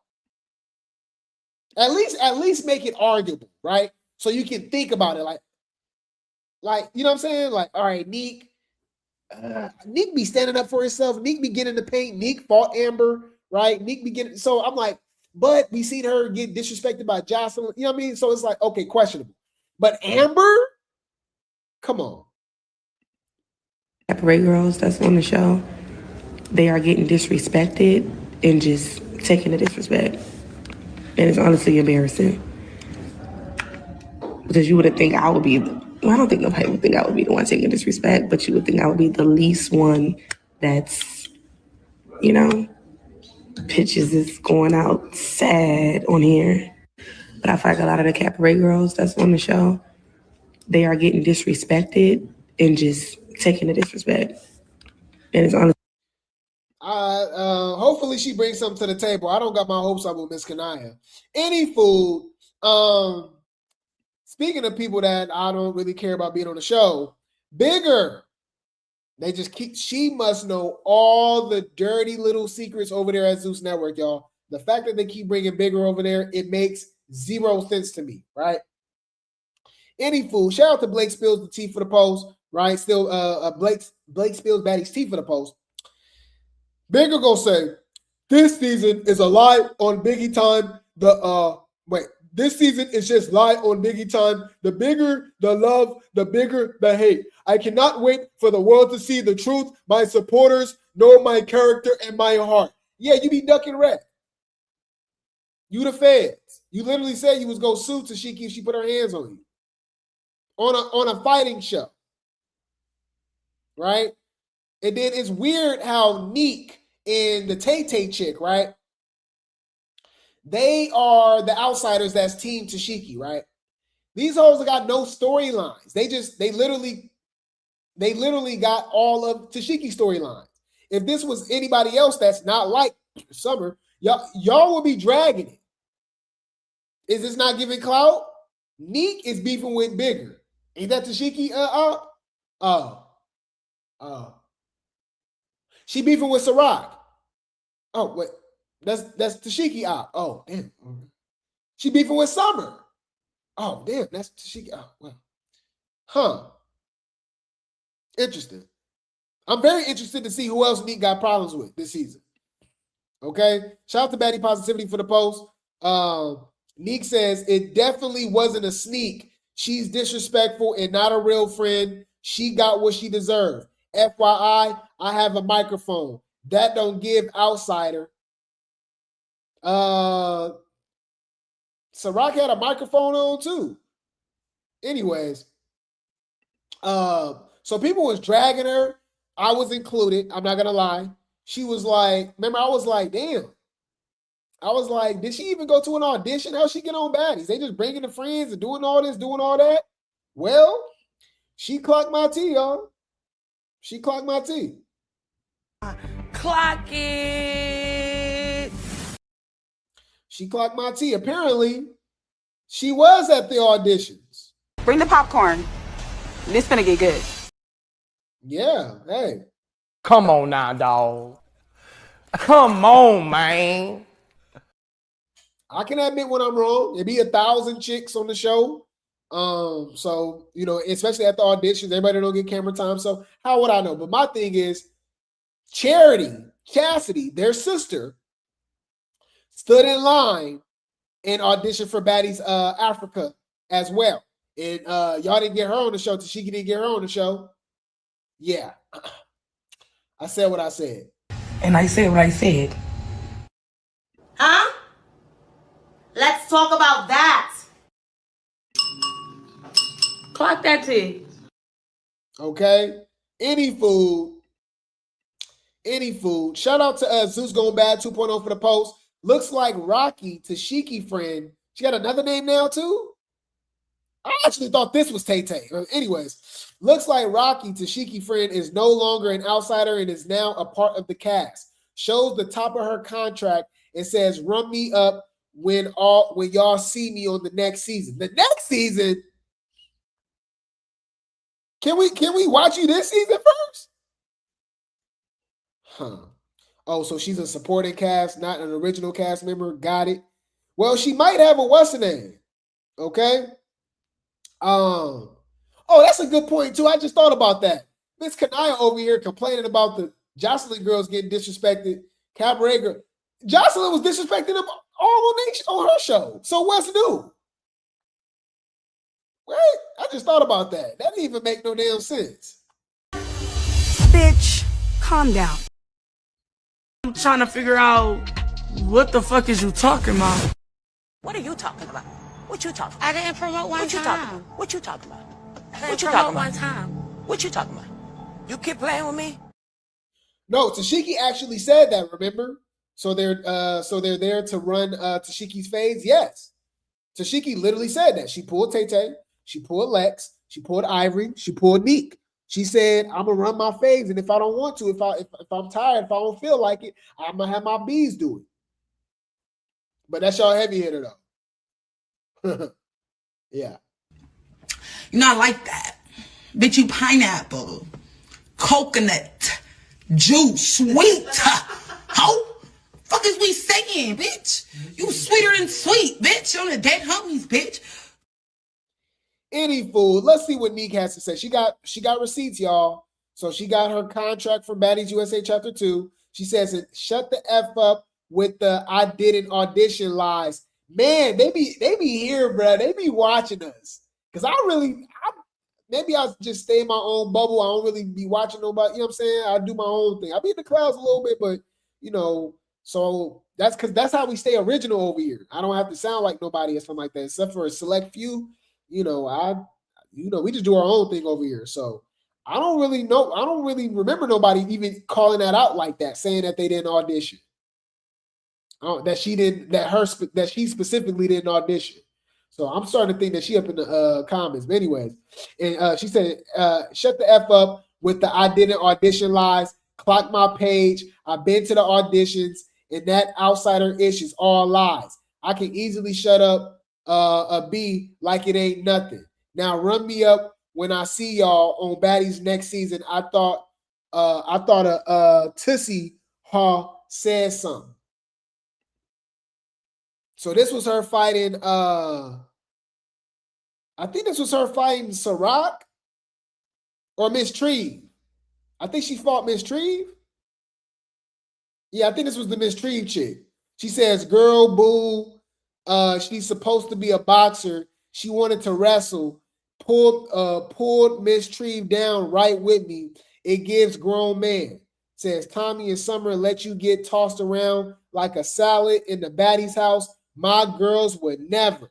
At least make it arguable, right? So you can think about it. Like you know what I'm saying? Like, all right, Neek be standing up for herself. Neek be getting in the paint. Neek fought Amber, right? Neek be getting. So I'm like, but we seen her get disrespected by Jocelyn. You know what I mean? So it's like, okay, questionable. But Amber, come on. Cabaret girls that's on the show, they are getting disrespected and just taking the disrespect. And it's honestly embarrassing. Because you wouldn't think I would be, I don't think nobody would think I would be the one taking disrespect, but you would think I would be the least one that's, you know, pitches is going out sad on here. But I feel like a lot of the cabaret girls that's on the show, they are getting disrespected and just taking the disrespect. And it's honestly. Hopefully she brings something to the table. I don't got my hopes up with Miss Kanaya. Any food. Speaking of people that I don't really care about being on the show, Bigger. They just she must know all the dirty little secrets over there at Zeus Network, y'all. The fact that they keep bringing Bigger over there, it makes zero sense to me, right? Any food. Shout out to Blake Spills the tea for the post, right? Still, Blake Spills Baddies tea for the post. Bigger gonna say, this season is a lie on Biggie time. This season is just lie on Biggie time. The bigger the love, the bigger the hate. I cannot wait for the world to see the truth. My supporters know my character and my heart. Yeah, you be ducking red. You the feds. You literally said you was gonna sue Tashiki if she put her hands on you. On a fighting show. Right? And then it's weird how Neek and the Tay-Tay chick, right? They are the outsiders that's Team Tashiki, right? These hoes got no storylines. They literally got all of Tashiki's storylines. If this was anybody else that's not like Summer, y'all would be dragging it. Is this not giving clout? Neek is beefing with Bigger. Ain't that Tashiki up? Oh. She beefing with Ciroc. Oh, wait. That's Tashiki op. Oh, damn. She beefing with Summer. Oh, damn. That's Tashiki. Oh, well. Huh. Interesting. I'm very interested to see who else Neek got problems with this season. Okay. Shout out to Baddie Positivity for the post. Neek says, it definitely wasn't a sneak. She's disrespectful and not a real friend. She got what she deserved. FYI, I have a microphone. That don't give outsider. Ciroc had a microphone on too. Anyways, so people was dragging her. I was included. I'm not gonna lie. She was like, remember, I was like, damn. I was like, did she even go to an audition? How'd she get on Baddies? They just bringing the friends and doing all this, doing all that. Well, she clocked my tea, y'all. She clocked my tea. Clock it. She clocked my tea. Apparently, she was at the auditions. Bring the popcorn. This finna get good. Yeah, hey. Come on now, dog. Come on, man. I can admit when I'm wrong. There be 1,000 chicks on the show. So, you know, especially at the auditions, everybody don't get camera time. So how would I know? But my thing is, Cassidy, their sister, stood in line and auditioned for Baddies Africa as well. And y'all didn't get her on the show. Tashiki didn't get her on the show. Yeah. I said what I said. And I said what I said. Huh? Let's talk about that. Clock that tea. Okay. Any food. Shout out to Zeus Going Bad 2.0 for the post. Looks like Rocky, Tashiki friend. She got another name now too? I actually thought this was Tay-Tay. Anyways, looks like Rocky, Tashiki friend, is no longer an outsider and is now a part of the cast. Shows the top of her contract and says, run me up when y'all see me on the next season. The next season? Can we watch you this season first? Huh. Oh, so she's a supporting cast, not an original cast member. Got it. Well, she might have a what's her name. Okay. Oh, that's a good point too. I just thought about that. Miss Kanaya over here complaining about the Jocelyn girls getting disrespected. Cabaret girl. Jocelyn was disrespecting them all on her show. So what's new? Right? I just thought about that. That didn't even make no damn sense. Bitch, calm down. I'm trying to figure out what the fuck is you talking about? What are you talking about? What you talking about? I didn't promote one time. What you talking about? What you talking about? One time. What you talking about? You keep playing with me? No, Tashiki actually said that, remember? So they're there to run Tashiki's fades? Yes. Tashiki literally said that. She pulled Tay-Tay, she pulled Lex, she pulled Ivory, she pulled Neek. She said, I'm gonna run my fades, and if I don't want to, if I'm tired, if I don't feel like it, I'm gonna have my bees do it. But that's y'all heavy hitter though. Yeah. You're not like that. Bitch, you pineapple, coconut, juice, sweet. How fuck is we saying, bitch? You sweeter than sweet, bitch. On the dead homies, bitch. Any food. Let's see what Neek has to say. She got receipts, y'all. So she got her contract for Baddies USA Chapter 2. She says, shut the F up with the I didn't audition lies. Man, they be here, bro. They be watching us. Because maybe I'll just stay in my own bubble. I don't really be watching nobody. You know what I'm saying? I do my own thing. I be in the clouds a little bit, but, you know, so that's because that's how we stay original over here. I don't have to sound like nobody or something like that, except for a select few. You know, we just do our own thing over here. So I don't really know. I don't really remember nobody even calling that out like that, saying that they didn't audition. That she specifically didn't audition. So I'm starting to think that she up in the comments. But anyways, and she said, shut the F up with the I didn't audition lies. Clock my page. I've been to the auditions, and that outsider ish is all lies. I can easily shut up a B like it ain't nothing. Now run me up when I see y'all on Baddies next season. I thought I thought Tussie said something. So this was her fighting. I think this was her fighting Ciroc or Miss Treve. I think she fought Miss Treve. Yeah, I think this was the Miss Treve chick. She says, "Girl, boo. She's supposed to be a boxer. She wanted to wrestle. Pulled Miss Treve down right with me. It gives grown man." Says Tommie and Summer let you get tossed around like a salad in the Baddies house. My girls would never.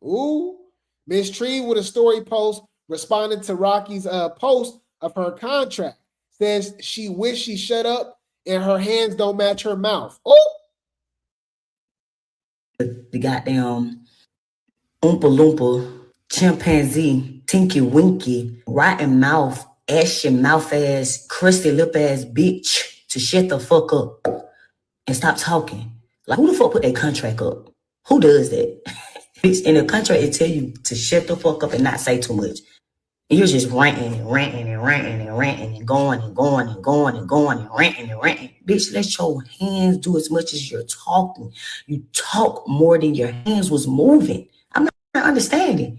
Ooh. Miss Treve with a story post responding to Rocky's post of her contract. Says she wished she shut up and her hands don't match her mouth. Oh. The goddamn Oompa Loompa, chimpanzee, Tinky Winky, rotten mouth, ashy mouth ass, crusty lip ass bitch to shut the fuck up and stop talking. Like, who the fuck put that contract up? Who does that? Bitch, in the contract, it tell you to shut the fuck up and not say too much. And you're just ranting and ranting and ranting and ranting and going and going and going and going and ranting and ranting. Bitch, let your hands do as much as you're talking. You talk more than your hands was moving. I'm not understanding.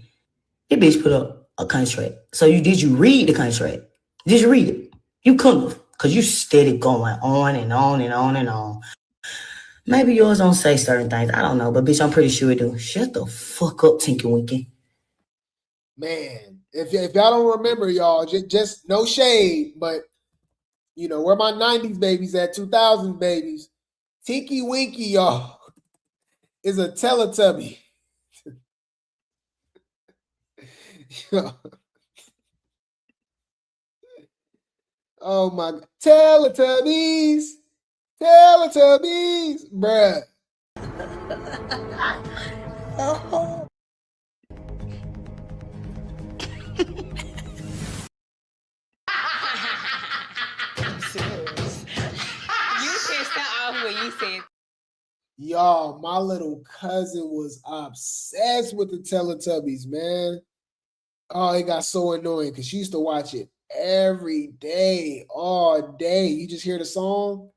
That bitch put up a contract. So did you read the contract? Did you read it? You couldn't have, because you steady going on and on and on and on. Maybe yours don't say certain things. I don't know, but bitch, I'm pretty sure it do. Shut the fuck up, Tinky Winky. Man, if y'all don't remember, y'all, just no shade, but you know, where my 90s babies at, 2000s babies, Tinky Winky, y'all, is a Teletubby. Oh my God. Teletubbies, bruh. Oh. You can't start off when you said. Y'all, my little cousin was obsessed with the Teletubbies, man. Oh, it got so annoying because she used to watch it every day, all day. You just hear the song.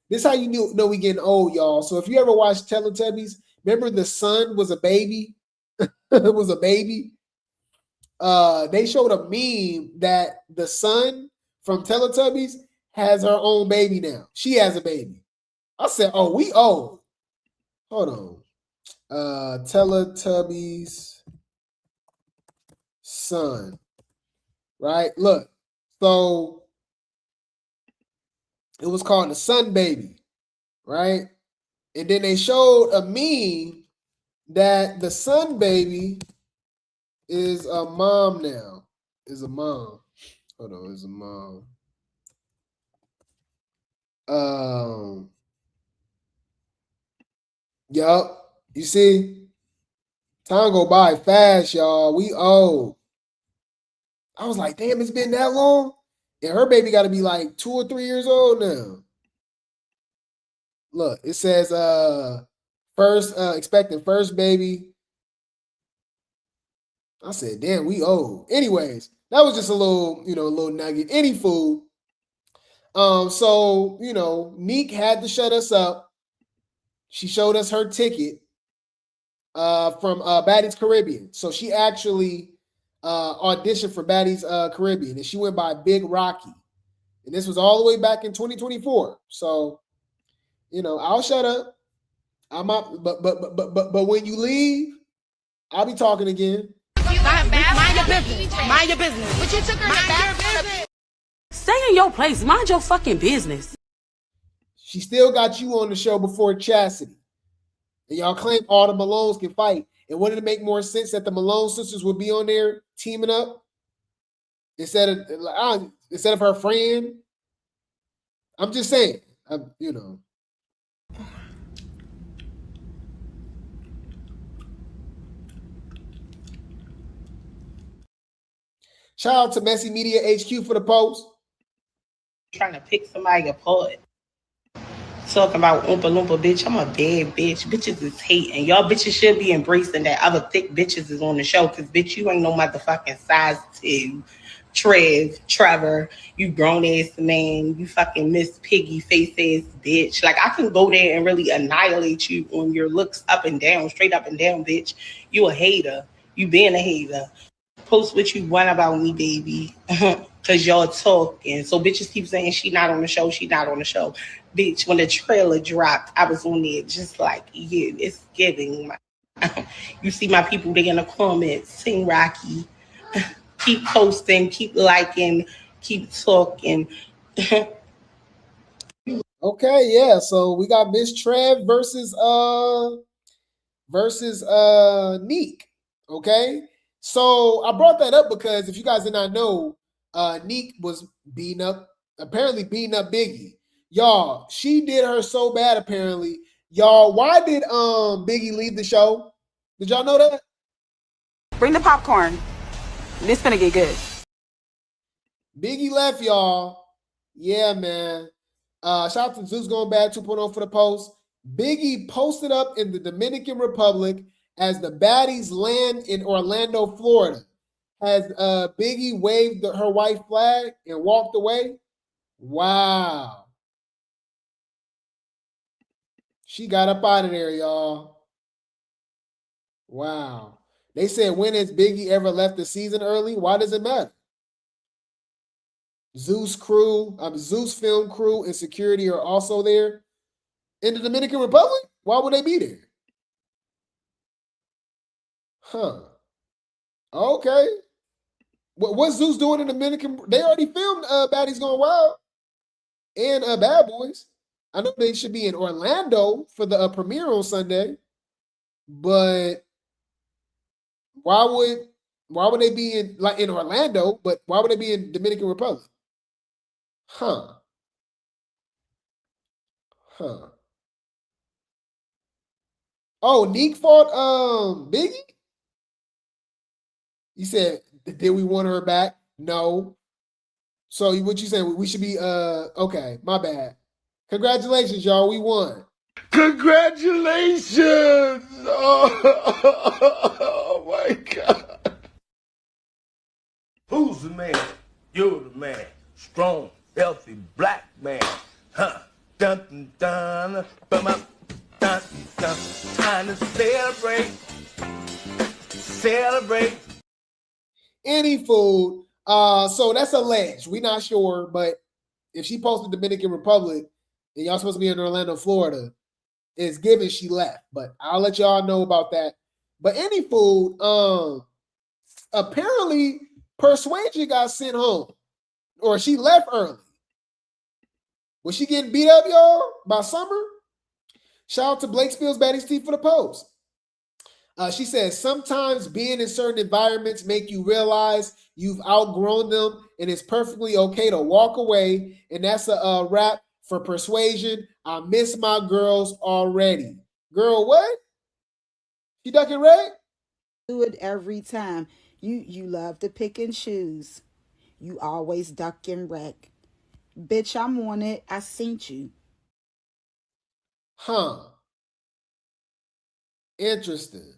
This is how you know we getting old, y'all. So if you ever watched Teletubbies, remember the son was a baby? It was a baby. They showed a meme that the son from Teletubbies has her own baby now. She has a baby. I said, oh, we old. Hold on. Teletubbies son. Right? Look. So it was called the Sun Baby, right? And then they showed a meme that the Sun Baby is a mom now. Is a mom. Hold on, is a mom. Yup. You see? Time go by fast, y'all. We old. I was like, damn, it's been that long? And her baby got to be like 2 or 3 years old now. Look, it says expecting first baby. I said, damn, we old. Anyways, that was just a little, a little nugget. Any food. So, Neek had to shut us up. She showed us her ticket from Baddies Caribbean. So she actually auditioned for Baddies Caribbean, and she went by Big Rocky. And this was all the way back in 2024. So, I'll shut up. I'm up, but when you leave, I'll be talking again. Mind your business. Mind your business. But you took her to bathroom. Stay in your place. Mind your fucking business. She still got you on the show before Chastity. And y'all claim all the Malones can fight. And wouldn't it make more sense that the Malone sisters would be on there teaming up instead of her friend? I'm just saying, Shout out to Messy Media HQ for the post. Trying to pick somebody apart. Talking about Oompa Loompa, bitch. I'm a bad bitch. Bitches is hating. Y'all bitches should be embracing that other thick bitches is on the show. Because, bitch, you ain't no motherfucking size 2. Trevor, you grown ass man, you fucking Miss Piggy face ass bitch. Like, I can go there and really annihilate you on your looks up and down, straight up and down, bitch. You a hater. You being a hater. Post what you want about me, baby. Cause y'all talking. So bitches keep saying she not on the show, she not on the show. Bitch, when the trailer dropped, I was on there just like, yeah, it's giving. You see my people there in the comments, sing Rocky. Keep posting, keep liking, keep talking. Okay, yeah. So we got Miss Trev versus Neek. Okay. So I brought that up because if you guys did not know, Neek was apparently beating up Biggie. Y'all, she did her so bad apparently. Y'all, why did Biggie leave the show? Did y'all know that? Bring the popcorn. This finna get good. Biggie left, y'all. Yeah, man. Shout out to Zeus going bad 2.0 for the post. Biggie posted up in the Dominican Republic as the Baddies land in Orlando, Florida. Has Biggie waved her white flag and walked away? Wow. She got up out of there, y'all. Wow. They said, when has Biggie ever left the season early? Why does it matter? Zeus film crew and security are also there in the Dominican Republic. Why would they be there? Huh. Okay. What's Zeus doing in the Dominican? They already filmed Baddies Gone Wild and Bad Boys. I know they should be in Orlando for the premiere on Sunday, but why would they be in Orlando? But why would they be in Dominican Republic? Huh. Oh, Neek fought Biggie? You said, did we want her back? No. So what you saying? We should be okay, my bad. Congratulations, y'all. We won. Congratulations! Oh my God. Who's the man? You're the man. Strong, healthy, black man. Huh. Dun dun dun. Bum up. Dun dun. Time to celebrate. Celebrate. Any food. So that's alleged. We're not sure, but if she posted Dominican Republic and y'all supposed to be in Orlando, Florida, it's given she left. But I'll let y'all know about that. But any food, apparently Persuasion got sent home. Or she left early. Was she getting beat up, y'all, by Summer? Shout out to Blake Spills Baddies Tea for the post. She says, sometimes being in certain environments make you realize you've outgrown them and it's perfectly okay to walk away. And that's a wrap for Persuasion. I miss my girls already. Girl, what? You ducking Ray? Do it every time. You love to pick and choose. You always duck and wreck. Bitch, I'm on it. I seen you. Huh. Interesting.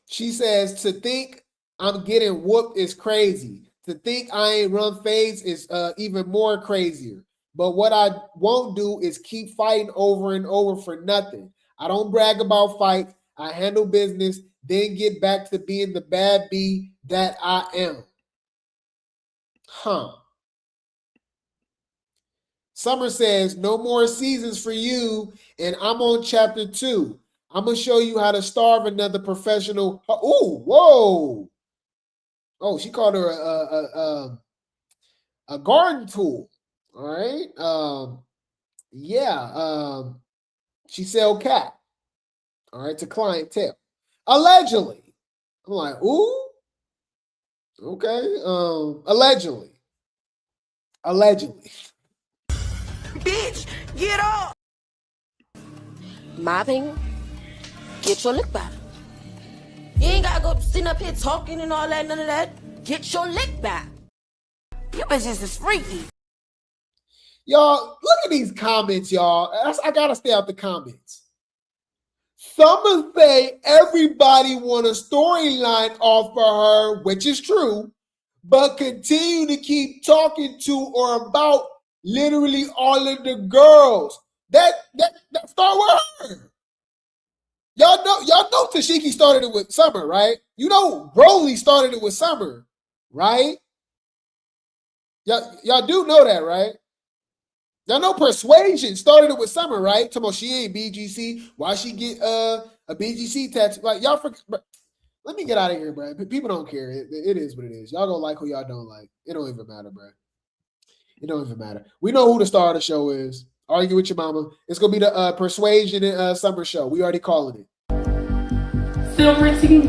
She says, to think I'm getting whooped is crazy. To think I ain't run fades is even more crazier. But what I won't do is keep fighting over and over for nothing. I don't brag about fights. I handle business, then get back to being the bad bee that I am. Huh. Summer says, no more seasons for you, and I'm on chapter 2. I'm going to show you how to starve another professional. Oh, whoa. Oh, she called her a garden tool. All right. She sell cat. All right, to clientele. Allegedly. I'm like, ooh. Okay. Allegedly. Bitch, get up. Mopping, get your lick back. You ain't gotta go sitting up here talking and all that, none of that. Get your lick back. You bitches is freaky. Y'all, look at these comments, y'all. I gotta stay out the comments. Some say everybody want a storyline off for her, which is true, but continue to keep talking to or about literally all of the girls. That start with her. Y'all know Tashiki started it with Summer, right? You know Broly started it with Summer, right? Y'all do know that, right? Y'all know Persuasion started it with Summer, right? Talking about she ain't BGC. Why she get a BGC tattoo? Like, y'all let me get out of here, bro. People don't care. It is what it is. Y'all gonna like who y'all don't like. It don't even matter, bro. It don't even matter. We know who the star of the show is. Argue with your mama. It's gonna be the Persuasion and Summer show. We already calling it. Silver team.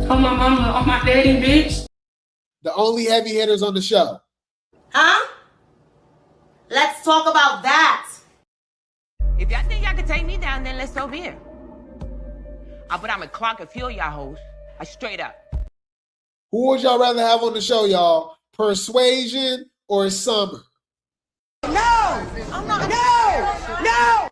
On my mama, on my daddy, bitch. The only heavy hitters on the show. Huh? Let's talk about that. If y'all think y'all can take me down, then let's go here. But I'm a clock and fuel y'all hoes. I straight up. Who would y'all rather have on the show, y'all? Persuasion or Summer? No! I'm not. No!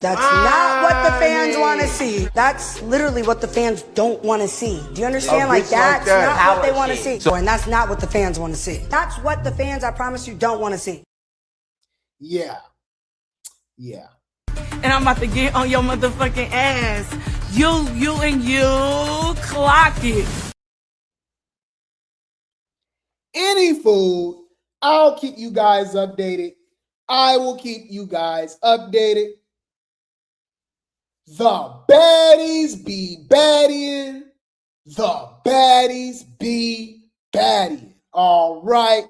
That's not what the fans want to see. That's literally what the fans don't want to see. Do you understand? Like, that's not what they want to see. And that's not what the fans want to see. That's what the fans, I promise you, don't want to see. Yeah. And I'm about to get on your motherfucking ass. You clock it. Any food, I'll keep you guys updated. I will keep you guys updated. The baddies be baddying. The baddies be baddying. All right.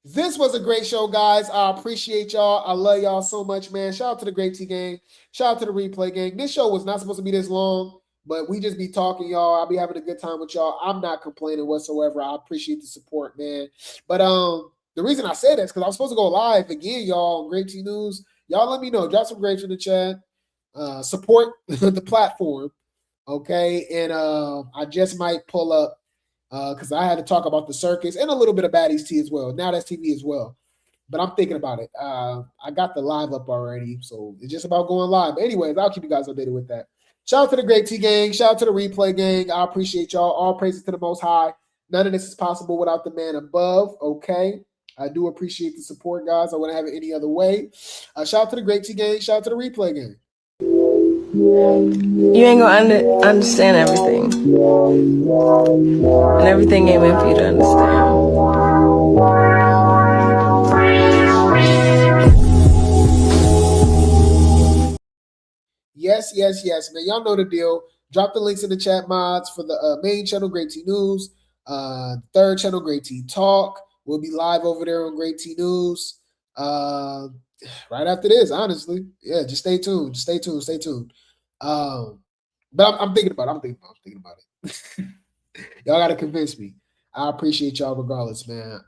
This was a great show, guys. I appreciate y'all. I love y'all so much, man. Shout out to the Grape Tea gang. Shout out to the Replay gang. This show was not supposed to be this long, but we just be talking, y'all. I'll be having a good time with y'all. I'm not complaining whatsoever. I appreciate the support, man. But the reason I say that is because I was supposed to go live again, y'all, on Grape Tea News. Y'all let me know. Drop some grapes in the chat. Support the platform, okay? And I just might pull up because I had to talk about the circus and a little bit of Baddies Tea as well. Now that's TV as well. But I'm thinking about it. I got the live up already, so it's just about going live. But anyways, I'll keep you guys updated with that. Shout out to the Grape Tea gang. Shout out to the Replay gang. I appreciate y'all. All praises to the Most High. None of this is possible without the man above, okay? I do appreciate the support, guys. I wouldn't have it any other way. Shout out to the Grape Tea gang. Shout out to the Replay gang. You ain't gonna understand everything. And everything ain't meant for you to understand. Yes, man. Y'all know the deal. Drop the links in the chat, mods, for the main channel, Grape Tea News. Third channel, Grape Tea Talk. We'll be live over there on Grape Tea News. Right after this, honestly. Yeah, just stay tuned. Stay tuned. But I'm thinking about it. I'm thinking about it. Y'all got to convince me. I appreciate y'all regardless, man.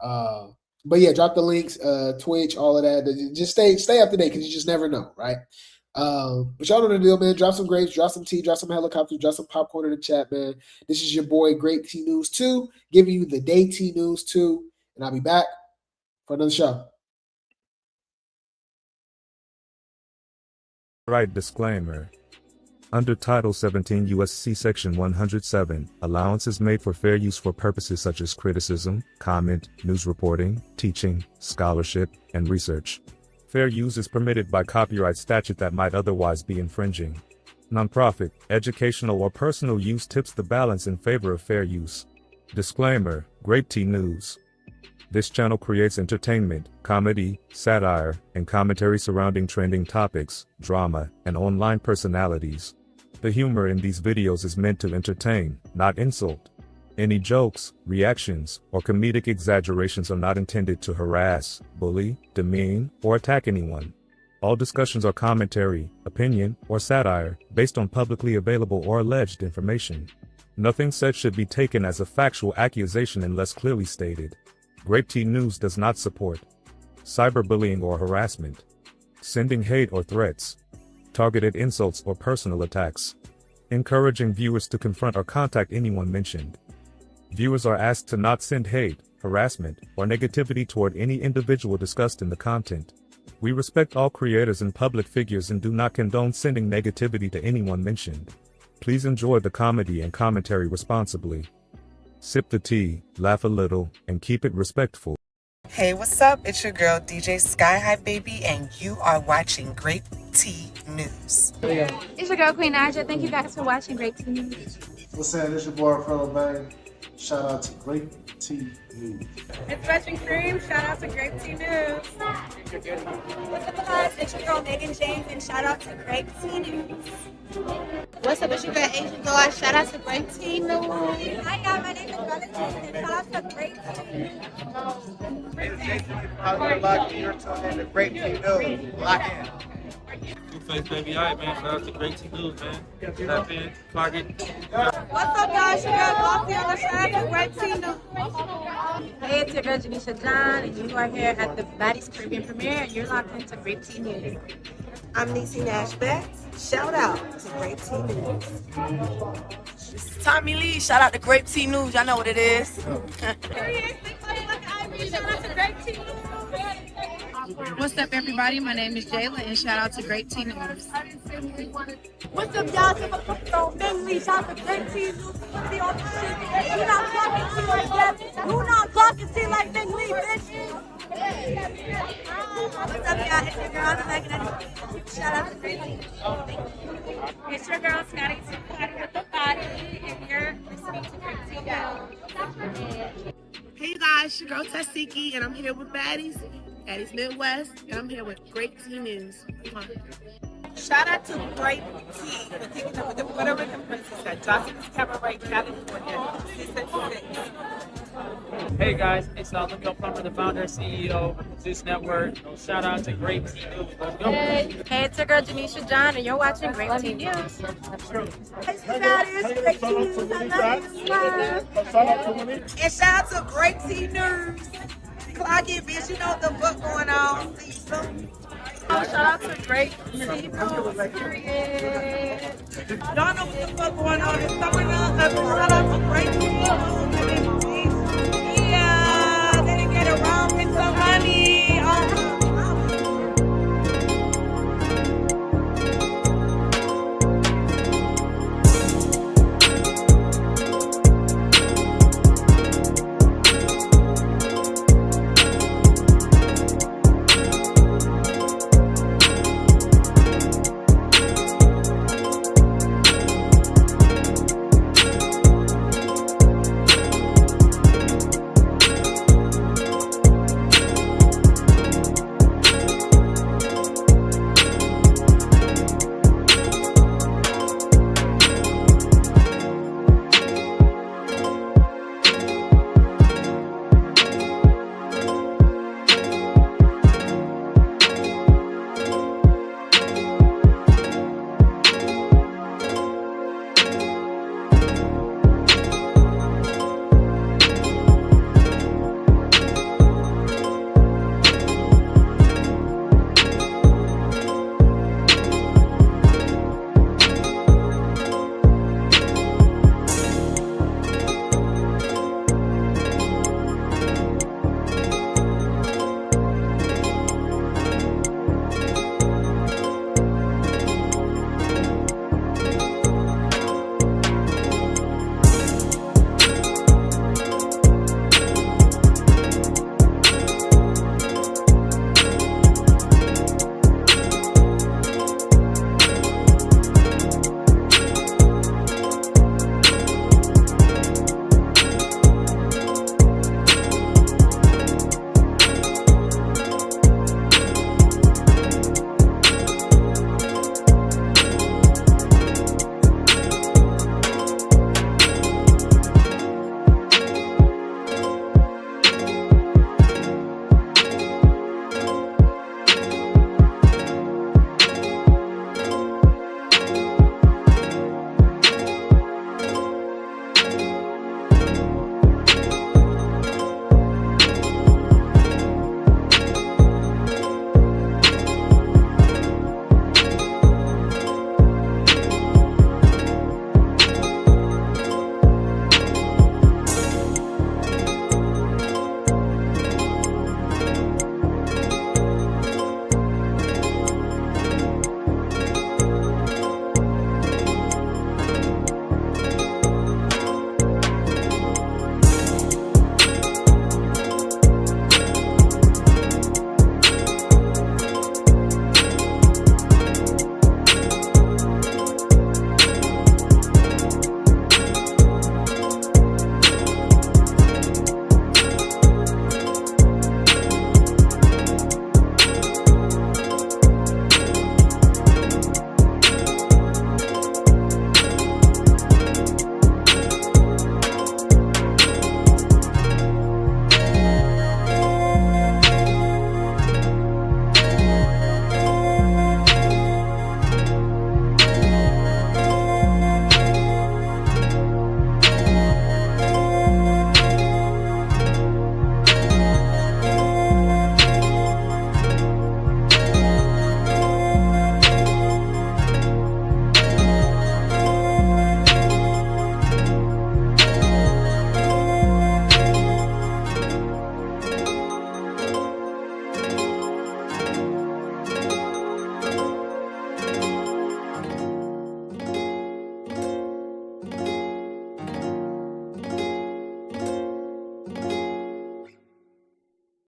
But yeah, drop the links, Twitch, all of that. Just stay up to date because you just never know, right? But y'all know the deal, man. Drop some grapes, drop some tea, drop some helicopters, drop some popcorn in the chat, man. This is your boy, Grape Tea News Too, giving you the day tea news too. And I'll be back for another show. Right, disclaimer. Under Title 17 U.S.C. Section 107, allowance is made for fair use for purposes such as criticism, comment, news reporting, teaching, scholarship, and research. Fair use is permitted by copyright statute that might otherwise be infringing. Nonprofit, educational, or personal use tips the balance in favor of fair use. Disclaimer, Grape Tea News. This channel creates entertainment, comedy, satire, and commentary surrounding trending topics, drama, and online personalities. The humor in these videos is meant to entertain, not insult. Any jokes, reactions, or comedic exaggerations are not intended to harass, bully, demean, or attack anyone. All discussions are commentary, opinion, or satire, based on publicly available or alleged information. Nothing said should be taken as a factual accusation unless clearly stated. Grape Tea News does not support cyberbullying or harassment, sending hate or threats, targeted insults or personal attacks, encouraging viewers to confront or contact anyone mentioned. Viewers are asked to not send hate, harassment, or negativity toward any individual discussed in the content. We respect all creators and public figures and do not condone sending negativity to anyone mentioned. Please enjoy the comedy and commentary responsibly. Sip the tea, laugh a little, and keep it respectful. Hey, what's up? It's your girl, DJ Sky High Baby, and you are watching Grape Tea News. It's your girl, Queen Aja. Thank you guys for watching Grape Tea News. What's saying? It's your boy, Fellow Bang. Shout out to Grape Tea News. It's Russian Cream. Shout out to Grape Tea News. What's up, guys? It's your girl, Megan James, and shout out to Grape Tea News. What's up? It's your girl, Asian Doll. Shout out to Grape Tea News. Hi, y'all. My name is Bella James, and shout out to Grape Tea News. You're tuned in to Grape Tea News. Lock in. Two-Face Baby, all right, man. Shout out to Grape Tea News, man. Tap in, clock it. What's up, y'all? It's your girl, Glossy on the shout out to Grape Tea News. Hey, it's your girl, Janisha John, and you are here at the Baddies Caribbean premiere, and you're locked into Grape Tea News. I'm Niecy Nash Betts. Shout out to Grape Tea News. This is Tommie Lee. Shout out to Grape Tea News. Y'all know what it is. What's up, everybody? My name is Jayla, and shout out to Grape Tea News. What's up, y'all? It's my girl, Mingley. Shout out to Grape Tea News. Be on the shit. You not talking tea like that. You not talking tea like Mingley, bitch. What's up, y'all? It's your girl, Megan. Shout out to Grape Tea News. It's your girl, Scotty with the body, and you're listening to Grape Tea News. Hey, you guys. It's your girl, Tashiki, and I'm here with Baddies Midwest, and I'm here with Grape Tea News. Come on. Shout out to Grape Tea for taking up with the Puerto Rican princess at Johnson Cabaret, California. 666. Hey guys, it's Lumio Plumber, the founder and CEO of Zeus Network. Shout out to Grape Tea News. Let's go. Hey, it's your girl, Janisha John, and you're watching Grape Tea News. And shout out to Grape Tea News. Clock it, bitch. You know what the fuck going on. See you soon. Shout out to Grape Tea News. Y'all know what the fuck going on. It's summer now. Shout out to Grape Tea News.